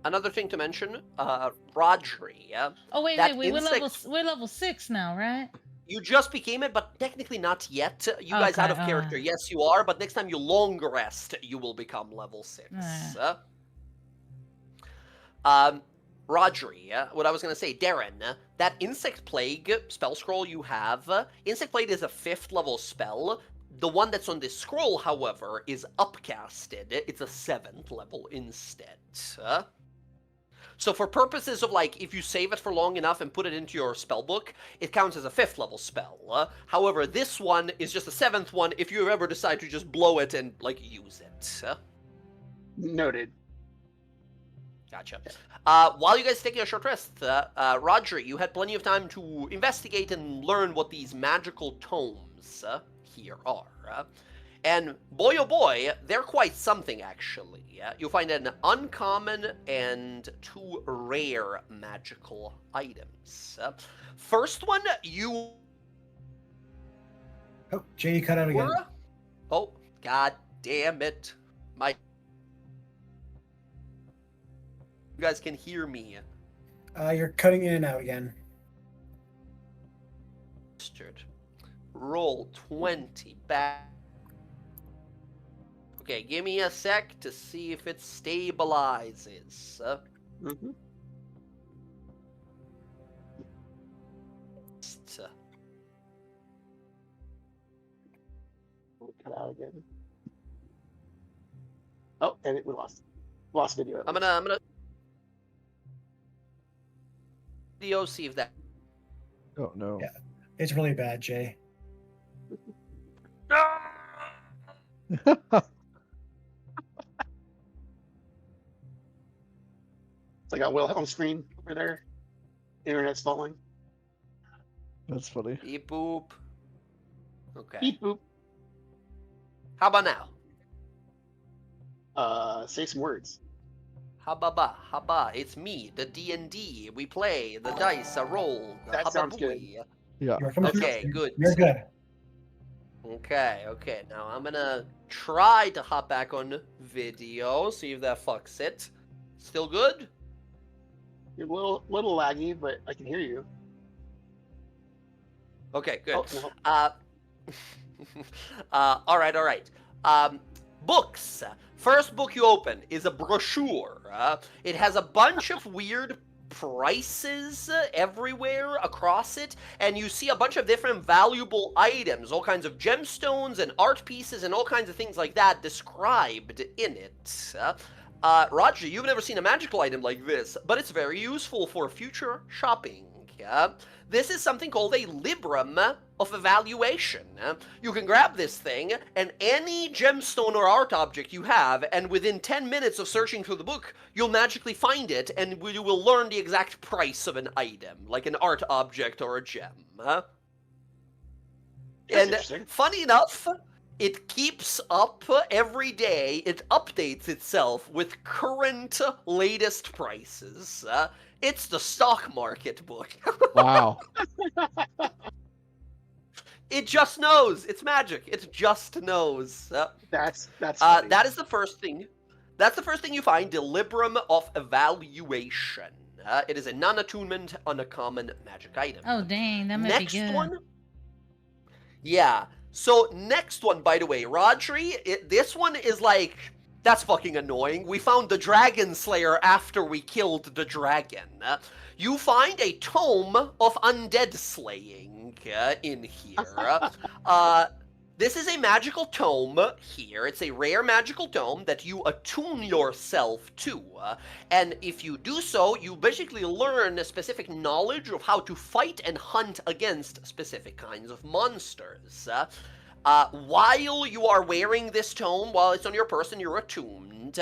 Another thing to mention, Rodri. Oh wait. That We're insect- level 6 now, right? You just became it, but technically not yet. You guys out of Okay, character. Yes, you are, but next time you long rest, you will become level 6. Rodri, what I was going to say, Darren, that Insect Plague spell scroll you have, Insect Plague is a 5th level spell. The one that's on this scroll, however, is upcasted. It's a 7th level instead. So for purposes of, like, if you save it for long enough and put it into your spell book, it counts as a 5th level spell. However, this one is just a 7th one if you ever decide to just blow it and, like, use it. Noted. Gotcha. While you guys taking a short rest, Roger, you had plenty of time to investigate and learn what these magical tomes here are. And boy oh boy, they're quite something actually. You'll find an uncommon and 2 rare magical items. First one, you Oh, Jay, you cut out again. were... Oh, god damn it. You guys can hear me. You're cutting in and out again. Roll 20 back. Okay, give me a sec to see if it stabilizes. Mm-hmm. cut out again. Oh, and we lost video. I'm gonna video see if that. Oh no. Yeah. It's really bad, Jay. It's like a Wilhelm screen over there. Internet's falling. That's funny. Beep boop. Okay. Beep boop. How about now? Say some words. Hababa, haba, it's me, the D&D. We play, the dice are rolled. That sounds good. Hababooey. Yeah. You're coming through. Okay, good. You're good. Okay. Now I'm gonna try to hop back on video, see if that fucks it. Still good? You're a little laggy, but I can hear you. Okay, good. Oh, no. All right. Books. First book you open is a brochure. It has a bunch of weird prices everywhere across it, and you see a bunch of different valuable items, all kinds of gemstones and art pieces and all kinds of things like that described in it. Roger, you've never seen a magical item like this, but it's very useful for future shopping. This is something called a Librum of Evaluation. You can grab this thing and any gemstone or art object you have, and within 10 minutes of searching through the book, you'll magically find it, and you will learn the exact price of an item, like an art object or a gem. That's And interesting. funny enough, it keeps up every day. It updates itself with current latest prices. It's the stock market book. Wow. It just knows. It's magic. It just knows. That's funny. That is the first thing. That's the first thing you find, the Librum of Evaluation. It is a non-attunement uncommon magic item. Oh dang, that might Next be good. one. Yeah. So next one, by the way, Rodri, this one is like, that's fucking annoying. We found the Dragon Slayer after we killed the dragon. You find a tome of undead slaying in here. This is a magical tome here. It's a rare magical tome that you attune yourself to. And if you do so, you basically learn a specific knowledge of how to fight and hunt against specific kinds of monsters. While you are wearing this tome, while it's on your person, you're attuned.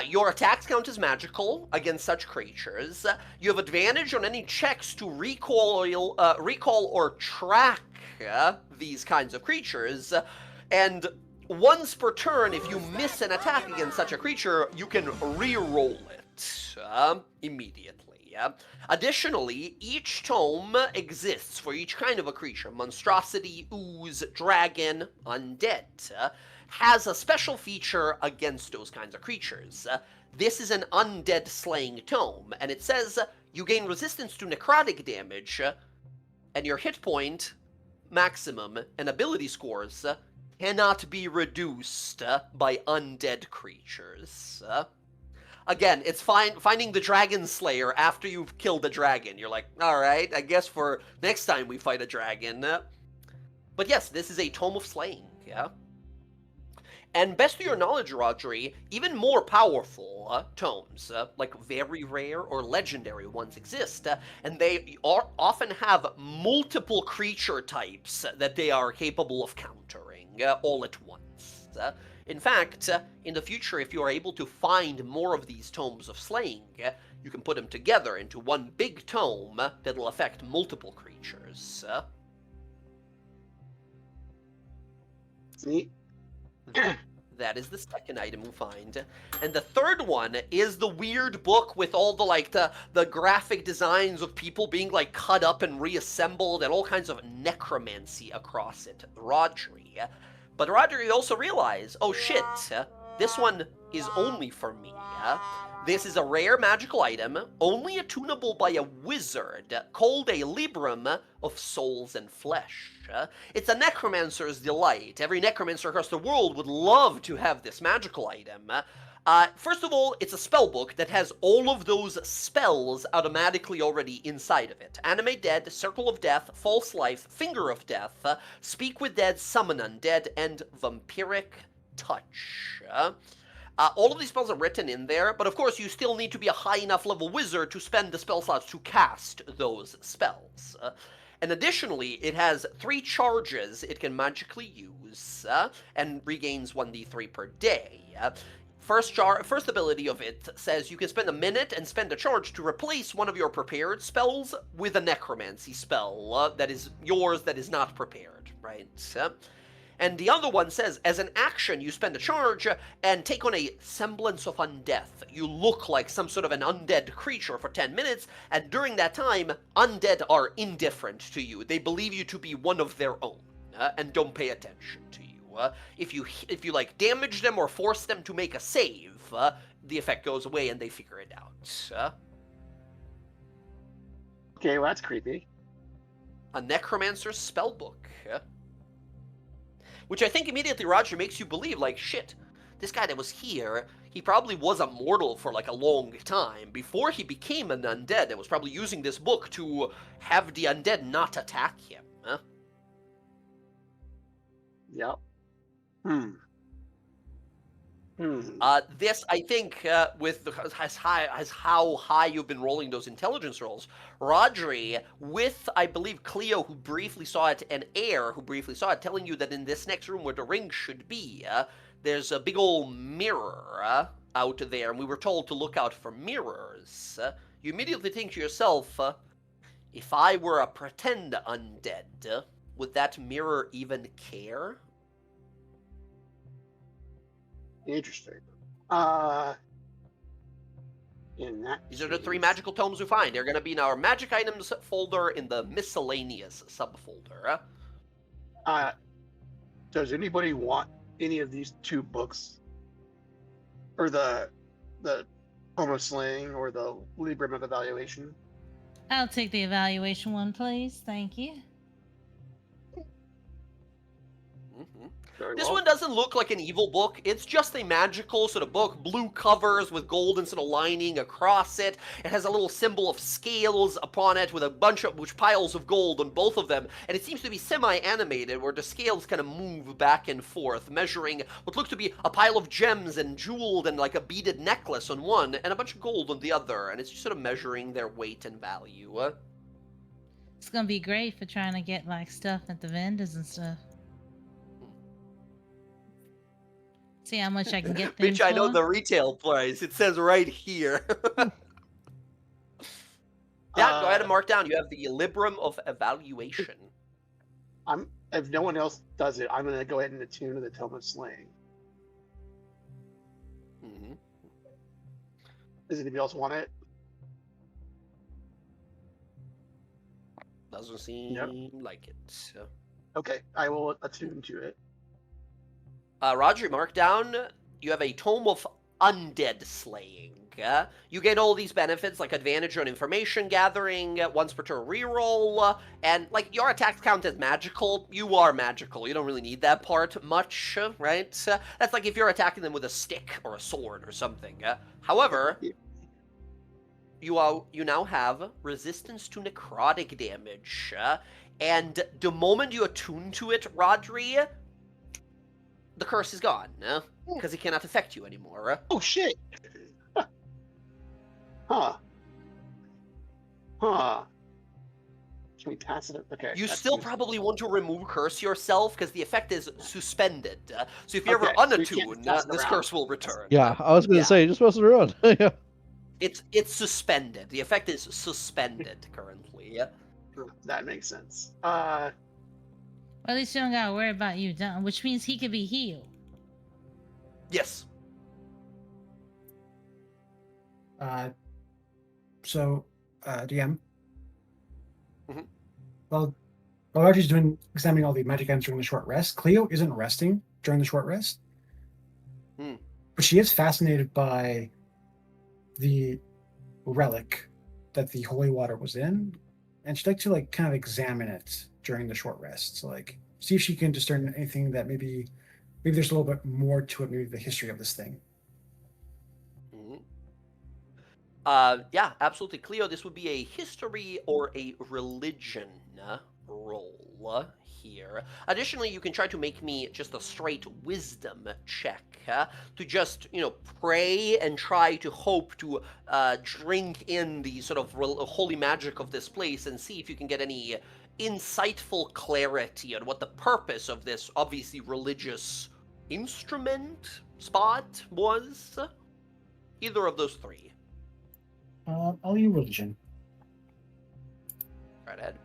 Your attacks count as magical against such creatures. You have advantage on any checks to recall or track these kinds of creatures. And once per turn, if you miss an attack against such a creature, you can re-roll it immediately. Additionally, each tome exists for each kind of a creature. Monstrosity, ooze, dragon, undead. Has a special feature against those kinds of creatures. This is an undead slaying tome, and it says you gain resistance to necrotic damage, and your hit point maximum and ability scores cannot be reduced by undead creatures. Again, it's finding the Dragon Slayer after you've killed a dragon. You're like, alright, I guess for next time we fight a dragon. But yes, this is a Tome of Slaying, yeah? And best to your knowledge, Rodri, even more powerful tomes, like very rare or legendary ones exist, and they often have multiple creature types that they are capable of countering all at once. In fact, in the future, if you are able to find more of these tomes of slaying, you can put them together into one big tome that will affect multiple creatures. It's neat. That is the second item we find. And the third one is the weird book with all the graphic designs of people being like cut up and reassembled and all kinds of necromancy across it. Rodri. But Rodri also realized, oh shit, this one is only for me. This is a rare magical item, only attunable by a wizard, called a Librum of Souls and Flesh. It's a necromancer's delight. Every necromancer across the world would love to have this magical item. First of all, it's a spell book that has all of those spells automatically already inside of it. Animate Dead, Circle of Death, False Life, Finger of Death, Speak with Dead, Summon Undead, and Vampiric Touch. All of these spells are written in there, but of course you still need to be a high enough level wizard to spend the spell slots to cast those spells. And additionally, it has 3 charges it can magically use, and regains 1d3 per day. First ability of it says you can spend a minute and spend a charge to replace one of your prepared spells with a necromancy spell that is yours that is not prepared, right? And the other one says, as an action, you spend a charge and take on a semblance of undeath. You look like some sort of an undead creature for 10 minutes, and during that time, undead are indifferent to you. They believe you to be one of their own, and don't pay attention to you. If you like damage them or force them to make a save, the effect goes away and they figure it out. Okay, well that's creepy. A necromancer's spellbook. Which I think immediately, Roger, makes you believe, like, shit, this guy that was here, he probably was a mortal for, like, a long time. Before he became an undead, and was probably using this book to have the undead not attack him. Yep. This, I think, with how high you've been rolling those intelligence rolls, Rodri, with, I believe, Cleo, who briefly saw it, and Air, who briefly saw it, telling you that in this next room where the ring should be, there's a big old mirror out there, and we were told to look out for mirrors. You immediately think to yourself, if I were a pretend undead, would that mirror even care? Interesting. In that These are the 3 case- magical tomes we find. They're going to be in our magic items folder in the miscellaneous subfolder. Does anybody want any of these 2 books, or the Homo Slaying or the Librum of Evaluation? I'll take the evaluation one, please. Thank you. Very This well. one doesn't look like an evil book. It's just a magical sort of book, blue covers with golden sort of lining across it. It has a little symbol of scales upon it with a bunch of piles of gold on both of them, and it seems to be semi-animated where the scales kind of move back and forth, measuring what looks to be a pile of gems and jeweled and like a beaded necklace on one and a bunch of gold on the other, and it's just sort of measuring their weight and value. It's gonna be great for trying to get like stuff at the vendors and stuff. See how much I can get things Bitch, I know for. the retail price. It says right here. Yeah, go ahead and mark down. You have the Librum of Evaluation. If no one else does it, I'm gonna go ahead and attune to the Tome of Slaying. Mm-hmm. Does anybody else want it? Doesn't seem like it. So. Okay, I will attune to it. Roger, mark down. You have a Tome of Undead Slaying. You get all these benefits like advantage on information gathering, once per turn reroll, and like your attacks count as magical. You are magical. You don't really need that part much, right? That's like if you're attacking them with a stick or a sword or something. However, you now have resistance to necrotic damage, and the moment you attune to it, Rodri, the curse is gone, because it cannot affect you anymore. Oh shit! Huh. Can we pass it? Okay. You that's still useful. probably want to remove curse yourself, because the effect is suspended. So if you ever Okay, so you can't unattune, pass it this around. curse will return. Yeah, I was gonna Yeah. say, you're supposed to run. Yeah. It's suspended. The effect is suspended currently. That makes sense. Well, at least you don't gotta worry about you done, which means he could be healed. Yes. So, DM. Mhm. Well, while Archie's examining all the magic items during the short rest, Cleo isn't resting during the short rest. Hmm. But she is fascinated by the relic that the holy water was in, and she'd like to like kind of examine it during the short rest. So like see if she can discern anything that maybe there's a little bit more to it, maybe the history of this thing. Yeah, absolutely. Cleo, this would be a history or a religion roll here. Additionally, you can try to make me just a straight wisdom check to just, pray and try to hope to drink in the sort of holy magic of this place and see if you can get any insightful clarity on what the purpose of this obviously religious instrument spot was. Either of those three. I'll use religion. Right ahead.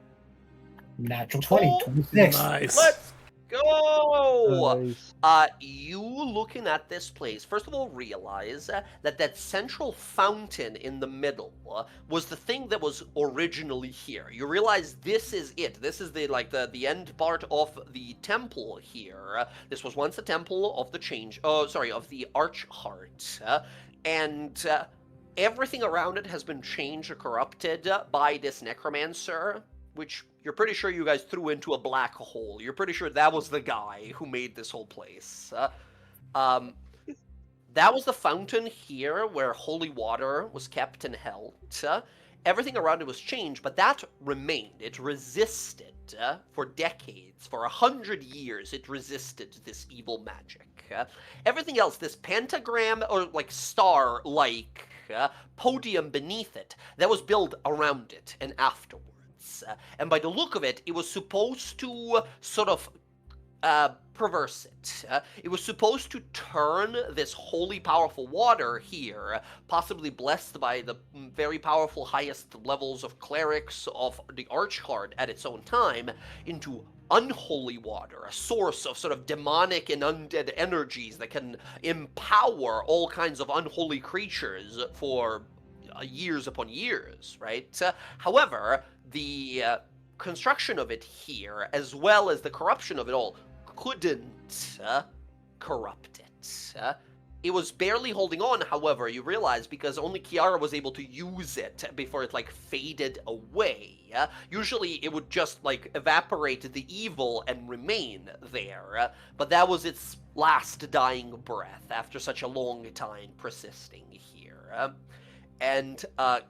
Natural 20, Oh, 26. Nice. Let's go! Nice. You looking at this place, first of all, realize that central fountain in the middle was the thing that was originally here. You realize this is it. This is the end part of the temple here. This was once a temple of the of the Archheart. And everything around it has been changed or corrupted by this necromancer, which you're pretty sure you guys threw into a black hole. You're pretty sure that was the guy who made this whole place. That was the fountain here where holy water was kept and held. Everything around it was changed, but that remained. It resisted for decades. For 100 years, it resisted this evil magic. Everything else, this pentagram or star-like podium beneath it, that was built around it and afterwards. And by the look of it, it was supposed to sort of perverse it. It was supposed to turn this holy, powerful water here, possibly blessed by the very powerful highest levels of clerics of the Archheart at its own time, into unholy water, a source of sort of demonic and undead energies that can empower all kinds of unholy creatures for years upon years, right? However, the construction of it here, as well as the corruption of it all, couldn't corrupt it. It was barely holding on, however, you realize, because only Kiara was able to use it before it, faded away. Usually it would just, evaporate the evil and remain there, but that was its last dying breath after such a long time persisting here. And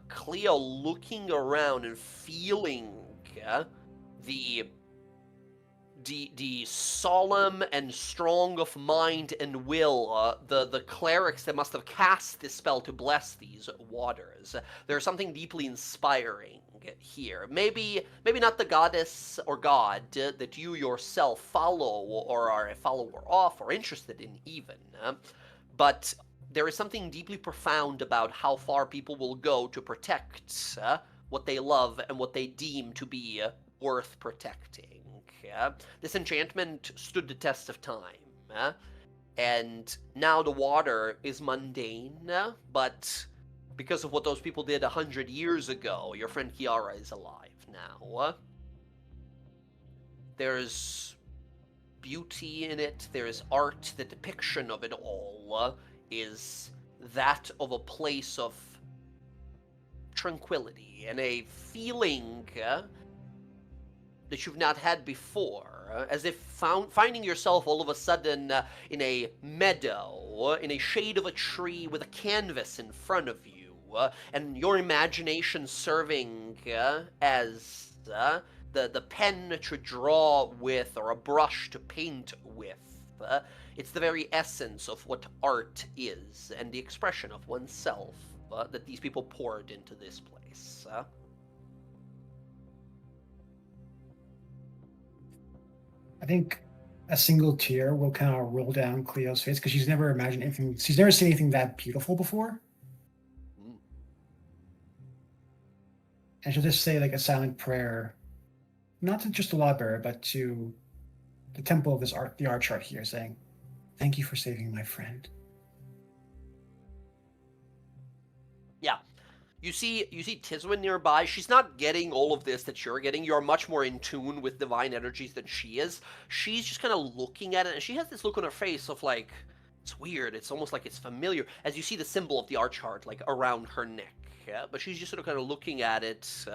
Cleo, looking around and feeling the solemn and strong of mind and will, the clerics that must have cast this spell to bless these waters. There's something deeply inspiring here. Maybe not the goddess or god that you yourself follow or are a follower of or interested in even, but there is something deeply profound about how far people will go to protect what they love and what they deem to be worth protecting. This enchantment stood the test of time, and now the water is mundane, but because of what those people did 100 years ago, your friend Kiara is alive now. There's beauty in it, there's art, the depiction of it all is that of a place of tranquility and a feeling that you've not had before, as if finding yourself all of a sudden in a meadow, in a shade of a tree with a canvas in front of you, and your imagination serving as the pen to draw with or a brush to paint with. It's the very essence of what art is, and the expression of oneself that these people poured into this place. I think a single tear will kind of roll down Cleo's face because she's never imagined anything. She's never seen anything that beautiful before. And she'll just say a silent prayer, not to just the library, but to the temple of the Archheart here, saying, "Thank you for saving my friend." Yeah. You see Tiswin nearby. She's not getting all of this that you're getting. You're much more in tune with divine energies than she is. She's just kind of looking at it, and she has this look on her face of it's weird. It's almost like it's familiar. As you see the symbol of the Archheart around her neck. Yeah? But she's just sort of kind of looking at it,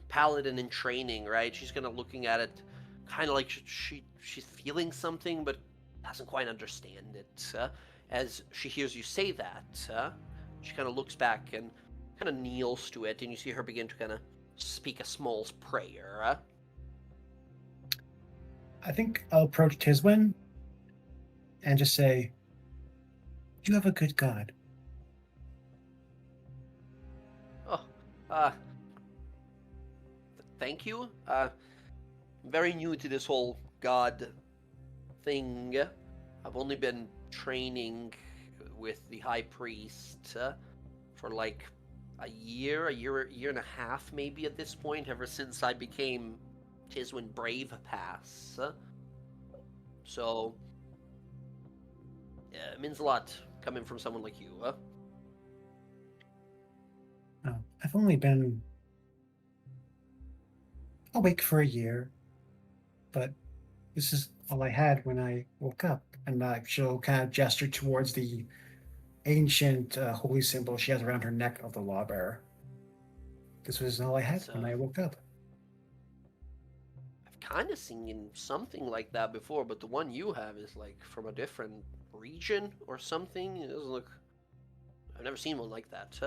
paladin in training, right? She's kind of looking at it, kind of like she's feeling something, but doesn't quite understand it. As she hears you say that, she kind of looks back and kind of kneels to it, and you see her begin to kind of speak a small prayer. I think I'll approach Tiswin and just say, "You have a good god." Oh, thank you. Very new to this whole god thing. I've only been training with the high priest for like a year and a half, maybe at this point. Ever since I became Tiswin Brave Pass. So, yeah, it means a lot coming from someone like you. Oh, I've only been awake for a year, but this is all I had when I woke up. And she'll kind of gesture towards the ancient holy symbol she has around her neck of the lawbearer. This was all I had when I woke up. I've kind of seen something like that before, but the one you have is like from a different region or something. It doesn't look. I've never seen one like that.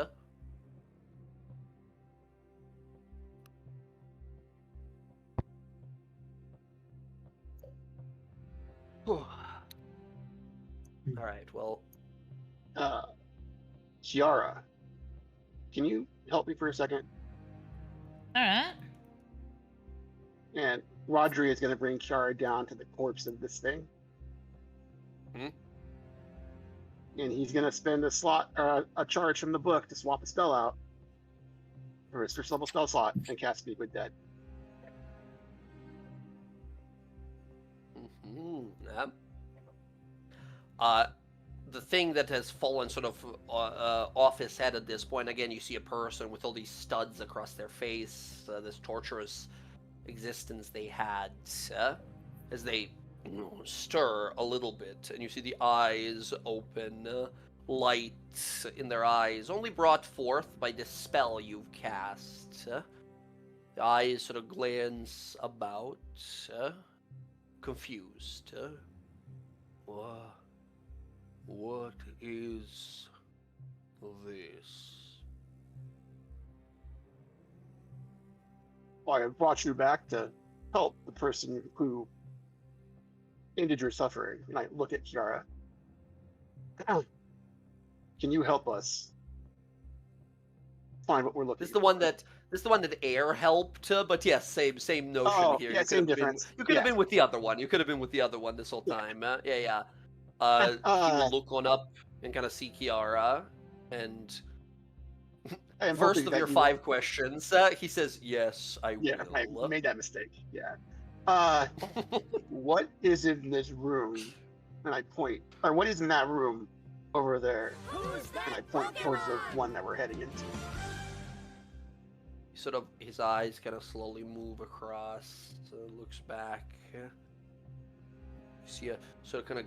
All right. Well, Kiara, can you help me for a second? All right. And Rodri is going to bring Kiara down to the corpse of this thing. Hmm? And he's going to spend a charge from the book to swap a spell out for his first level spell slot and cast Speak with Dead. Yeah. The thing that has fallen sort of off his head at this point. Again, you see a person with all these studs across their face. This torturous existence they had, as they stir a little bit, and you see the eyes open, light in their eyes, only brought forth by this spell you've cast. The eyes sort of glance about, confused. What is this? Well, I brought you back to help the person who ended your suffering. And I look at Kiara. Can you help us find what we're looking This is the for? one that Air helped, but yes, same notion Oh, here. yeah, You could same have been, difference. you could have Yeah. been with the other one. You could have been with the other one this whole Yeah. time. Yeah. He Uh, will look on up and kind of see Kiara, and I am first hoping of that your you 5 questions, he says, "Yes, I Yeah, I will." made that mistake. Yeah. What is in this room? And I point, or what is in that room over there? Who's that And I point towards the Pokemon? one that we're heading into. Sort of, his eyes kind of slowly move across, looks back. You see a sort of kind of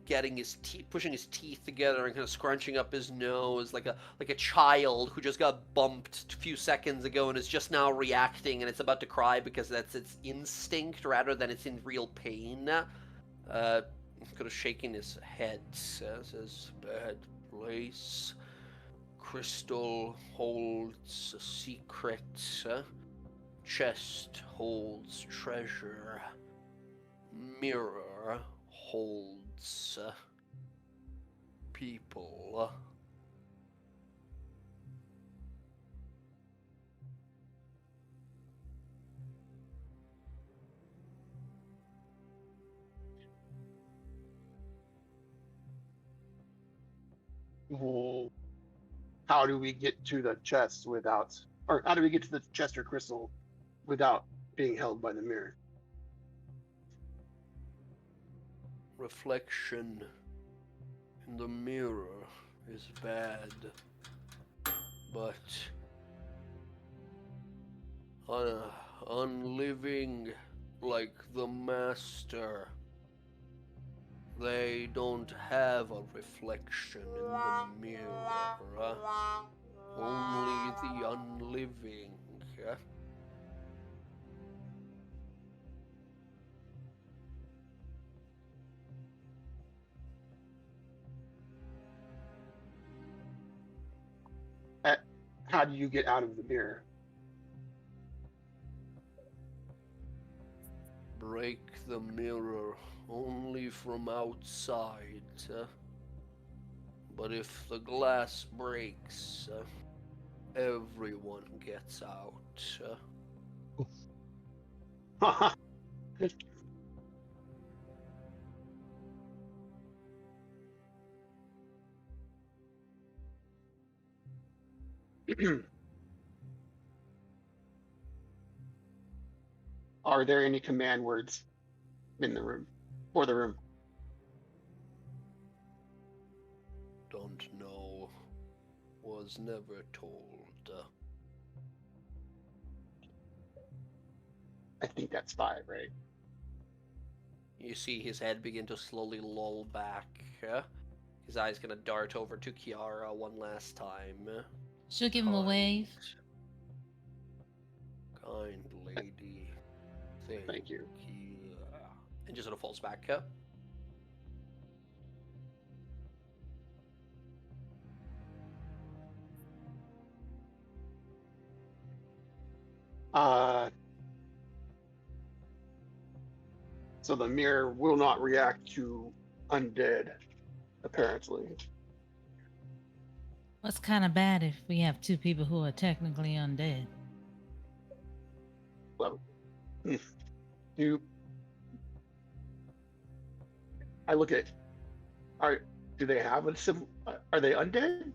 getting his teeth, pushing his teeth together and kind of scrunching up his nose like a child who just got bumped a few seconds ago and is just now reacting and it's about to cry because that's its instinct rather than it's in real pain. Kind of shaking his head, says, "Bad place. Crystal holds a secret. Chest holds treasure. Mirror holds people." Well, how do we get to the chest without, or how do we get to the chest or crystal without being held by the mirror? Reflection in the mirror is bad, but unliving like the master, they don't have a reflection in the mirror. Only the unliving. how do you get out of the mirror? Break the mirror only from outside. But if the glass breaks, everyone gets out. Are there any command words in the room? For the room? Don't know. Was never told. I think that's 5, right? You see his head begin to slowly loll back. His eyes gonna dart over to Kiara one last time. She'll give him a wave. Kind lady. Thank you. And just sort of falls back. So the mirror will not react to undead, apparently. What's kind of bad if we have two people who are technically undead? Well, do I look at? Do they have a sim? Are they undead?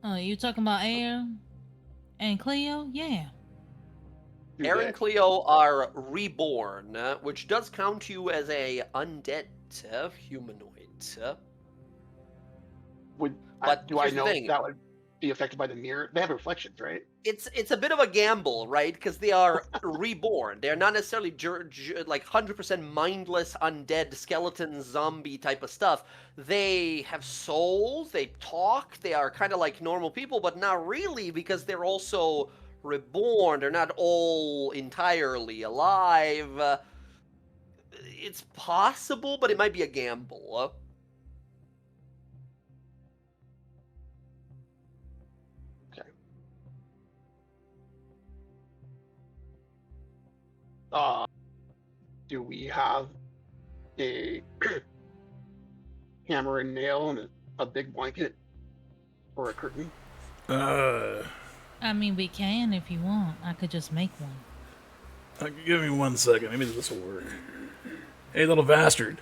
Oh, you talking about Air and Cleo? Yeah. Do Aaron they- and Cleo are reborn, which does count you as a undead humanoid. But do I here's the know thing. that would be affected by the mirror? They have reflections, right? It's a bit of a gamble, right? Because they are reborn. They're not necessarily like 100% mindless undead skeleton zombie type of stuff. They have souls. They talk. They are kind of like normal people, but not really because they're also reborn. They're not all entirely alive. It's possible, but it might be a gamble. Do we have a hammer and nail and a big blanket or a curtain? I mean, we can if you want. I could just make one. Give me 1 second. Maybe this will work. Hey, little bastard.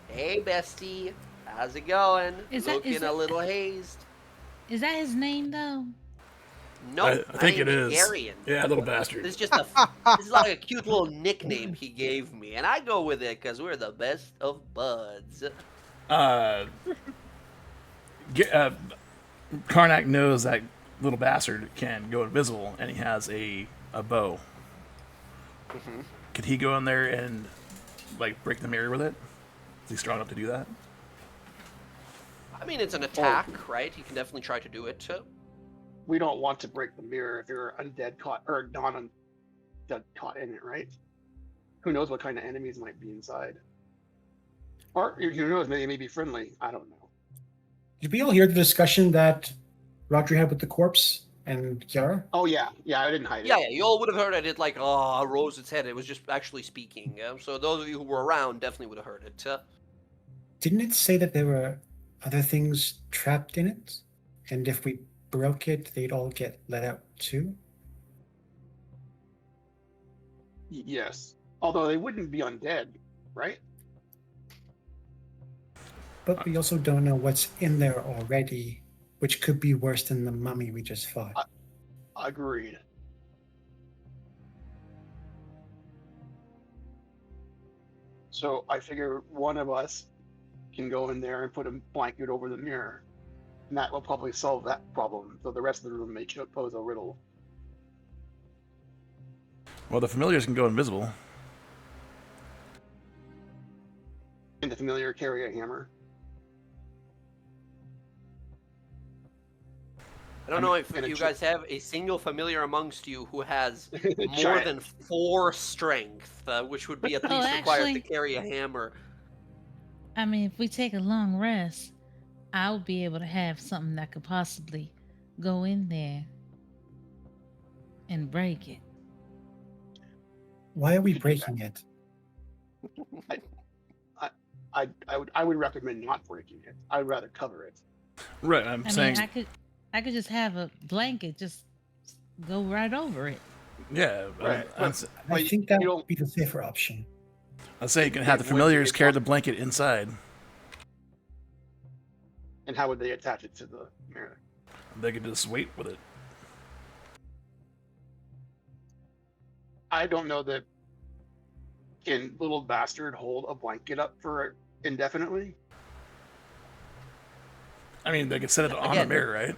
Hey, bestie. How's it going? Is Looking that- a little hazed. Is that his name though? No, I think it name's is. Arian. Yeah, little bastard. This is just this is like a cute little nickname he gave me, and I go with it because we're the best of buds. Karnak knows that little bastard can go invisible, and he has a bow. Mm-hmm. Could he go in there and like break the mirror with it? Is he strong enough to do that? I mean, it's an attack, right? He can definitely try to do it. We don't want to break the mirror if you're undead caught or non-undead caught in it, right? Who knows what kind of enemies might be inside? Or who knows, maybe they may be friendly. I don't know. Did we all hear the discussion that Roger had with the corpse and Kiara? Oh yeah, I didn't hide it. Yeah, you all would have heard it like, oh, rose its head. It was just actually speaking. So those of you who were around definitely would have heard it. Didn't it say that there were other things trapped in it? And if we broke it, they'd all get let out too? Yes. Although they wouldn't be undead, right? But we also don't know what's in there already, which could be worse than the mummy we just fought. Agreed. So I figure one of us can go in there and put a blanket over the mirror. And that will probably solve that problem. So the rest of the room may pose a riddle. Well, the familiars can go invisible. Can the familiar carry a hammer? I don't know if and a you tr- guys have a single familiar amongst you who has more Giant. than 4 strength, which would be at Oh, least required to actually- carry a hammer. I mean, if we take a long rest, I'll be able to have something that could possibly go in there and break it. Why are we Should do that. breaking it? I would recommend not breaking it. I'd rather cover it. Right. I'm I saying. mean, I could just have a blanket, just go right over it. Yeah. Right, I'm but I think that you would don't- be the safer option. saying you can have the Would familiars be carry the blanket inside. And how would they attach it to the mirror? They could just wait with it. I don't know that. Can little bastard hold a blanket up for indefinitely? I mean, they could set it on the Again, mirror, right?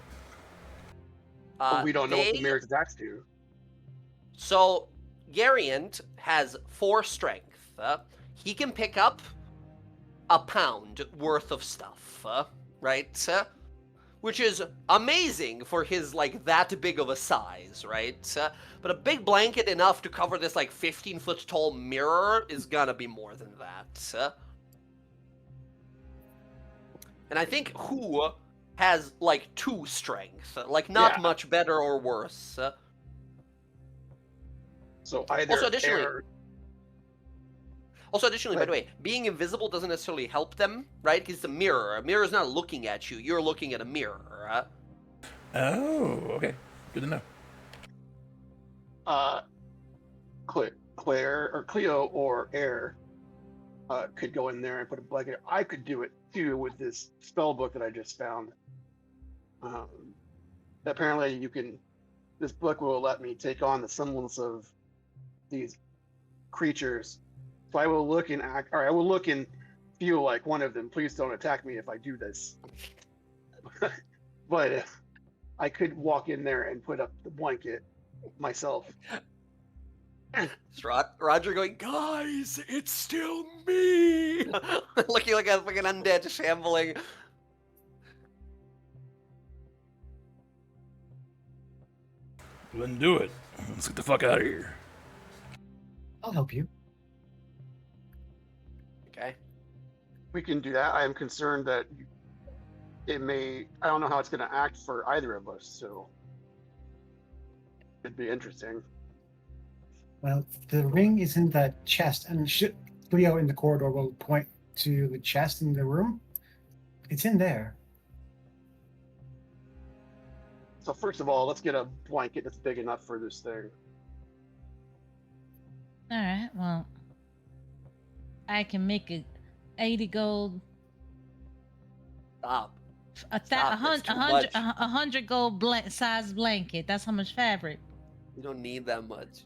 But we don't know what the They- mirror's attached to. So, Gariant has 4 strength. He can pick up a pound worth of stuff, right? Which is amazing for his, like, that big of a size, right? But a big blanket enough to cover this, like, 15-foot tall mirror is gonna be more than that. And I think Who has, like, 2 strength. Like, not Yeah. much better or worse. So either Also, additionally- air, Also, additionally, by the Right. way, being invisible doesn't necessarily help them, right? Because it's a mirror. A mirror is not looking at you. You're looking at a mirror. Oh, okay. Good to know. Claire or Cleo or Air could go in there and put a blanket. I could do it too with this spell book that I just found. Apparently, you can. This book will let me take on the semblance of these creatures. So I will look and act, or I will look and feel like one of them. Please don't attack me if I do this. But I could walk in there and put up the blanket myself. It's Roger going, guys, it's still me! Looking like a fucking undead shambling. Then do it. Let's get the fuck out of here. I'll help you. Okay. We can do that. I am concerned that it may. I don't know how it's going to act for either of us, so it'd be interesting. Well, the ring is in that chest, and Leo in the corridor will point to the chest in the room. It's in there. So first of all, let's get a blanket that's big enough for this thing. All right. Well, I can make a 80 gold, Stop. a Stop, that's too much. 100 gold size blanket. That's how much fabric. You don't need that much.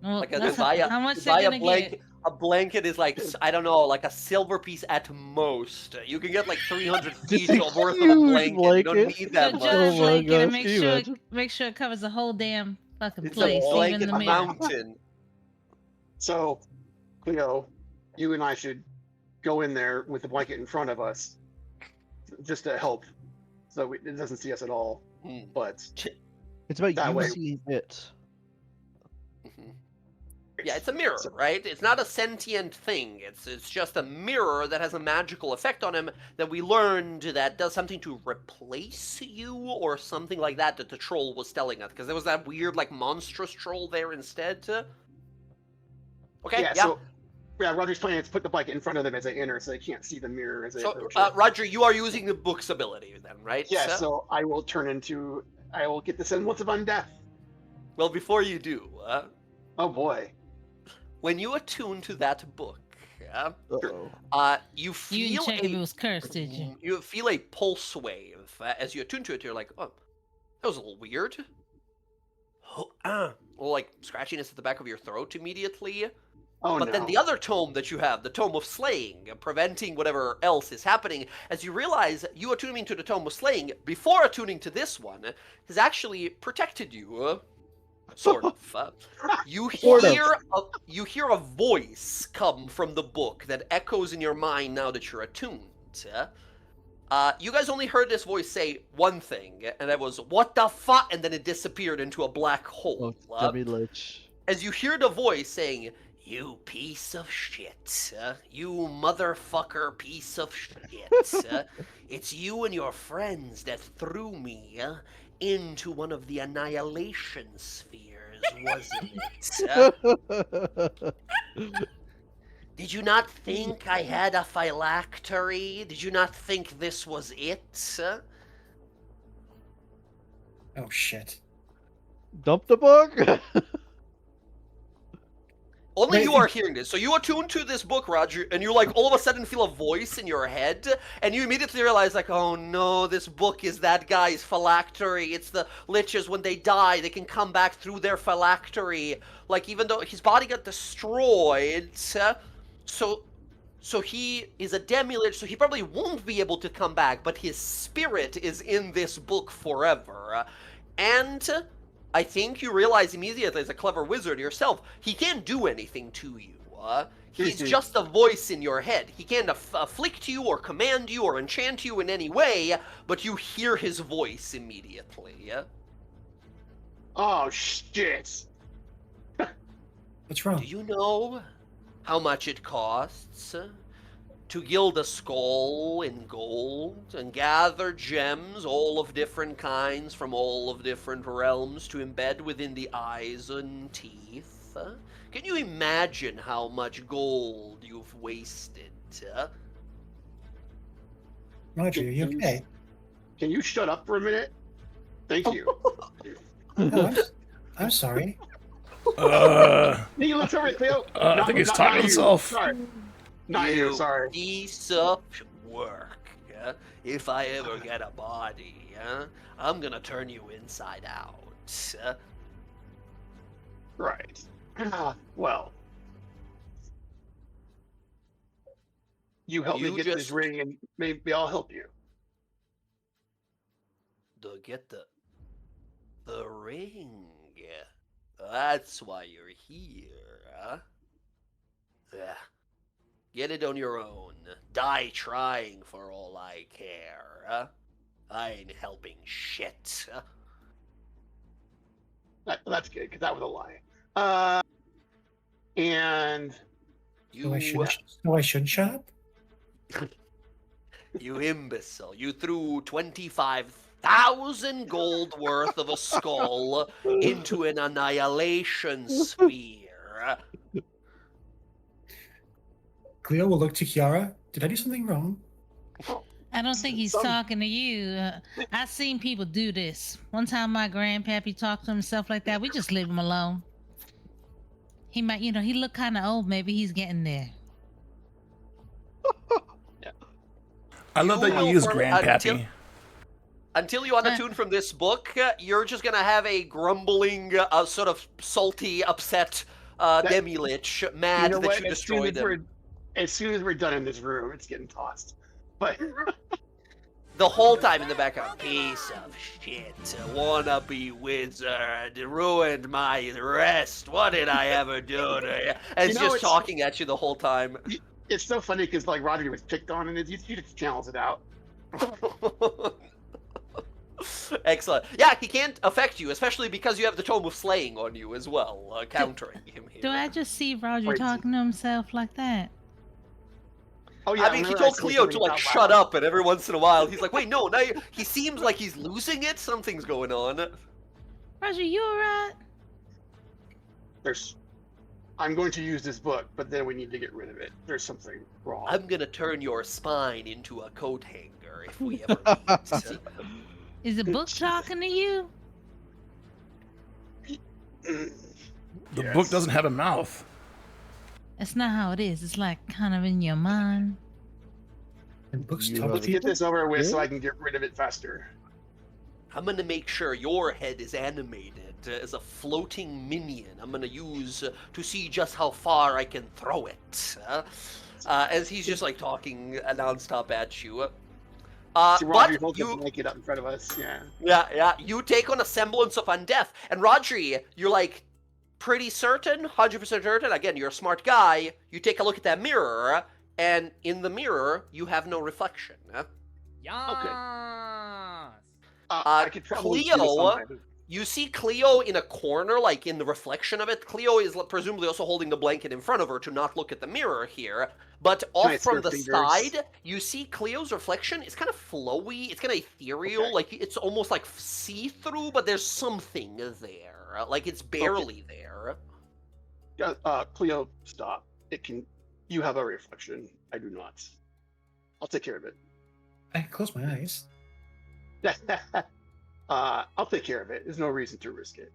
Well, Like that's how much to they're buy gonna a blanket. get. A blanket is like, I don't know, like a silver piece at most. You can get like 300 feet a worth of a huge blanket. You don't blanket. need So that just much. Oh my blanket gosh, and make can you sure imagine? it covers the whole damn fucking It's place, a even blanket the mirror. mountain. So, Cleo, you and I should go in there with the blanket in front of us, just to help, so it doesn't see us at all. Hmm. But It's about That you way- seeing it. Mhm. Yeah, it's a mirror, right? It's not a sentient thing. It's just a mirror that has a magical effect on him that we learned that does something to replace you or something like that the troll was telling us. Because there was that weird, like, monstrous troll there instead. Okay, yeah, yeah. so Roger's plan is put the blanket in front of them as they enter, so they can't see the mirror as they So, approach it. Roger, you are using the book's ability then, right? Yeah, so I will get the semblance of undeath. Well, before you do, Oh boy. when you attune to that book, Uh-oh. you You feel didn't check a if it was cursed, did you? You feel a pulse wave as you attune to it. You're like, oh, that was a little weird. Well, like scratchiness at the back of your throat immediately. Oh But no. then the other tome that you have, the Tome of Slaying, preventing whatever else is happening, as you realize you attuning to the Tome of Slaying before attuning to this one has actually protected you. Sort of. You Sort of. hear a voice come from the book that echoes in your mind now that you're attuned. You guys only heard this voice say one thing, and that was, what the fuck? And then it disappeared into a black hole. Oh, Demi-Lich. As you hear the voice saying, You piece of shit. You motherfucker piece of shit. It's you and your friends that threw me into one of the annihilation spheres, wasn't it? Did you not think I had a phylactery? Did you not think this was it? Oh shit. Dump the book. Only Wait. you are hearing this. So you attune to this book, Roger, and you like all of a sudden feel a voice in your head, and you immediately realize like, oh no, this book is that guy's phylactery. It's the liches when they die, they can come back through their phylactery. Like even though his body got destroyed, so he is a Demi-Lich, so he probably won't be able to come back, but his spirit is in this book forever. And I think you realize immediately, as a clever wizard yourself, he can't do anything to you. He's just a voice in your head. He can't afflict you or command you or enchant you in any way, but you hear his voice immediately. Oh shit! What's wrong? Do you know how much it costs to gild a skull in gold and gather gems, all of different kinds from all of different realms, to embed within the eyes and teeth? Can you imagine how much gold you've wasted? Roger, are you okay? Can you shut up for a minute? Thank you. No, I'm sorry. He looks over at Cleo. I think he's talking to himself. Sorry. Not you, sorry. Piece of work. If I ever get a body, I'm gonna turn you inside out. Right. Well. You help me You get just- this ring and maybe I'll help you. Get the ring. That's why you're here, huh? Yeah. Get it on your own. Die trying for all I care, huh? I ain't helping shit. That's good, because that was a lie. And You, So I should shut up? you imbecile. You threw 25,000 gold worth of a skull into an annihilation sphere. Cleo will look to Kiara. Did I do something wrong? I don't think he's talking to you. I've seen people do this. One time my grandpappy talked to himself like that. We just leave him alone. He might, he looked kind of old. Maybe he's getting there. I love that you use grandpappy. Until you unattune from this book, you're just gonna have a grumbling, sort of salty, upset Demi-Lich, mad you know that what? you destroyed him. As soon as we're done in this room, it's getting tossed. But The whole time in the background, piece of shit, wannabe wizard, ruined my rest. What did I ever do to you? And it's just talking at you the whole time. it's so funny because like Roger was picked on, and you just channels it out. Excellent. Yeah, he can't affect you, especially because you have the Tome of Slaying on you as well, countering him here. Do I just see Roger Wait, talking to himself like that? Oh yeah, I mean, he told Cleo to like shut up, and every once in a while he's like, "Wait, no, now he seems like he's losing it. Something's going on." Roger, you alright? I'm going to use this book, but then we need to get rid of it. There's something wrong. I'm gonna turn your spine into a coat hanger if we ever meet. Is the book talking to you? The book doesn't have a mouth. That's not how it is. It's like kind of in your mind. And books You talk have- to Let's get people? this over with so I can get rid of it faster. I'm gonna make sure your head is animated as a floating minion. I'm gonna use to see just how far I can throw it. As he's just like talking nonstop at you. See, Roger But holds the you, blanket up in front of us. Yeah. yeah, you take on a semblance of undeath. And Rodri, you're like pretty certain, 100% certain. Again, you're a smart guy. You take a look at that mirror, and in the mirror, you have no reflection. Yes. I could probably do Cleo, something. You see Cleo in a corner, like in the reflection of it. Cleo is presumably also holding the blanket in front of her to not look at the mirror here. But Can I off see her from the fingers? side, you see Cleo's reflection. It's kind of flowy. It's kind of ethereal. Okay. Like it's almost like see-through, but there's something there. Like it's barely there. Cleo, stop. It can. You have a reflection. I do not. I'll take care of it. I can close my eyes. I'll take care of it. There's no reason to risk it.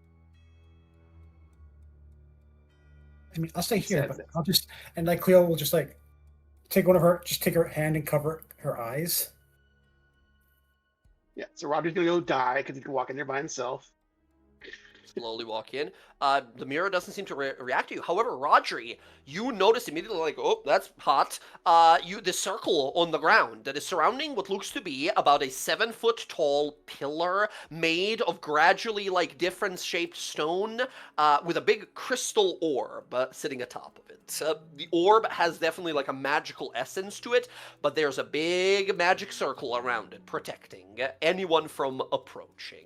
I mean, I'll stay here, Says but it. I'll just and like Cleo will just like take her hand and cover her eyes. Yeah. So Robbie's gonna go die because he can walk in there by himself. Slowly walk in. The mirror doesn't seem to react to you. However, Rodri, you notice immediately, like, oh, that's hot. The circle on the ground that is surrounding what looks to be about a 7-foot tall pillar made of gradually like different shaped stone, with a big crystal orb sitting atop of it. The orb has definitely like a magical essence to it, but there's a big magic circle around it protecting anyone from approaching.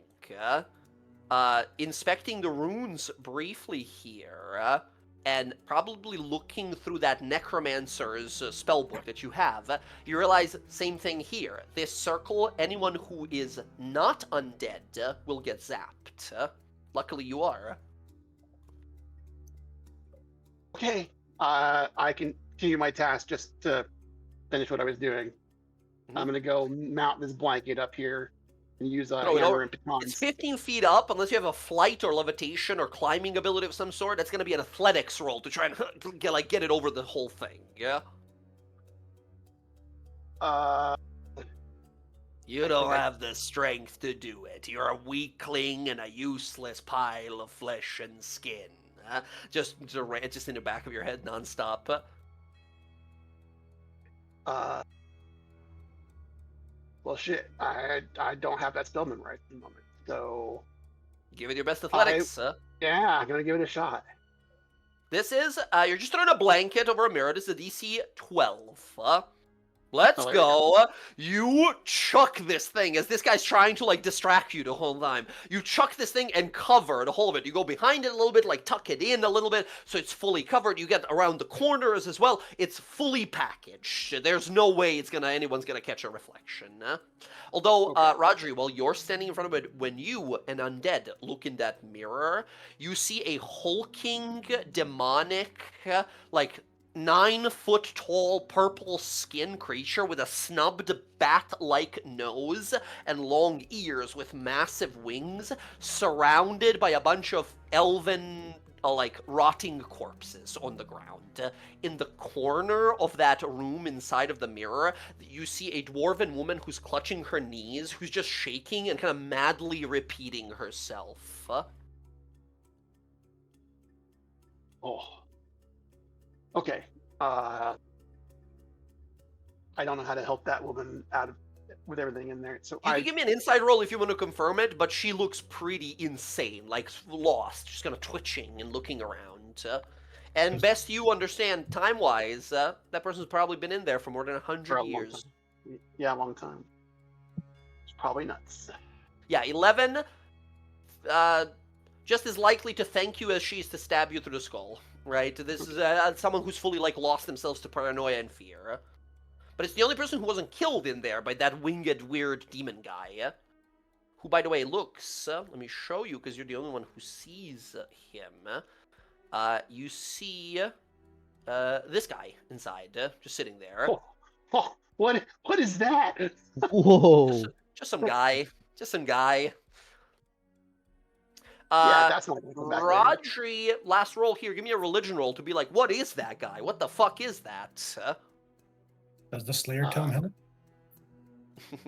Inspecting the runes briefly here, and probably looking through that necromancer's spellbook that you have, you realize same thing here. This circle, anyone who is not undead will get zapped. Luckily you are. Okay. I can continue my task just to finish what I was doing. I'm gonna go mount this blanket up here and use a No, hammer and It's pitons. 15 feet up, unless you have a flight or levitation or climbing ability of some sort. That's going to be an athletics roll to try and get it over the whole thing. Yeah. You don't Okay. have the strength to do it. You're a weakling and a useless pile of flesh and skin. Just in the back of your head, nonstop. Well, shit. I don't have that spell memorized at the moment. So Give it your best athletics. yeah, I'm gonna give it a shot. This is you're just throwing a blanket over a mirror. This is a DC 12. Let's Oh, there go. You chuck this thing as this guy's trying to like distract you the whole time. You chuck this thing and cover the whole of it. You go behind it a little bit, like tuck it in a little bit so it's fully covered. You get around the corners as well. It's fully packaged. There's no way anyone's gonna catch a reflection. Although, Okay. Rodri, while you're standing in front of it, when you, an undead, look in that mirror, you see a hulking, demonic, like 9-foot tall purple skin creature with a snubbed bat-like nose and long ears with massive wings, surrounded by a bunch of elven, like rotting corpses on the ground. In the corner of that room inside of the mirror, you see a dwarven woman who's clutching her knees, who's just shaking and kind of madly repeating herself. Oh. Okay. I don't know how to help that woman out of with everything in there. So You can give me an inside roll if you want to confirm it, but she looks pretty insane, like lost, just kind of twitching and looking around. And best you understand, time-wise, that person's probably been in there for more than for 100 a long years. time. Yeah, a long time. It's probably nuts. Yeah, 11, just as likely to thank you as she is to stab you through the skull, right? This is someone who's fully, like, lost themselves to paranoia and fear. But it's the only person who wasn't killed in there by that winged, weird demon guy. Who, by the way, looks... let me show you, because you're the only one who sees him. You see this guy inside, just sitting there. Oh, what is that? Whoa. Just some guy. Just some guy. Yeah, that's not gonna come back later. Rodri, last roll here. Give me a religion roll to be like, what is that guy? What the fuck is that? Does the Slayer tome help? Is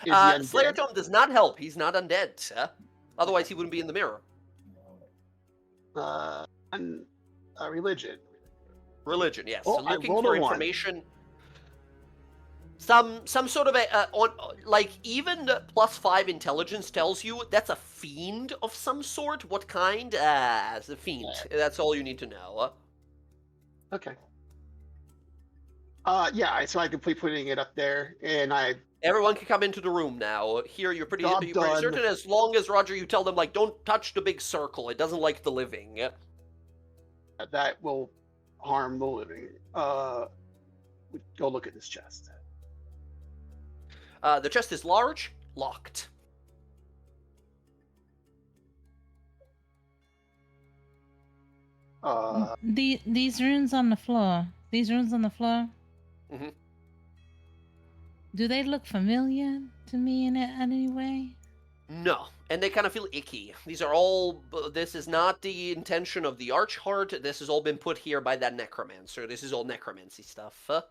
he undead? Slayer Tome does not help. He's not undead. Otherwise, he wouldn't be in the mirror. And religion. Religion, yes. Oh, So I looking rolled for a 1. information. Some sort of a like even +5 intelligence tells you that's a fiend of some sort. What kind? It's a fiend. That's all you need to know. Okay. Yeah, so I complete putting it up there, and I Everyone can come into the room now. Here, you're pretty Job certain, done. as long as, Roger, you tell them, like, don't touch the big circle. It doesn't like the living. That will harm the living. We go look at this chest. The chest is large, locked. These runes on the floor. These runes on the floor. Mhm. Do they look familiar to me in any way? No, and they kind of feel icky. These are all. This is not the intention of the Archheart. This has all been put here by that necromancer. This is all necromancy stuff. I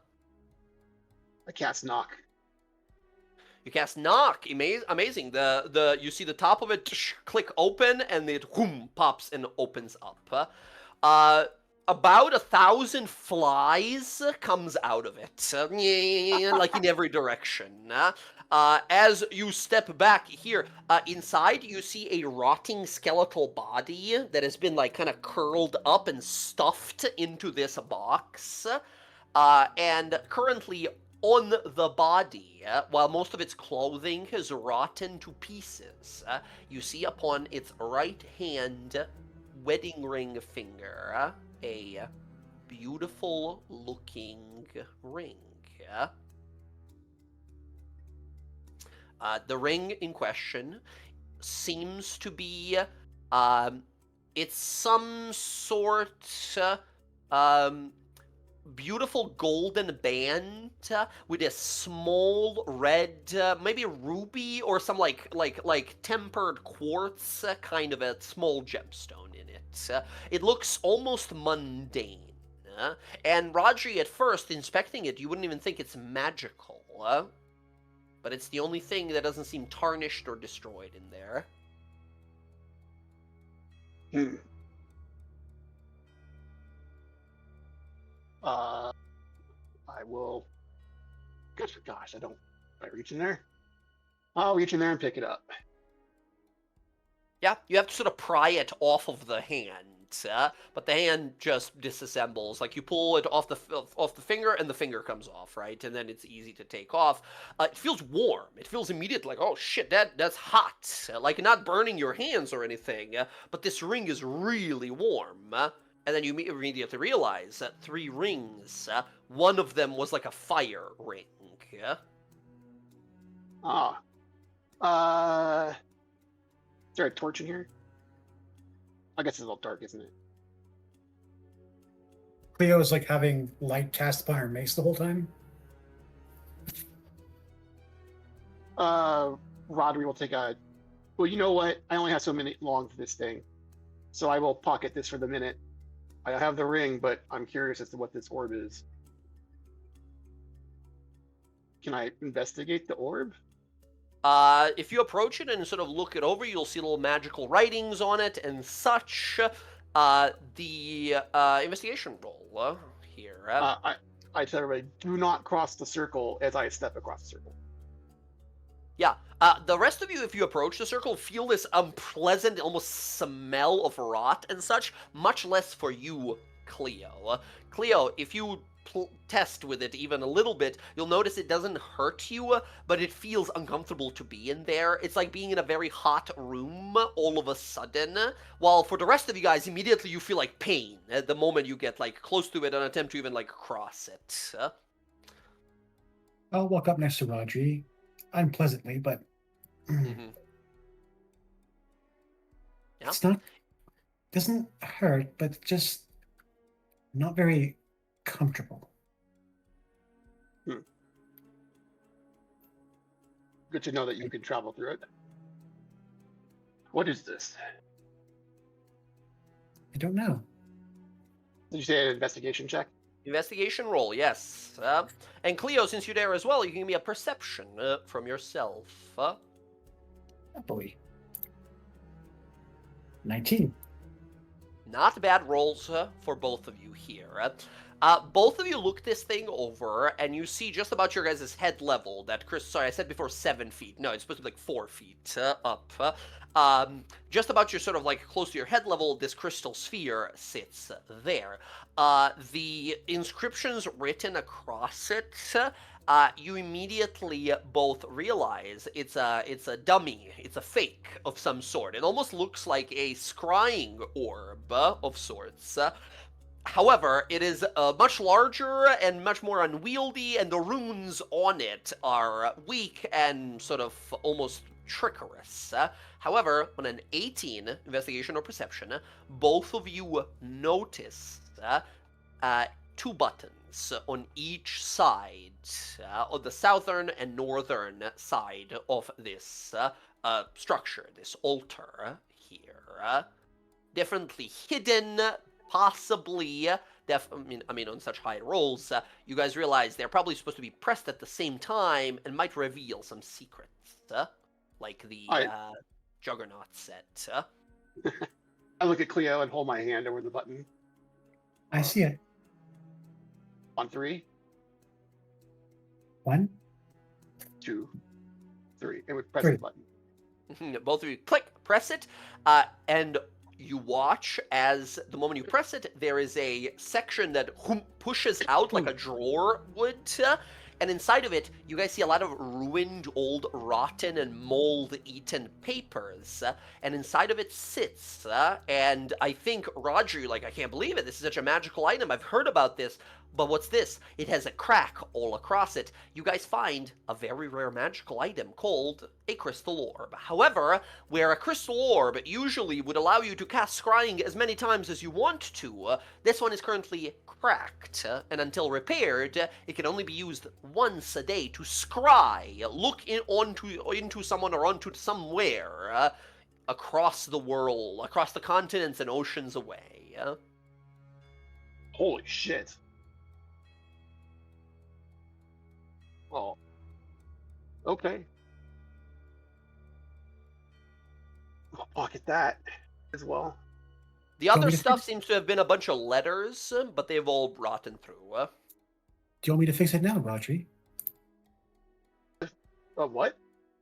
cast knock. You cast knock. Amazing. The you see the top of it click open, and it pops and opens up. About 1,000 flies comes out of it, like in every direction. As you step back here, inside you see a rotting skeletal body that has been like kind of curled up and stuffed into this box. And currently on the body, while most of its clothing has rotten to pieces, you see upon its right hand wedding ring finger a beautiful looking ring. The ring in question seems to be it's some sort beautiful golden band with a small red maybe ruby or some like tempered quartz kind of a small gemstone in it. It looks almost mundane. And Rodri, at first inspecting it, you wouldn't even think it's magical, but it's the only thing that doesn't seem tarnished or destroyed in there. I will. Gosh, I reach in there. I'll reach in there and pick it up. Yeah, you have to sort of pry it off of the hand, but the hand just disassembles. Like you pull it off the finger, and the finger comes off, right? And then it's easy to take off. It feels warm. It feels immediate, like, oh shit, that's hot. Like not burning your hands or anything, but this ring is really warm. And then you immediately realize that 3 rings, one of them was like a fire ring. Is there a torch in here? I guess it's a little dark, isn't it? Cleo is like having light cast upon her mace the whole time. Rodri will take a. Well, you know what? I only have so many long for this thing, so I will pocket this for the minute. I have the ring, but I'm curious as to what this orb is. Can I investigate the orb? If you approach it and sort of look it over, you'll see little magical writings on it and such. The investigation roll here. I tell everybody, do not cross the circle as I step across the circle. Yeah. The rest of you, if you approach the circle, feel this unpleasant, almost smell of rot and such, much less for you, Cleo. Cleo, if you test with it even a little bit, you'll notice it doesn't hurt you, but it feels uncomfortable to be in there. It's like being in a very hot room all of a sudden, while for the rest of you guys, immediately you feel like pain at the moment you get like close to it and attempt to even like cross it. I'll walk up next to Rodri, unpleasantly, but Yeah. it's not. Doesn't hurt, but just not very comfortable. Good to know that you can travel through it. What is this? I don't know. Did you say an investigation check? Investigation roll, yes. And Cleo, since you're there as well, you can give me a perception from yourself. Oh boy. 19. Not bad rolls for both of you here. Both of you look this thing over, and you see just about your guys' head level that sorry, I said before 7 feet. No, it's supposed to be like 4 feet up. Just about your sort of like close to your head level, this crystal sphere sits there. The inscriptions written across it you immediately both realize it's a dummy, it's a fake of some sort. It almost looks like a scrying orb of sorts. However, it is much larger and much more unwieldy, and the runes on it are weak and sort of almost trickerous. However, on an 18 investigation or perception, both of you notice two buttons on each side, on the southern and northern side of this structure, this altar here. Definitely hidden, possibly. I mean, on such high rolls, you guys realize they're probably supposed to be pressed at the same time and might reveal some secrets, like the Juggernaut set. I look at Cleo and hold my hand over the button. I see it. On 3, 1, 2, 3, and we press 3. the button. Both of you click, press it, and you watch as the moment you press it, there is a section that pushes out like a drawer would, and inside of it, you guys see a lot of ruined, old, rotten, and mold-eaten papers, and inside of it sits, and I think, Roger, you're like, I can't believe it, this is such a magical item, I've heard about this, but what's this? It has a crack all across it. You guys find a very rare magical item called a crystal orb. However, where a crystal orb usually would allow you to cast scrying as many times as you want to, this one is currently cracked, and until repaired, it can only be used once a day to scry, look into someone or onto somewhere across the world, across the continents and oceans away. Holy shit. Oh. Okay. I'll pocket that as well. The other stuff seems to have been a bunch of letters, but they've all rotten through. Do you want me to fix it now, Rodri? What?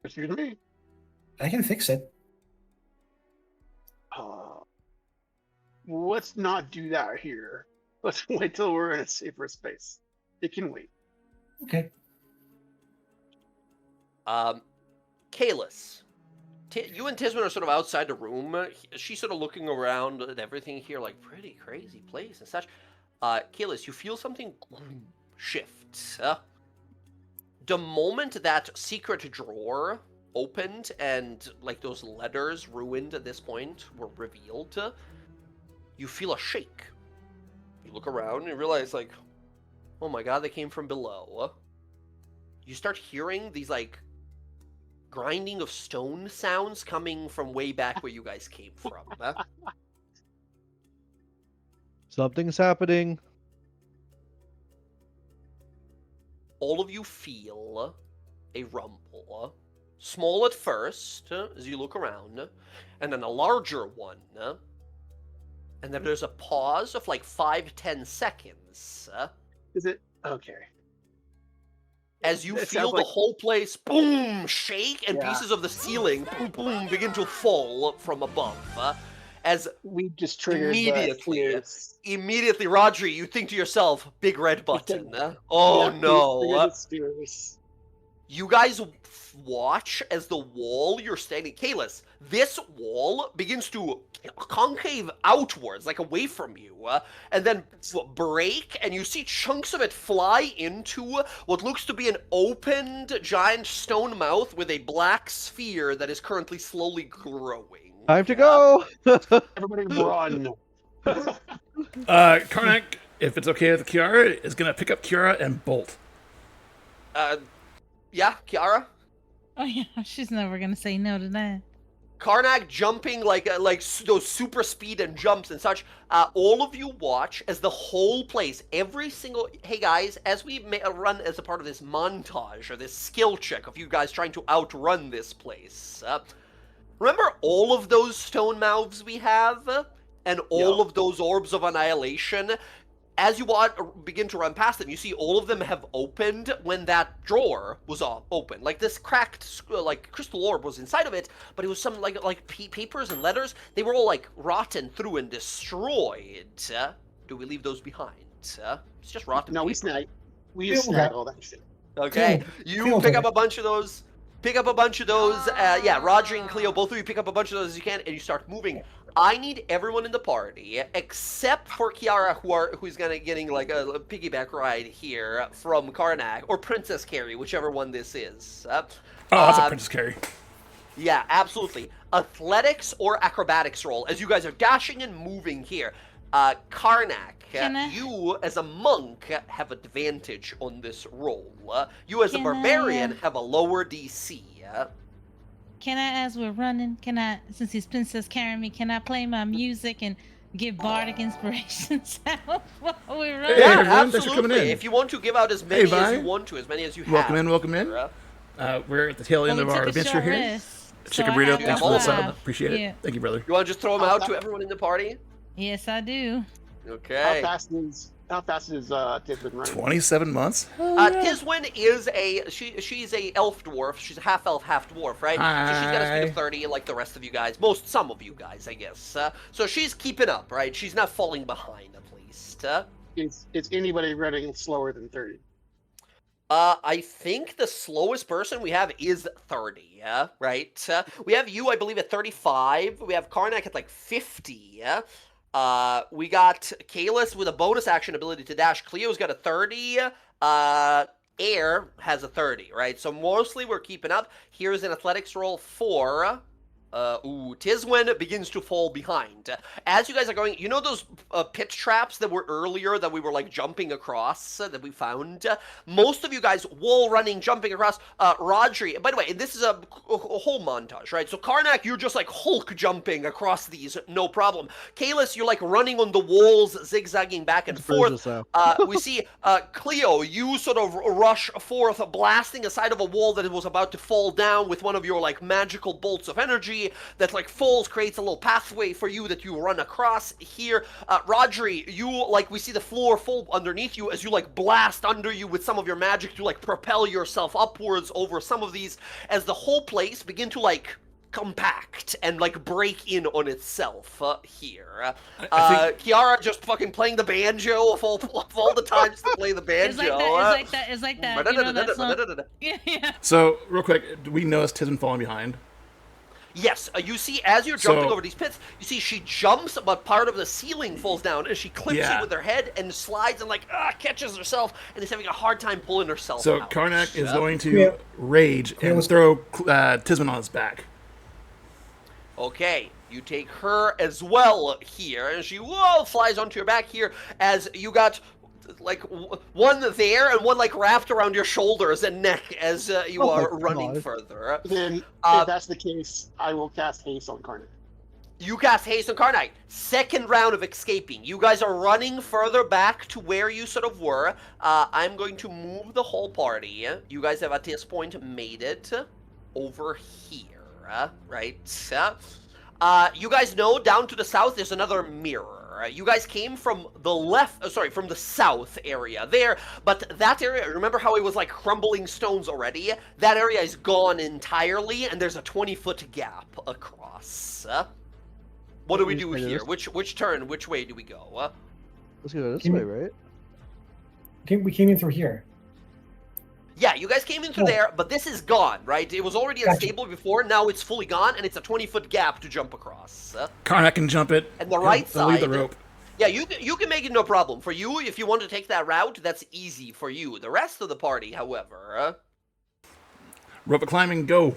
Excuse me? I can fix it. Let's not do that here. Let's wait till we're in a safer space. It can wait. Okay. Kalis, you and Tisman are sort of outside the room. She's sort of looking around at everything here, like, pretty crazy place and such. Kalis, you feel something shift. The moment that secret drawer opened and, like, those letters ruined at this point were revealed, you feel a shake. You look around and you realize, like, oh my god, they came from below. You start hearing these, like, grinding of stone sounds coming from way back where you guys came from. Something's happening. All of you feel a rumble. Small at first, as you look around, and then a larger one. And then there's a pause of like 5-10 seconds. Is it? Okay. As you It feel sounds the like- whole place, boom, shake, and Yeah. pieces of the ceiling, boom, boom, begin to fall from above. As We just triggered Immediately. immediately, Roger, you think to yourself, big red button. Oh Yeah, no. we triggered the spheres. You guys watch as the wall you're standing, Kalis, this wall begins to concave outwards, like away from you, and then break, and you see chunks of it fly into what looks to be an opened giant stone mouth with a black sphere that is currently growing. Time to go. Everybody run. Karnak, if it's okay with Kiara, is gonna pick up Kiara and bolt. Yeah, Kiara? Oh yeah, she's never gonna say no to that. Karnak jumping like those super speed and jumps and such. All of you watch as the whole place, every single. Hey guys, as we run as a part of this montage or this skill check of you guys trying to outrun this place. Remember all of those stone mouths we have, and all of those orbs of annihilation. As you begin to run past them, you see all of them have opened when that drawer was open. Like this cracked, like crystal orb was inside of it, but it was some like papers and letters. They were all like rotten through and destroyed. Do we leave those behind? It's just rotten. No, we paper. snag all that shit. Okay, Cleo- you Cleo pick did up it. a bunch of those. Pick up a bunch of those. Yeah, Roger and Cleo, both of you pick up a bunch of those as you can, and you start moving. I need everyone in the party, except for Kiara, who's getting like a piggyback ride here from Karnak or Princess Carrie, whichever one this is. Oh, that's a Um, Princess Carrie. Yeah, absolutely. Athletics or acrobatics roll as you guys are dashing and moving here. Karnak, Can I- you as a monk have advantage on this roll. You as a Can I, barbarian have a lower DC. Can I, as we're running, since he's Princess carrying me, can I play my music and give bardic inspirations out while we're running? Yeah, Yeah, everyone, thanks for coming absolutely. in. If you want to give out as many as Vi. you want to, as many as you Welcome have. in, welcome in. We're at the tail end Well, of we our took a adventure short here. rest, so Chicken I burrito, have thanks a for the five. sub. Appreciate it. Yeah. Thank you, brother. You want to just throw them out to everyone in the party? Yes, I do. Okay. How fast is Tisbin running? 27 months? Oh, yeah. Tiswin is she's a elf dwarf. She's a half elf, half dwarf, right? So she's got a speed Hi. of 30, like the rest of you guys. Some of you guys, I guess. So she's keeping up, right? She's not falling behind, at least. Is anybody running slower than 30? I think the slowest person we have is 30, right? We have you, I believe, at 35. We have Karnak at like 50. We got Kalis with a bonus action ability to dash. Cleo's got a 30. Air has a 30, right? So mostly we're keeping up. Here's an athletics roll for Tiswin begins to fall behind. As you guys are going, you know those pit traps that were earlier that we were like jumping across that we found? Most of you guys wall running, jumping across. Rodri, by the way, this is a whole montage, right? So Karnak, you're just like Hulk jumping across these, no problem. Kalis, you're like running on the walls, zigzagging back and It's forth. Burgess now. We see Cleo, you sort of rush forth, blasting a side of a wall that was about to fall down with one of your like magical bolts of energy that like falls, creates a little pathway for you that you run across here. Rodri, you like we see the floor fall underneath you as you like blast under you with some of your magic to like propel yourself upwards over some of these as the whole place begin to like compact and like break in on itself here. I think- Kiara just fucking playing the banjo of all the times to play the banjo. It's like that. It's like that. You know that song? Yeah. So, real quick, do we notice Tisbin falling behind? Yes, you see, as you're jumping So- over these pits, you see she jumps, but part of the ceiling falls down, and she clips Yeah. it with her head and slides and, like, catches herself, and is having a hard time pulling herself So, out. Karnak is going to Yeah. rage and was- throw Tisbin on his back. Okay, you take her as well here, and she, flies onto your back here as you got, like, one there and one, like, wrapped around your shoulders and neck as you Oh my are running God. further. Then, Uh, if that's the case, I will cast haste on Karnak. You cast Haste on Karnak. Second round of escaping. You guys are running further back to where you sort of were. I'm going to move the whole party. You guys have at this point made it over here, right? You guys know down to the south there's another mirror. You guys came from the from the south area there, but that area, remember how it was like crumbling stones already? That area is gone entirely, and there's a 20-foot gap across. What do we do Wait, here? Which turn? Which way do we go? Let's go this Can way, you- right? We came in through here. Yeah, you guys came in through Oh. there, but this is gone, right? It was already Gotcha. unstable before, now it's fully gone, and it's a 20-foot gap to jump across. Karnak can jump it. And the right He'll leave the side- rope. Yeah, you can make it no problem. For you, if you want to take that route, that's easy for you. The rest of the party, however... Rope of climbing, go.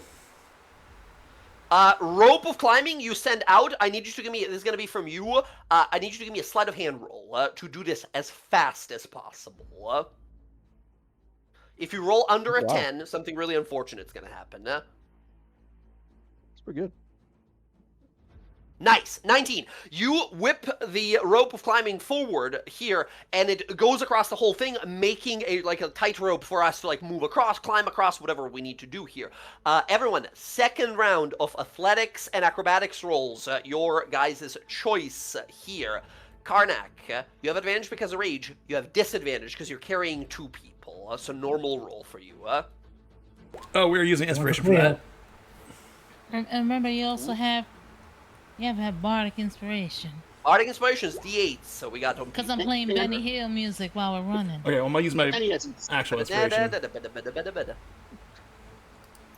rope of climbing, you send out. I need you to give me, this is going to be from you, I need you to give me a sleight of hand roll to do this as fast as possible. If you roll under a Wow. 10, something really unfortunate is going to happen. It's pretty good. Nice, 19. You whip the rope of climbing forward here, and it goes across the whole thing, making a tight rope for us to like move across, climb across, whatever we need to do here. Everyone, second round of athletics and acrobatics rolls. Your guys' choice here. Karnak, you have advantage because of rage. You have disadvantage because you're carrying two people. So normal roll for you. Oh, we're using inspiration for Yeah. that. And remember, you also have bardic inspiration. Bardic Inspiration is D8, so we got Because I'm playing Benny Hill music while we're running. Okay, well, I'm gonna use my And he has actual inspiration.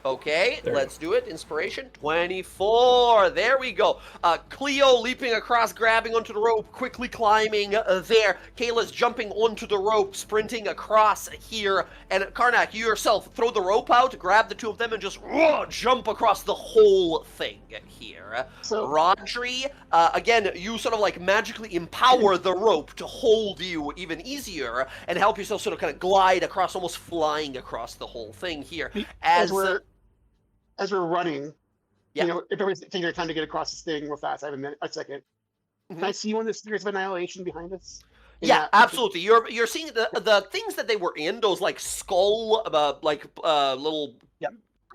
Okay, There we let's do it. Inspiration 24. There we go. Cleo leaping across, grabbing onto the rope, quickly climbing there. Kayla's jumping onto the rope, sprinting across here. And Karnak, you yourself throw the rope out, grab the two of them, and just jump across the whole thing here. So- Rodri, again, you sort of like magically empower the rope to hold you even easier and help yourself sort of kind of glide across, almost flying across the whole thing here. As we're running, Yeah. you know, if everybody's taking their time to get across this thing real fast, I have a second. Can I see one of the Spheres of Annihilation behind us? Yeah, absolutely. You're seeing the things that they were in, those like skull, little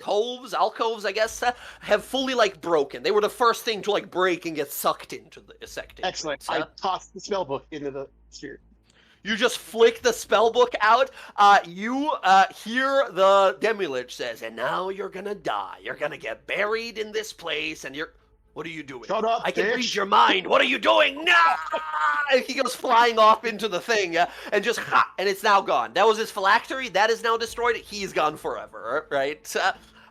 coves, alcoves, I guess, have fully like broken. They were the first thing to like break and get sucked into the sector. Excellent. I tossed the spell book into the sphere. You just flick the spell book out. You hear the Demi-Lich says, and now you're gonna die. You're gonna get buried in this place, and you're... What are you doing? Shut up, I can bitch. read your mind. What are you doing? No! And he goes flying off into the thing, and just, and it's now gone. That was his phylactery. That is now destroyed. He's gone forever, right?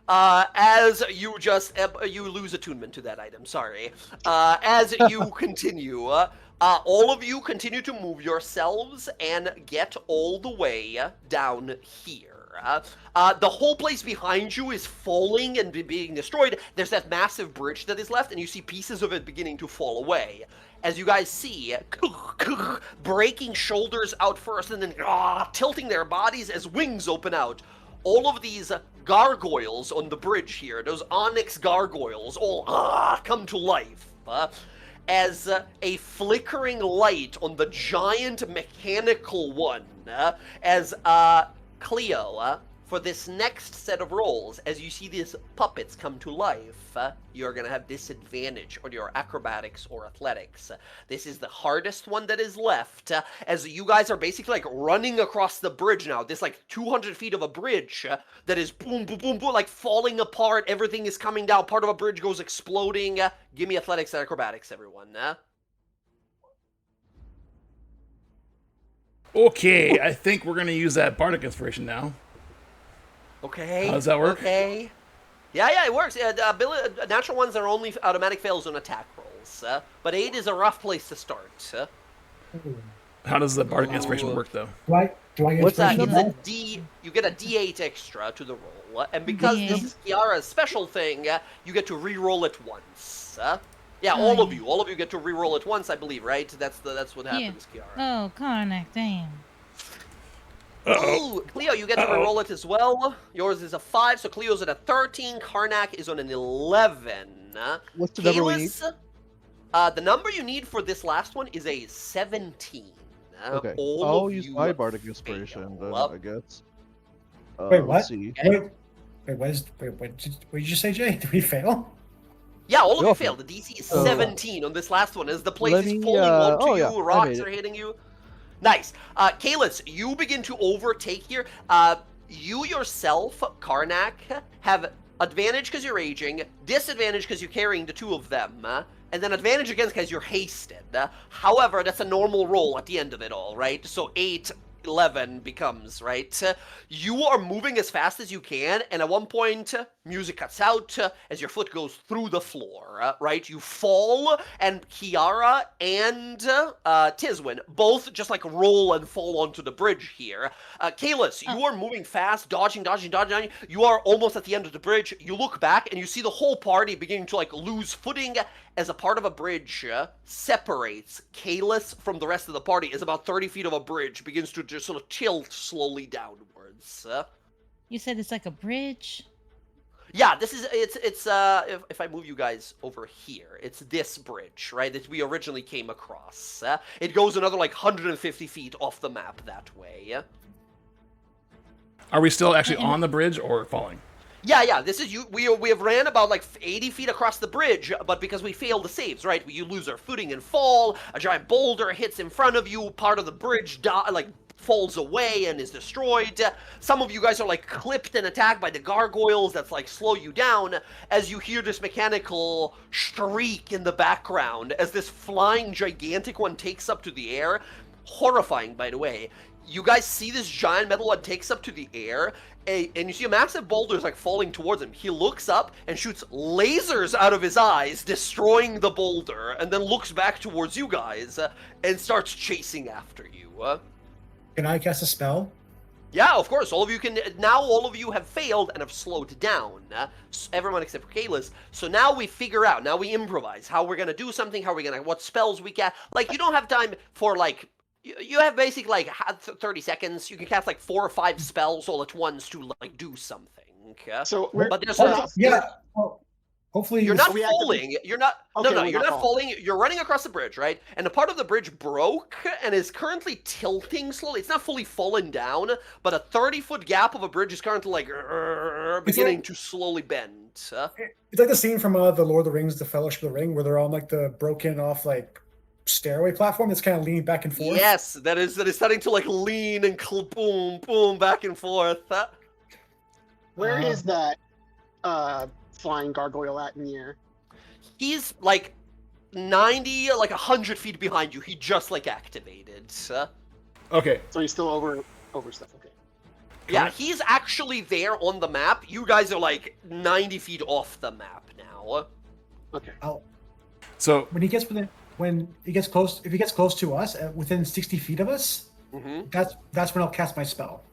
As you just, you lose attunement to that item, sorry. As you continue, all of you continue to move yourselves and get all the way down here. The whole place behind you is falling and being destroyed. There's that massive bridge that is left, and you see pieces of it beginning to fall away. As you guys see, breaking shoulders out first, and then tilting their bodies as wings open out. All of these gargoyles on the bridge here, those onyx gargoyles, all come to life. As a flickering light on the giant mechanical one, as Cleo, for this next set of rolls, as you see these puppets come to life, you're going to have disadvantage on your acrobatics or athletics. This is the hardest one that is left, as you guys are basically like running across the bridge now. This like 200 feet of a bridge that is boom, boom, boom, boom, like falling apart. Everything is coming down. Part of a bridge goes exploding. Give me athletics and acrobatics, everyone. Okay, I think we're gonna use that Bardic Inspiration now. Okay. How does that work? Okay. Yeah, it works. Natural ones are only automatic fails on attack rolls, but 8 is a rough place to start. How does the Bardic Inspiration work, though? Do I get What's that? inspiration It's from a D. You get a D8 extra to the roll, and because this is Kiara's special thing, you get to re-roll it once. All of you get to re-roll it once, I believe, right? That's what happens, Kiara. Oh, Karnak, damn. Ooh, Cleo, you get to re-roll it as well. Yours is a 5, so Cleo's at a 13. Karnak is on an 11. What's the number we need? Kalis, the number you need for this last one is a 17. Okay, All I'll of use you my Bardic Inspiration then, fail. I guess. Wait, what? Let's see. what did you say, Jay? Did we fail? Yeah, all of We you all failed. The DC is Oh. 17 on this last one, as the place Let is me, falling onto oh, you, yeah, I rocks made are it. hitting you. Nice. Kalis, you begin to overtake here. You yourself, Karnak, have advantage because you're raging, disadvantage because you're carrying the two of them, and then advantage against because you're hasted. However, that's a normal roll at the end of it all, right? So 8, 11 becomes, right? You are moving as fast as you can, and at one point, music cuts out as your foot goes through the floor, right? You fall, and Kiara and Tiswin both just like roll and fall onto the bridge here. Kalis, you are moving fast, dodging. You are almost at the end of the bridge. You look back, and you see the whole party beginning to like lose footing as a part of a bridge separates Kalis from the rest of the party, as about 30 feet of a bridge begins to just sort of tilt slowly downwards. You said it's like a bridge? Yeah, this is, if I move you guys over here, it's this bridge, right, that we originally came across. It goes another like 150 feet off the map that way. Are we still actually on the bridge or falling? Yeah, this is you. We have ran about like 80 feet across the bridge, but because we failed the saves, right? You lose our footing and fall. A giant boulder hits in front of you. Part of the bridge, falls away and is destroyed. Some of you guys are like clipped and attacked by the gargoyles that's like slow you down as you hear this mechanical shriek in the background as this flying gigantic one takes up to the air. Horrifying, by the way. You guys see this giant metal one takes up to the air, and you see a massive boulder is like falling towards him. He looks up and shoots lasers out of his eyes, destroying the boulder, and then looks back towards you guys and starts chasing after you. Can I cast a spell? Yeah, of course. All of you can. Now all of you have failed and have slowed down. Everyone except for Kalis. So now we figure out. Now we improvise how we're gonna do something. How we're gonna. What spells we cast. Like you don't have time for like. You have basically like 30 seconds. You can cast like 4 or 5 spells all at once to like do something. So But there's Yeah. Well, hopefully you're not we have to falling. You're not. Okay, No, we're you're not not falling. You're running across the bridge, right? And a part of the bridge broke and is currently tilting slowly. It's not fully fallen down, but a 30-foot gap of a bridge is currently like beginning to slowly bend. It's like the scene from the Lord of the Rings, The Fellowship of the Ring, where they're on like the broken off like stairway platform that's kind of leaning back and forth. Yes, that is starting to like lean and boom, boom, back and forth. Where is that flying gargoyle at in the air? He's like 90, like 100 feet behind you. He just like activated. Okay. So he's still over stuff. Okay. Yeah, he's actually there on the map. You guys are like 90 feet off the map now. Okay. So When he gets close, if he gets close to us, within 60 feet of us, that's when I'll cast my spell.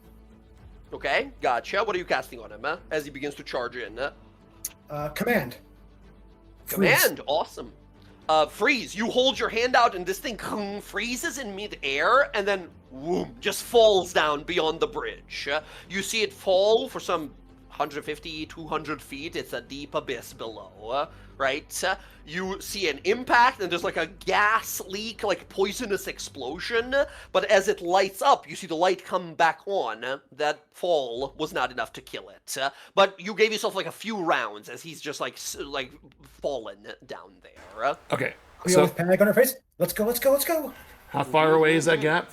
Okay, gotcha. What are you casting on him as he begins to charge in? Command. Command, awesome. Freeze. You hold your hand out and this thing freezes in mid-air and then whoom, just falls down beyond the bridge. You see it fall for some 150, 200 feet. It's a deep abyss below, right? You see an impact and there's like a gas leak, like poisonous explosion. But as it lights up, you see the light come back on. That fall was not enough to kill it. But you gave yourself like a few rounds as he's just like fallen down there. okay. We So all with panic on our face. Let's go, let's go, let's go. how far away is that gap?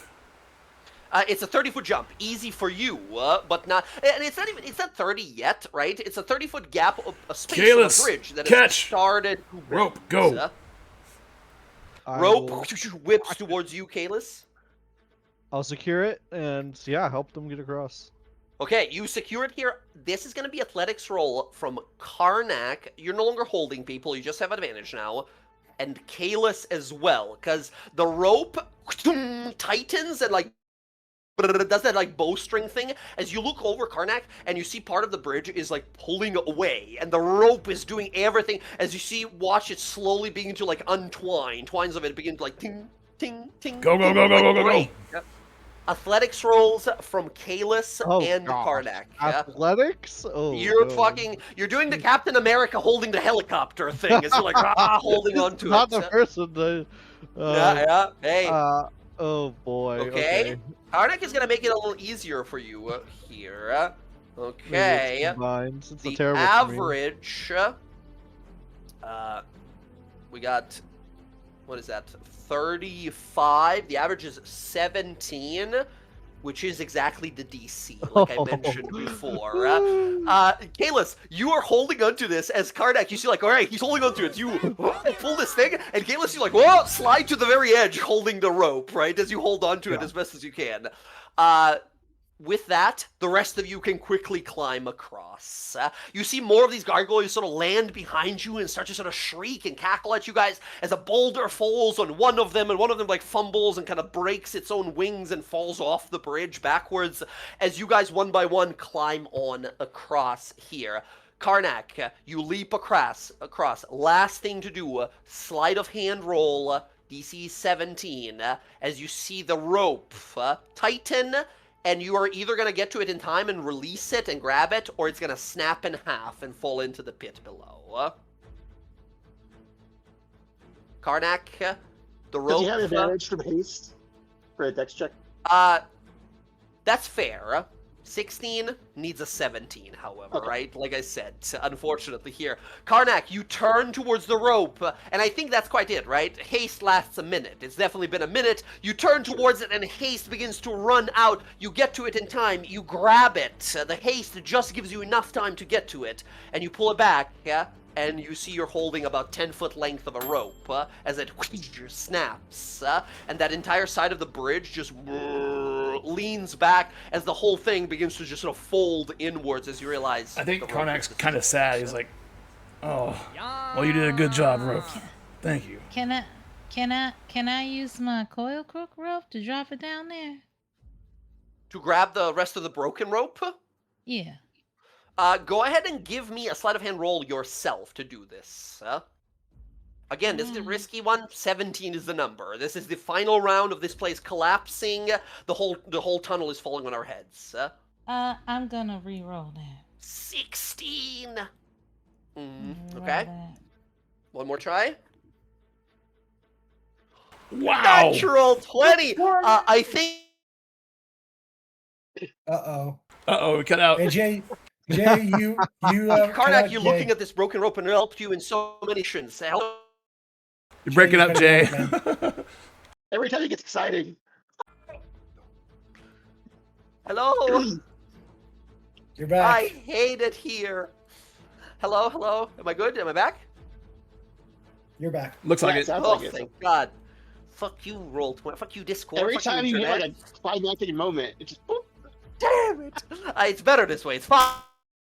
It's a 30-foot jump, easy for you, but not. And it's not 30 yet, right? It's a 30-foot gap of a space Kalis, on a bridge that catch! has started. To Rope, bend. go! Rope whips towards you, Kalis. I'll secure it and yeah, help them get across. Okay, you secure it here. This is going to be athletics roll from Karnak. You're no longer holding people. You just have advantage now. And Kalis as well, because the rope tightens and like does that like bowstring thing as you look over Karnak and you see part of the bridge is like pulling away and the rope is doing everything as you watch it slowly begin to like untwine. Twines of it begin to like ting, ting, ting. Go, go, go, go, like go, go, break. go. Athletics rolls from Kalis and gosh. Karnak. Yeah? Athletics? Oh, You're no. you're doing the Captain America holding the helicopter thing as you're like holding This onto is not it. the person that. Yeah. Hey. Oh boy. Okay. Karnak is gonna make it a little easier for you here. Maybe Okay. it's combined. It's The terrible for me. average. We got. What is that? 35. The average is 17, which is exactly the DC, like I mentioned before. Kalis, you are holding onto this as Karnak. You see, like, all right, he's holding onto it. You pull this thing, and Kalis, you're like, whoa, slide to the very edge, holding the rope, right, as you hold onto it as best as you can. With that, the rest of you can quickly climb across. You see more of these gargoyles sort of land behind you and start to sort of shriek and cackle at you guys as a boulder falls on one of them, and one of them like fumbles and kind of breaks its own wings and falls off the bridge backwards as you guys one by one climb on across here. Karnak, you leap across. Last thing to do, sleight of hand roll, DC 17, as you see the rope tighten. And you are either going to get to it in time and release it and grab it, or it's going to snap in half and fall into the pit below. Karnak, the rope... Does he have advantage from haste for a dex check? That's fair. 16 needs a 17, however, Okay. right? Like I said, unfortunately here. Karnak, you turn towards the rope, and I think that's quite it, right? Haste lasts a minute. It's definitely been a minute. You turn towards it, and haste begins to run out. You get to it in time. You grab it. The haste just gives you enough time to get to it, and you pull it back, yeah? And you see you're holding about 10-foot length of a rope as it snaps, and that entire side of the bridge just leans back as the whole thing begins to just sort of fold inwards as you realize. I think the rope Karnak's is- kind of sad. He's like, "Oh, well, you did a good job, rope. Thank you." Can I use my coil crook rope to drop it down there? To grab the rest of the broken rope. Yeah. Go ahead and give me a sleight of hand roll yourself to do this. Again, this is a risky one. 17 is the number. This is the final round of this place collapsing. The whole tunnel is falling on our heads. I'm gonna re-roll that. 16. Roll Okay. that. One more try. Wow. Natural 20. I think. Uh-oh. Uh-oh, we cut out. Hey, Jay, you Karnak, you're looking at this broken rope and it helped you in so many missions. You're breaking up, Jay. Every time it gets exciting. Hello. You're back. I hate it here. Hello. Am I good? Am I back? You're back. Looks like Yeah, it. sounds Oh, like it. thank God. Fuck you, Roll20. Fuck you, Discord. Every Fuck time you hit Internet. like a climactic moment, it just boop. Damn it! It's better this way. It's fine.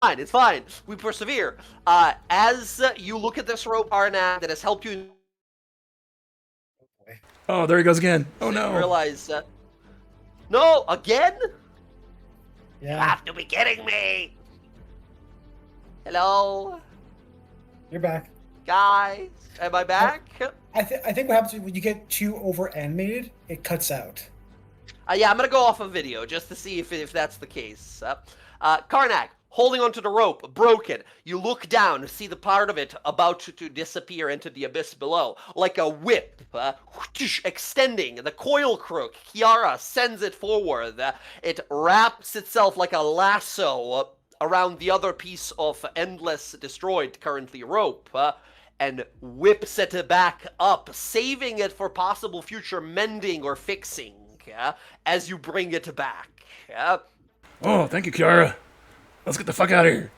It's fine. We persevere. As you look at this rope, Arnab, that has helped you Oh, there he goes again. Oh no. realize. No, again? You Yeah, have to be kidding me. Hello, you're back. guys. Am I back? I think what happens when you get too over animated, it cuts out. Yeah, I'm gonna go off a video just to see if that's the case. Karnak, holding onto the rope, broken. You look down to see the part of it about to disappear into the abyss below, like a whip, extending. The coil crook, Kiara sends it forward. It wraps itself like a lasso around the other piece of endless, destroyed, currently rope, and whips it back up, saving it for possible future mending or fixing. As you bring it back. Oh, thank you, Kiara. Let's get the fuck out of here.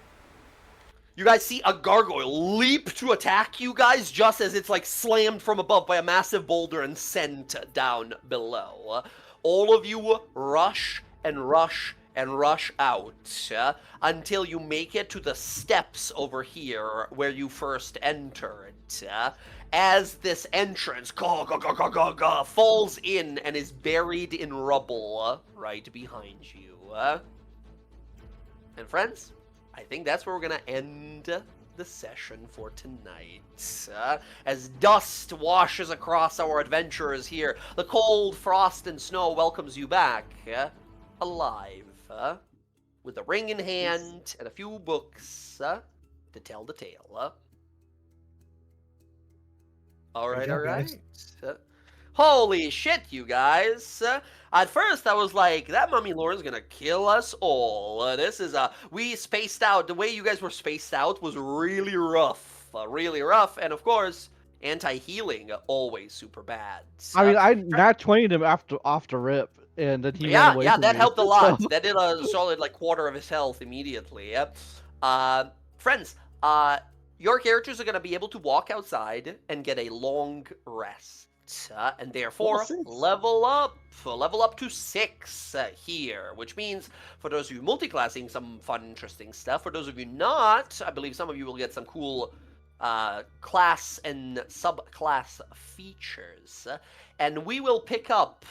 You guys see a gargoyle leap to attack you guys just as it's like slammed from above by a massive boulder and sent down below. All of you rush and rush and rush out until you make it to the steps over here where you first entered. As this entrance falls in and is buried in rubble right behind you. And friends, I think that's where we're going to end the session for tonight. As dust washes across our adventurers here, the cold frost and snow welcomes you back, alive, with a ring in hand and a few books to tell the tale. All right. Holy shit, you guys. At first, I was like, that Mummy Lord's gonna kill us all. This is, we spaced out. The way you guys were spaced out was really rough. And of course, anti-healing, always super bad. I mean, I nat 20'd him off the rip, and then he ran Yeah, away yeah, from that me. helped a lot. So- That did a solid, like, quarter of his health immediately. Friends, your characters are going to be able to walk outside and get a long rest. And therefore, level up to 6 here, which means for those of you multiclassing, some fun, interesting stuff. For those of you not, I believe some of you will get some cool class and subclass features. And we will pick up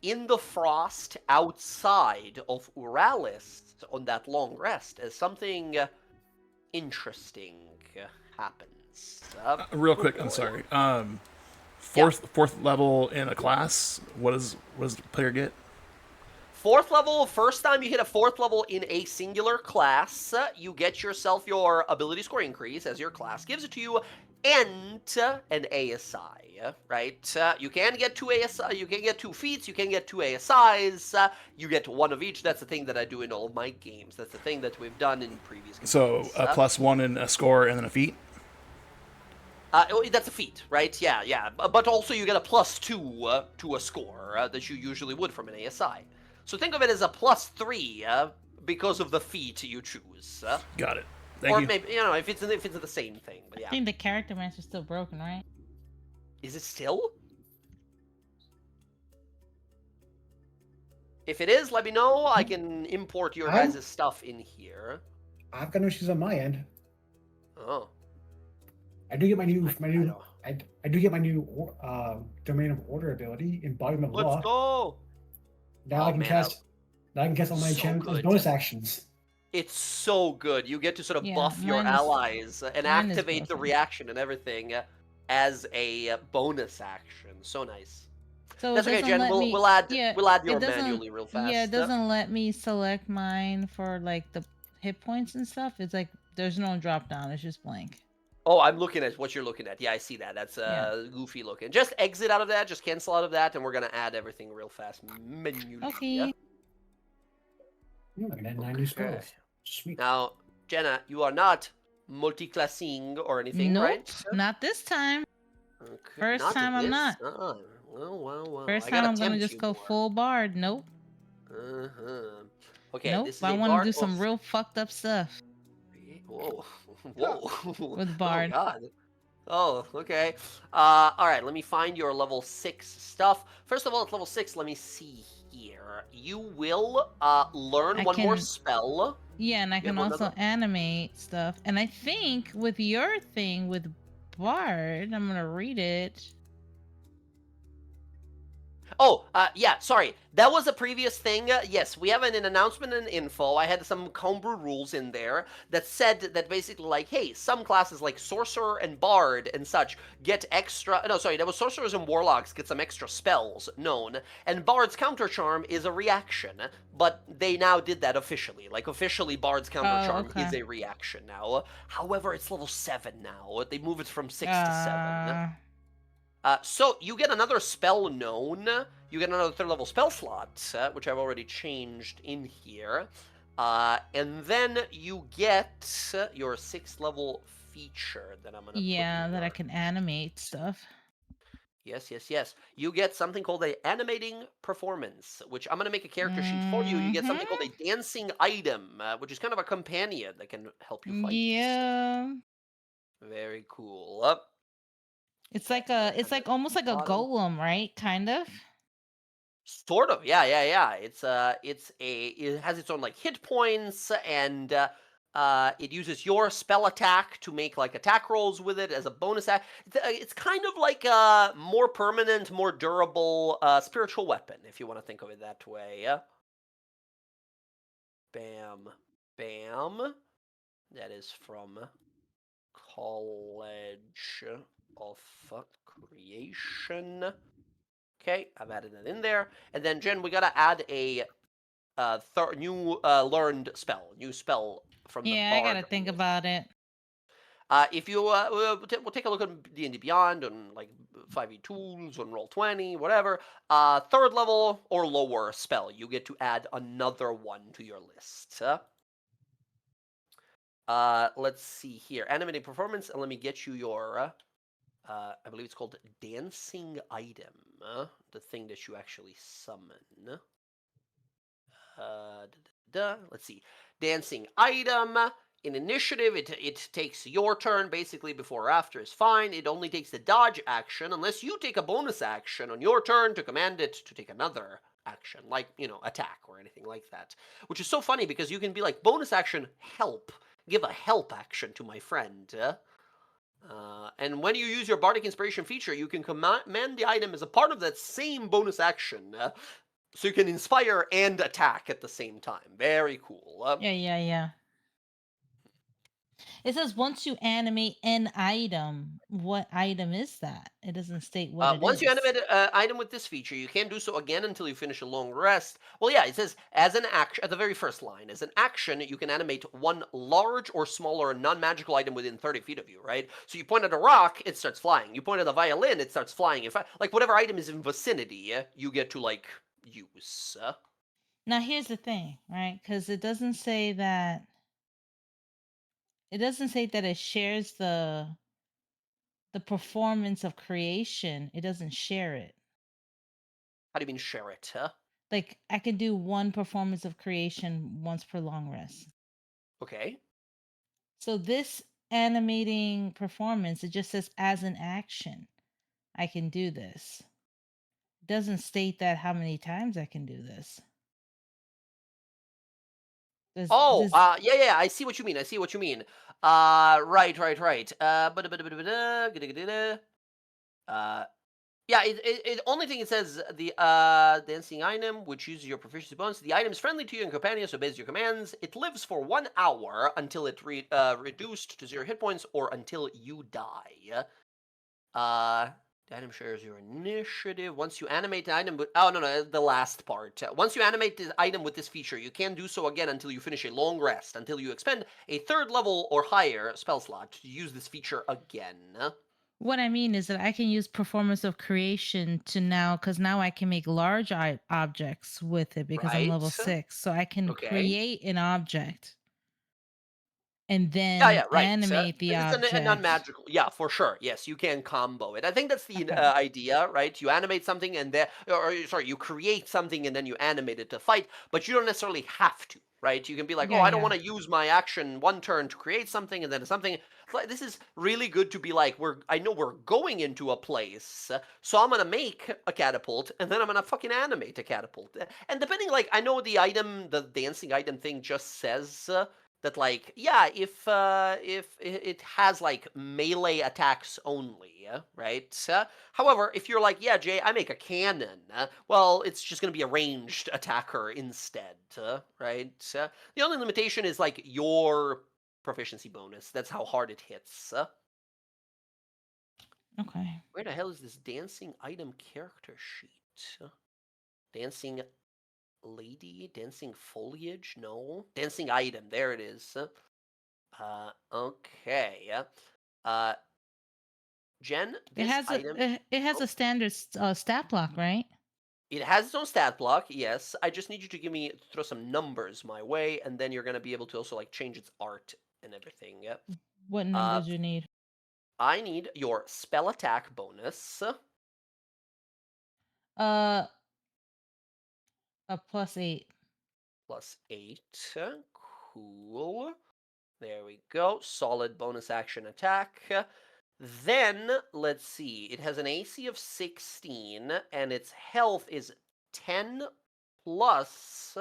in the frost outside of Uralis on that long rest as something interesting happens. Real quick, I'm sorry. Fourth level in a class. What does the player get? 4th level, first time you hit a 4th level in a singular class, you get yourself your ability score increase as your class gives it to you, and an ASI, right? You can get 2 ASI, you can get 2 feats, you can get 2 ASIs. You get one of each. That's the thing that I do in all of my games. That's the thing that we've done in previous games. So a +1 and a score, and then a feat. That's a feat, right? Yeah, yeah. But also you get a +2 to a score that you usually would from an ASI. So think of it as a +3 because of the feat you choose. Got it. Thank Or you. maybe, you know, if it's the same thing. But I yeah. think the character master's still broken, right? Is it still? If it is, let me know. I can import your I'm- guys' stuff in here. I've got no issues on my end. Oh. I do get my new don't- I do get my new domain of order ability, embodiment of Let's law. go! Now Oh, I can man, cast all my so enchantments as good. bonus actions. It's so good. You get to sort of Yeah, buff your mine is- allies and mine is activate the broken. reaction and everything as a bonus action. So nice. So That's it okay, doesn't Jen. let We'll, me. we'll add yeah, we'll add it your doesn't- manually real fast. Yeah, it doesn't let me select mine for like the hit points and stuff. It's like there's no drop down. It's just blank. Oh, I'm looking at what you're looking at. Yeah, I see that. That's Yeah. goofy looking. Just exit out of that. Just cancel out of that, and we're gonna add everything real fast. Manually. Okay. Yeah? I can add 9 new spells. Okay. Sweet. Now, Jenna, you are not multi-classing or anything, Nope, right? not this time. Okay, First not time I'm this? not. Well. First I time gotta I'm gonna tempt just you go more. full bard. Nope. Uh-huh. Okay, Nope. this is I a want to bard do some of- real fucked up stuff. Whoa. Whoa. With bard. Oh, God. Oh, okay. All right, let me find your level 6 stuff. First of all, at level 6, let me see here. You will learn I one more can- spell. Yeah, and I You can have also another- animate stuff. And I think with your thing with bard, I'm gonna read it. Oh, yeah, sorry. That was a previous thing. Yes, we have an announcement and info. I had some homebrew rules in there that said that basically, like, hey, some classes like Sorcerer and Bard and such get extra... No, sorry, that was Sorcerers and Warlocks get some extra spells known, and Bard's Counter Charm is a reaction, but they now did that officially. Like, officially, Bard's Counter Charm okay. is a reaction now. However, it's level 7 now. They move it from 6 to 7. So you get another spell known. You get another 3rd level spell slot, which I've already changed in here. And then you get your 6th level feature that I'm gonna Yeah, put in that I your- can animate stuff. Yes. You get something called a animating performance, which I'm gonna make a character sheet for you. You get something called a dancing item, which is kind of a companion that can help you fight. Yeah. Very cool. It's like almost like a Bottom. golem, right? Kind of. Sort of, yeah. It has its own like hit points, and it uses your spell attack to make like attack rolls with it as a bonus act. It's kind of like a more permanent, more durable spiritual weapon, if you want to think of it that way. Bam. That is from College of Creation. Okay, I've added that in there. And then, Jen, we gotta add a new learned spell. New spell from the Yeah, I bard gotta think list. about it. If you, we'll take a look at D&D Beyond on like 5e tools, on Roll20, whatever. 3rd level or lower spell, you get to add another one to your list. Let's see here. Animating performance, and let me get you your... I believe it's called Dancing Item, the thing that you actually summon. Let's see. Dancing Item. In initiative, it takes your turn basically before or after is fine. It only takes the dodge action unless you take a bonus action on your turn to command it to take another action, like, attack or anything like that. Which is so funny because you can be like, bonus action, help. Give a help action to my friend. And when you use your Bardic Inspiration feature, you can command the item as a part of that same bonus action. So you can inspire and attack at the same time. Very cool. Yeah. It says once you animate an item. What item is that? It doesn't state what it Once you is. animate an item with this feature, you can't do so again until you finish a long rest. Well, yeah, it says as an action at the very first line. As an action, you can animate one large or smaller non-magical item within 30 feet of you. Right. So you point at a rock, it starts flying. You point at a violin, it starts flying. If like whatever item is in vicinity, you get to like use. Now here's the thing, right? Because it doesn't say that. It doesn't say that it shares the performance of creation. It doesn't share it. How do you mean share it? Like I can do one performance of creation once per long rest. Okay. So this animating performance, it just says as an action, I can do this. It doesn't state that how many times I can do this. Oh, Does yeah, I see what you mean. I see what you mean. Right. Yeah, it only thing it says the dancing item, which uses your proficiency bonus. The item is friendly to you and companions, obeys your commands. It lives for 1 hour until it reduced to 0 hit points or until you die. The item shares your initiative. Once you animate the item with... Oh, no, the last part. Once you animate the item with this feature, you can do so again until you finish a long rest, until you expend a 3rd level or higher spell slot to use this feature again. what I mean is that I can use performance of creation to now, because now I can make large objects with it because I'm Right? level 6. So I can Okay. create an object and Yeah, then right. animate the It's a object. non-magical. Yeah, for sure. Yes, you can combo it. I think that's the Okay. idea, right? You animate something and then, or sorry, you create something and then you animate it to fight, but you don't necessarily have to, right? You can be like, oh, Yeah, I don't want yeah. to use my action one turn to create something and then something. This is really good to be like, I know we're going into a place, so I'm gonna make a catapult and then I'm gonna fucking animate a catapult. And depending, like, I know the item, the dancing item thing just says. That like yeah if it has like melee attacks only right however if you're like yeah Jay I make a cannon well it's just going to be a ranged attacker instead right the only limitation is like your proficiency bonus that's how hard it hits Okay. where the hell is this dancing item character sheet dancing lady dancing foliage no dancing item there it is okay. Jen, It this has a item, it has oh, a standard stat block, right? it has its own stat block, yes. I just need you to throw some numbers my way, and then you're going to be able to also, like, change its art and everything, yep. What Uh, numbers you need? I need your spell attack bonus, Uh, a +8. +8. Cool. There we go. Solid bonus action attack. Then, let's see. It has an AC of 16, and its health is 10 plus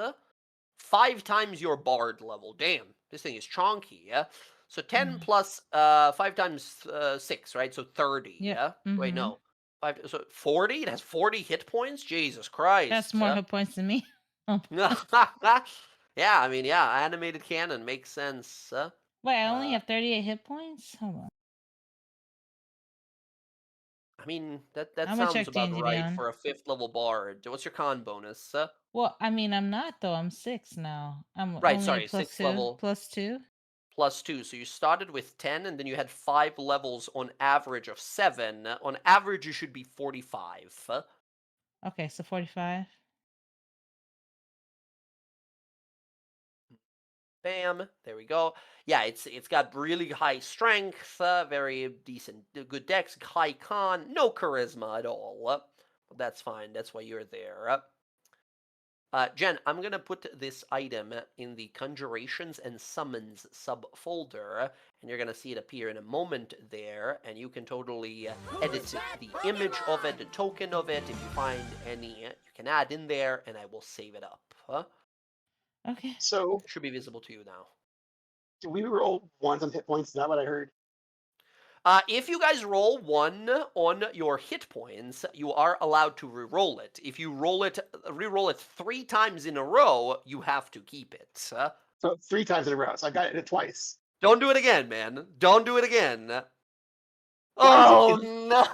5 times your bard level. Damn, this thing is chonky, yeah? So 10 plus 5 times 6, right? So 30, Yep. yeah? Wait, Mm-hmm. no. 5, so 40? It has 40 hit points? Jesus That's Christ. more hit points than me. Oh. Yeah, I mean, yeah, animated cannon makes sense. Wait, I only have 38 hit points? Hold on. I mean, that I'm gonna sounds check about D&D right Beyond. for a 5th level bard. What's your con bonus? Well, I mean, I'm not though. I'm 6 now. I'm Right, only a sorry, plus 6th 2. level Plus 2? +2. So you started with 10, and then you had 5 levels on average of 7. On average, you should be 45. Okay, so 45. Bam, there we go. Yeah, it's got really high strength, very decent, good dex, high con, no charisma at all. But that's fine. That's why you're there. Jen, I'm going to put this item in the Conjurations and Summons subfolder, and you're going to see it appear in a moment there, and you can totally edit the image of it, the token of it. If you find any, you can add in there, and I will save it up. Okay. So, Should be visible to you now. do we roll ones on hit points? Is that what I heard? If you guys roll 1 on your hit points, you are allowed to re-roll it. If you re-roll it 3 times in a row, you have to keep it. So 3 times in a row. So I got it twice. Don't do it again, man. Don't do it again. Why Oh no.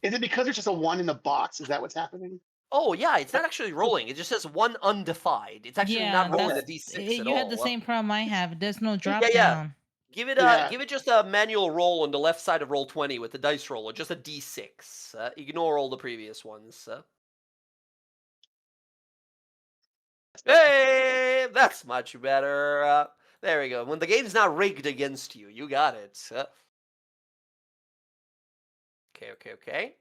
is it because there's just a 1 in the box? Is that what's happening? Oh yeah, it's not actually rolling. It just says 1 undefined. It's actually Yeah, not rolling a that's d6 at you had the all. same problem I have. There's no drop Yeah, yeah. down. Give it Yeah. just a manual roll on the left side of roll 20 with the dice roller, just a d6. Ignore all the previous ones. Hey, that's much better. There we go. When the game's not rigged against you, you got it. Okay.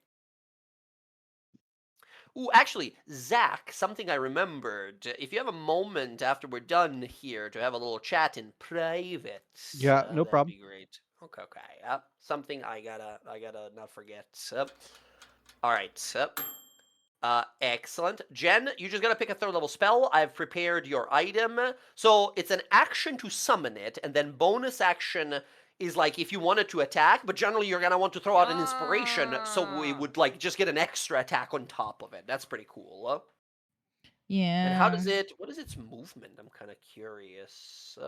Ooh, actually, Zach, something I remembered. If you have a moment after we're done here to have a little chat in private, Yeah, no that'd problem. be great. Okay. Something I gotta not forget. All right. Excellent. Jen, you just gotta pick a 3rd level spell. I've prepared your item. So it's an action to summon it, and then bonus action is like if you wanted to attack, but generally you're gonna want to throw out an inspiration, so we would like just get an extra attack on top of it. That's pretty cool. And how Yeah. does it? What is its movement? I'm kind of curious.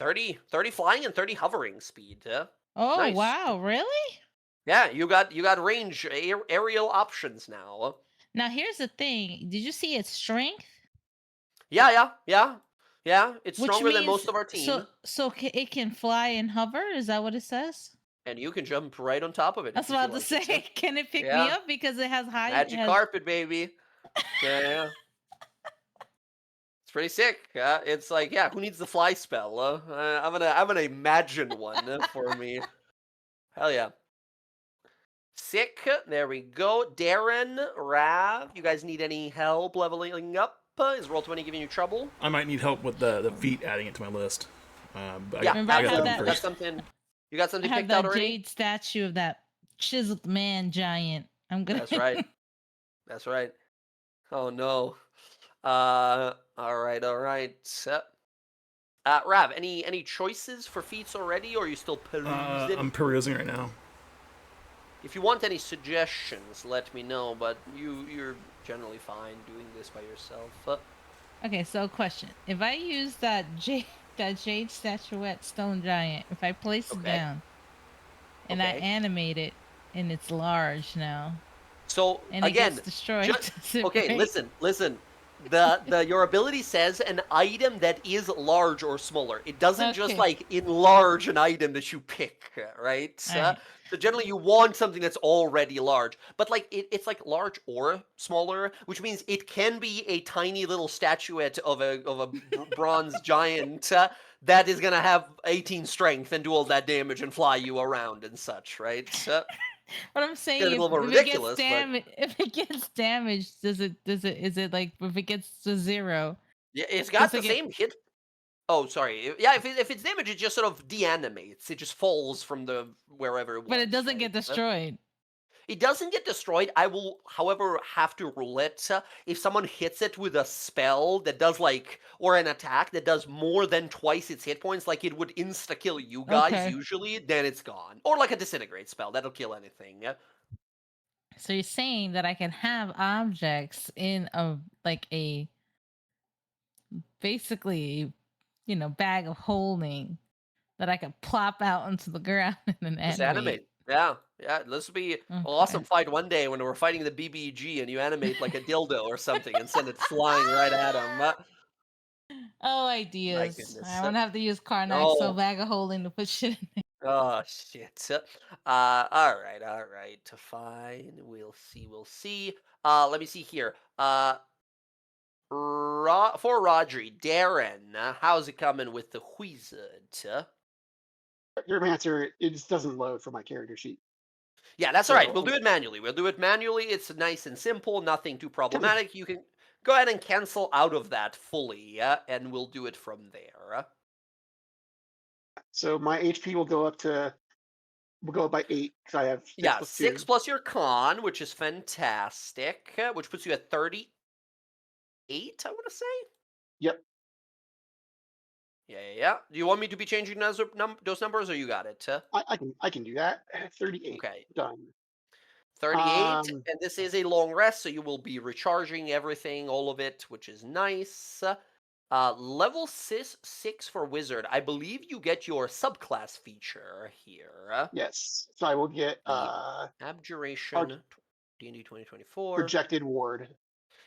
30 flying and 30 hovering speed. Oh Nice. wow, really? Yeah, you got range aerial options now. Now here's the thing. Did you see its strength? Yeah. It's Which stronger than means most of our team, it can fly and hover. Is that what it says? and you can jump right on top of it. That's if what I you was like to it. say. Can it pick me Yeah. up because it has high? It Magic has... carpet, baby. Yeah. It's pretty sick. It's like, yeah, who needs the fly spell? I'm gonna imagine one for me. Hell yeah. Sick. There we go. Darren, Rav, you guys need any help leveling up? Is Roll20 giving you trouble? I might need help with the feat, adding it to my list. But Yeah, Remember I got had them that- you got first. something. You got I something have picked out that already? jade statue of that chiseled man giant. I'm gonna. That's right. That's right. Oh no. All right. Rav, any choices for feats already, or are you still perusing? I'm perusing right now. If you want any suggestions, let me know. But you're generally fine doing this by yourself. Okay, so question: if I use that jade statuette stone giant, if I place it Okay. down and I Okay. animate it, and it's large now, So and it again, gets destroyed. just, does it okay. break? Listen. The your ability says an item that is large or smaller. It doesn't just Okay. like enlarge an item that you pick, right? Alright. So generally you want something that's already large, but like it's like large or smaller, which means it can be a tiny little statuette of a bronze giant that is gonna have 18 strength and do all that damage and fly you around and such, right? But I'm saying Getting a little more if it ridiculous, gets but- damaged, if it gets damaged, is it like if it gets to 0? Yeah, it's got Does it the get- same hit. Oh, sorry. Yeah, if it's damaged, it just sort of deanimates. It just falls from the wherever it was. But it doesn't right? get destroyed. It doesn't get destroyed. I will, however, have to rule it. If someone hits it with a spell that does like, or an attack that does more than twice its hit points, like it would insta kill you guys Okay. usually, then it's gone. Or like a disintegrate spell that'll kill anything. So you're saying that I can have objects in a basically, bag of holding that I could plop out onto the ground and then Just animate. animate. Yeah. This would be an awesome fight one day when we're fighting the BBG and you animate like a dildo or something and send it flying right at him. Oh, ideas. goodness. I'm gonna have to use Karnak, so Oh. bag of holding to put shit in there. Oh shit. All right. Fine. We'll see. Let me see here. For Rodri, Darren, how's it coming with the wizard? Your answer, it just doesn't load for my character sheet. Yeah, that's all right. We'll So- do it manually. It's nice and simple, nothing too problematic. You can go ahead and cancel out of that fully, and we'll do it from there. So my HP will go up by 8 because I have 6 Yeah, plus 6 2. plus your con, which is fantastic, which puts you at 38, I want to say. Yep. Yeah. Do you want me to be changing those numbers, or you got it? I can do that. 38. Okay. Done. 38, Um, and this is a long rest, so you will be recharging everything, all of it, which is nice. Level 6 for wizard. I believe you get your subclass feature here. Yes. So I will get The our Abjuration D&D 2024. projected ward.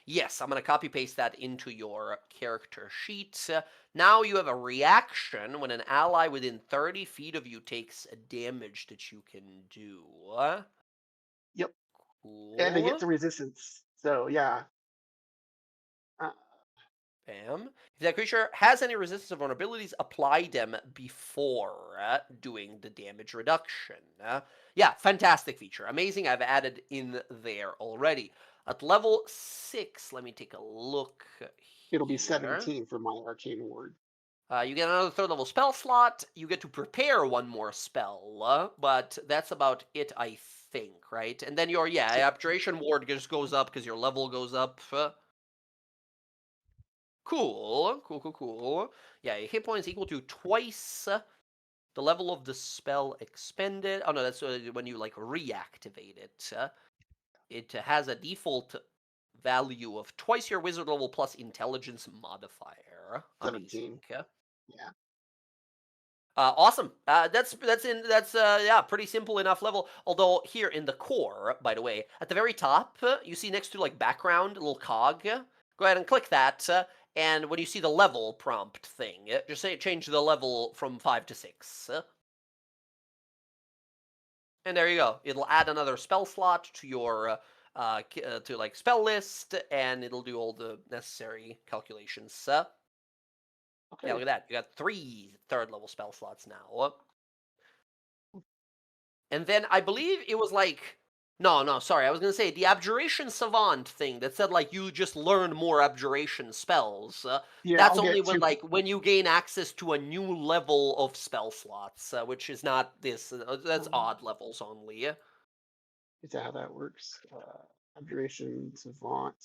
Yes, I'm going to copy paste that into your character sheet. Now you have a reaction when an ally within 30 feet of you takes a damage that you can do. Yep. Cool. And they get to resistance. So yeah. Bam. If that creature has any resistance or vulnerabilities, apply them before doing the damage reduction. Yeah, fantastic feature. Amazing. I've added in there already. At level 6, let me take a look It'll be here. 17 for my arcane ward. You get another third level spell slot. You get to prepare one more spell, but that's about it, I think, right? And then your, Abjuration Ward just goes up because your level goes up. Cool. Yeah, your hit points equal to twice the level of the spell expended. Oh no, that's when you like reactivate it. It has a default value of twice your wizard level plus intelligence modifier. 17. Amazing. Yeah. Awesome. That's pretty simple enough level. Although here in the core, by the way, at the very top, you see next to like background, a little cog. Go ahead and click that, and when you see the level prompt thing, just say change the level from 5 to 6. And there you go. It'll add another spell slot to your to like spell list, and it'll do all the necessary calculations. Okay. Yeah, look at that. You got 3 third level spell slots now. And then I believe it was like, no, sorry. I was going to say the Abjuration Savant thing that said like you just learn more Abjuration spells. Yeah, That's I'll only get when 2. like when you gain access to a new level of spell slots, which is not this. That's odd levels only. Is that how that works? Abjuration Savant.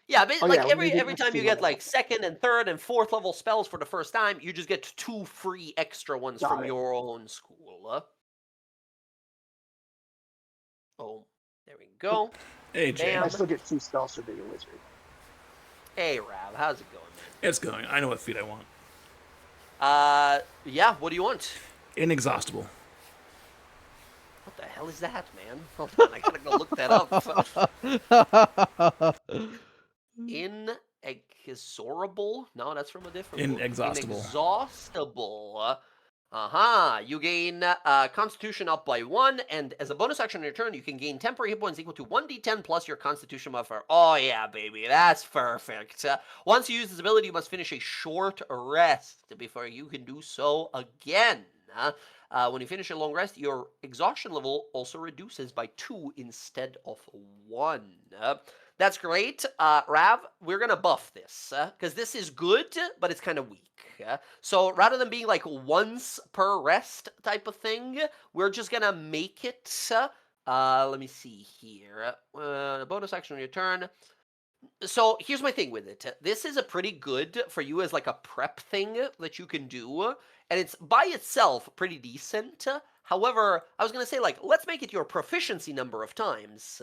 Yeah, but Oh, like yeah, when you get every access time to you one get level. like second and third and fourth level spells for the first time, you just get 2 free extra ones Got from it. your own school. Oh, there we go. Hey, Jay. And I Bam. still get 2 spells for being a wizard. Hey, Rav, how's it going, It's going. I know what feat I want. man? Yeah, what do you want? Inexhaustible. What the hell is that, man? Hold on, I gotta go look that up. Inexorable? No, that's from a different book. Inexhaustible. Inexhaustible. You gain Constitution up by 1, and as a bonus action on your turn, you can gain temporary hit points equal to 1d10 plus your Constitution modifier. Oh yeah, baby, that's perfect. Once you use this ability, you must finish a short rest before you can do so again. When you finish a long rest, your exhaustion level also reduces by 2 instead of 1. That's great. Rav, we're going to buff this because this is good, but it's kind of weak. So rather than being like once per rest type of thing, we're just going to make it. Let me see here. Bonus action on your turn. So here's my thing with it. This is a pretty good for you as like a prep thing that you can do, and it's by itself pretty decent. However, I was gonna say like let's make it your proficiency number of times.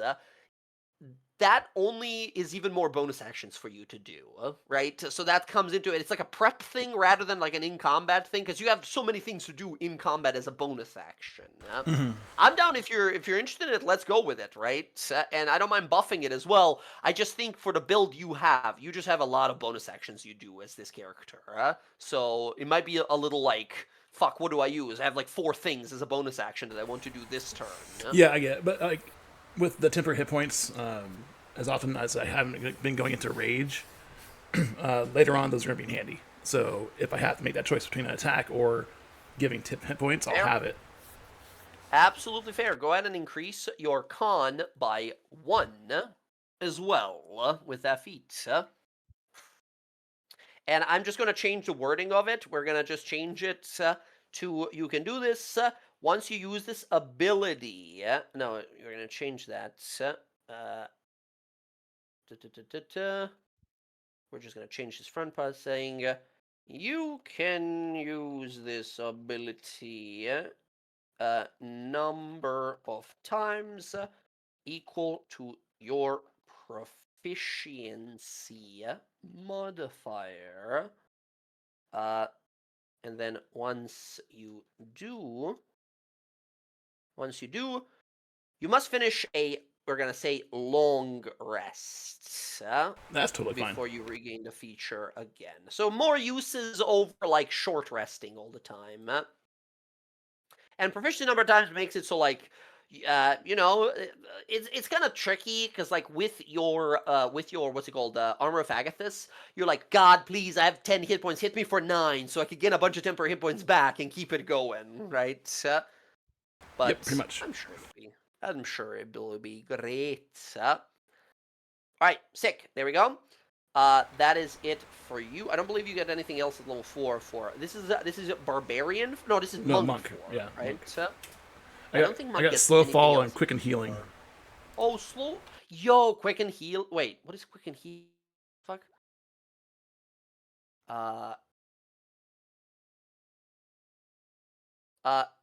That only is even more bonus actions for you to do, right? So that comes into it. It's like a prep thing rather than like an in combat thing because you have so many things to do in combat as a bonus action. I'm down if you're interested in it. Let's go with it, right? And I don't mind buffing it as well. I just think for the build you just have a lot of bonus actions you do as this character. So it might be a little like, fuck, what do I use? I have like 4 things as a bonus action that I want to do this turn. Yeah, I get it. But like with the temporary hit points, as often as I haven't been going into rage, later on those are going to be handy. So if I have to make that choice between an attack or giving hit points, I'll have it. Absolutely fair. Go ahead and increase your con by 1 as well with that feat. And I'm just going to change the wording of it. We're going to just change it to you can do this once you use this ability. No, you're going to change that. We're just going to change this front part saying you can use this ability number of times equal to your proficiency modifier And then once you do, you must finish a, we're gonna say, long rest. That's totally fine. Before you regain the feature again. So more uses over like short resting all the time. And proficiency number of times makes it so like it's kind of tricky because like with your what's it called, armor of Agathis, you're like, God, please, I have 10 hit points, hit me for 9 so I could get a bunch of temporary hit points back and keep it going, right? But Yep, pretty much. I'm sure it will be great. All right, sick. There we go. That is it for you. I don't believe you get anything else at level 4 for this is a barbarian. No, this is No, monk. monk. 4, Yeah, right. monk. I don't think monk I got gets slow anything fall else. and quick and healing. Oh, slow. Yo, quick and heal. Wait, what is quick and heal? Fuck.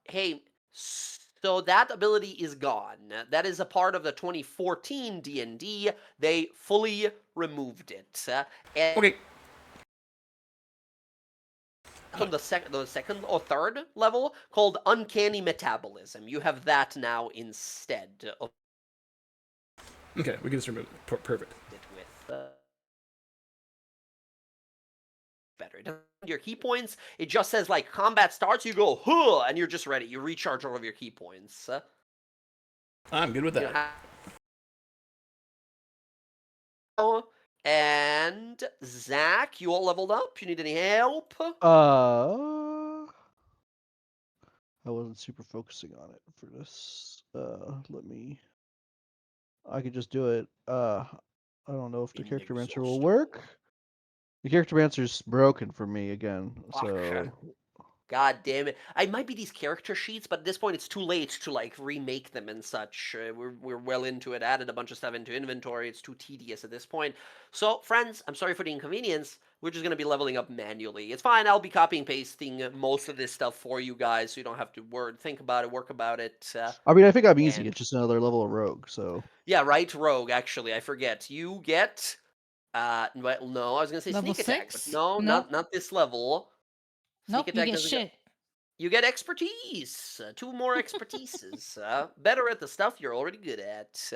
Hey, so that ability is gone. That is a part of the 2014 D&D. They fully removed it. And Okay. on the second or third level called Uncanny Metabolism. You have that now instead of Okay, we can just remove it. Perfect. it with better. It doesn't your key points. It just says like combat starts. You go huh, and you're just ready. You recharge all of your key points. I'm good with You that. know, and Zach, you all leveled up. You need any help? I wasn't super focusing on it for this. Let me. I could just do it. I don't know if the character mancer will work. The character mancer's broken for me again, so. God damn it! I might be these character sheets, but at this point it's too late to like remake them and such. We're well into it. Added a bunch of stuff into inventory. It's too tedious at this point. So, friends, I'm sorry for the inconvenience. We're just gonna be leveling up manually. It's fine. I'll be copying pasting most of this stuff for you guys, so you don't have to think about it, work about it. I mean, I think I'm easy. and- It's just another level of rogue, so. Yeah, right. Rogue. Actually, I forget. You get. Well, no, I was gonna say Level sneak attack, but 6? no, Nope. not this level. Sneak Nope, you attack get doesn't shit. You get expertise. 2 more expertises. Better at the stuff you're already good at.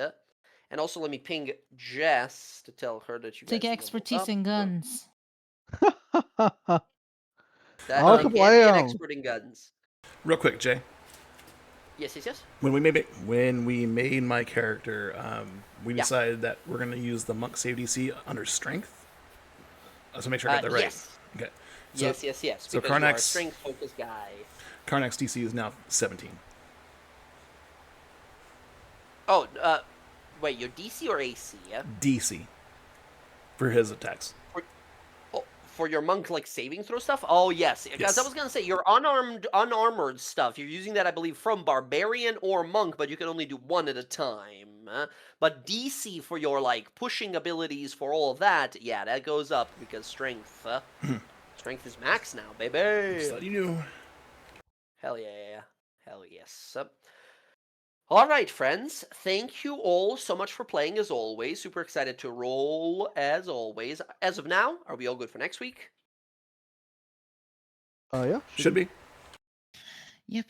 And also, let me ping Jess to tell her that you So you guys get leveled expertise up. in guns. That I'll you can be an complain. expert in guns. Real quick, Jay. Yes. When we made my character, we decided that we're going to use the monk save DC under strength. So make sure I got that right. Yes. Okay. So, Yes. So Because you are a Karnak's strength-focused guy. DC is now 17. Oh, wait, your DC or AC? Yeah. DC for his attacks. For your monk like saving throw stuff? Oh yes, because I was gonna say your unarmored stuff. You're using that, I believe, from barbarian or monk, but you can only do one at a time. But DC for your like pushing abilities for all of that, yeah, that goes up because strength. Strength is max now, baby. Just let you know. Hell yeah, hell yes. All right, friends. Thank you all so much for playing as always. Super excited to roll as always. As of now, are we all good for next week? Yeah. Should be. Yep.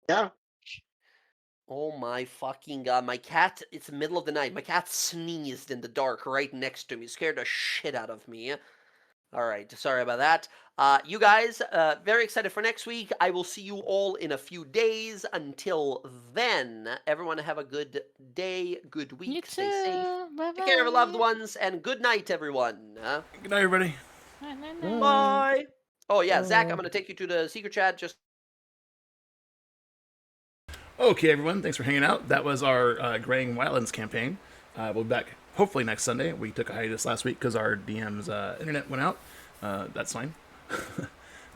Yeah. Oh my fucking god, my cat, it's the middle of the night. My cat sneezed in the dark right next to me. Scared the shit out of me. Alright, sorry about that. You guys, very excited for next week. I will see you all in a few days. Until then, everyone have a good day, good week. You Stay safe. too. Bye. Take care of your loved ones, and good night, everyone. Good night, everybody. Bye. Oh yeah, Zach, I'm gonna take you to the secret chat. Just Okay, everyone. Thanks for hanging out. That was our Graying Wildlands campaign. We'll be back hopefully next Sunday. We took a hiatus last week because our DM's internet went out. That's fine.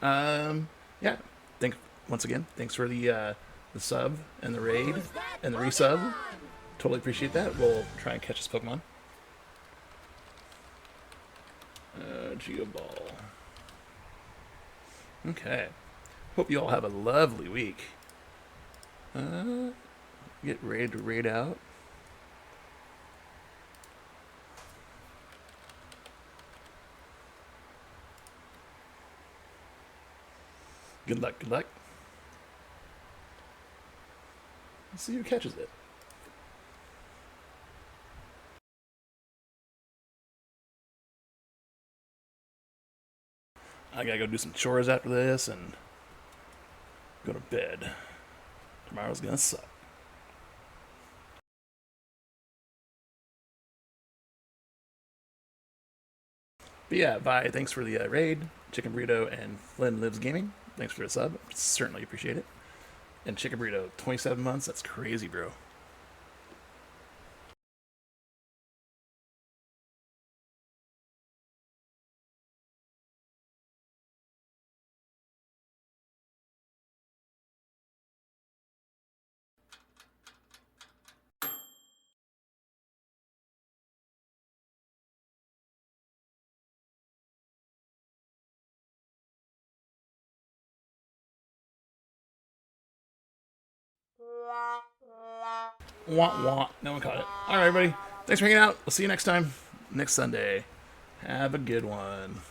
Yeah. Once again, thanks for the sub and the raid and the resub. Totally appreciate that. We'll try and catch this Pokemon. Geoball. Okay. Hope you all have a lovely week. Get ready to raid out. Good luck, good luck. Let's see who catches it. I gotta go do some chores after this and go to bed. Tomorrow's gonna suck. But yeah, Vi, thanks for the raid. Chicken Burrito and Flynn Lives Gaming, thanks for the sub. Certainly appreciate it. And Chicken Burrito, 27 months, that's crazy, bro. Wah wah. No one caught it. All right, everybody. Thanks for hanging out. We'll see you next time, next Sunday. Have a good one.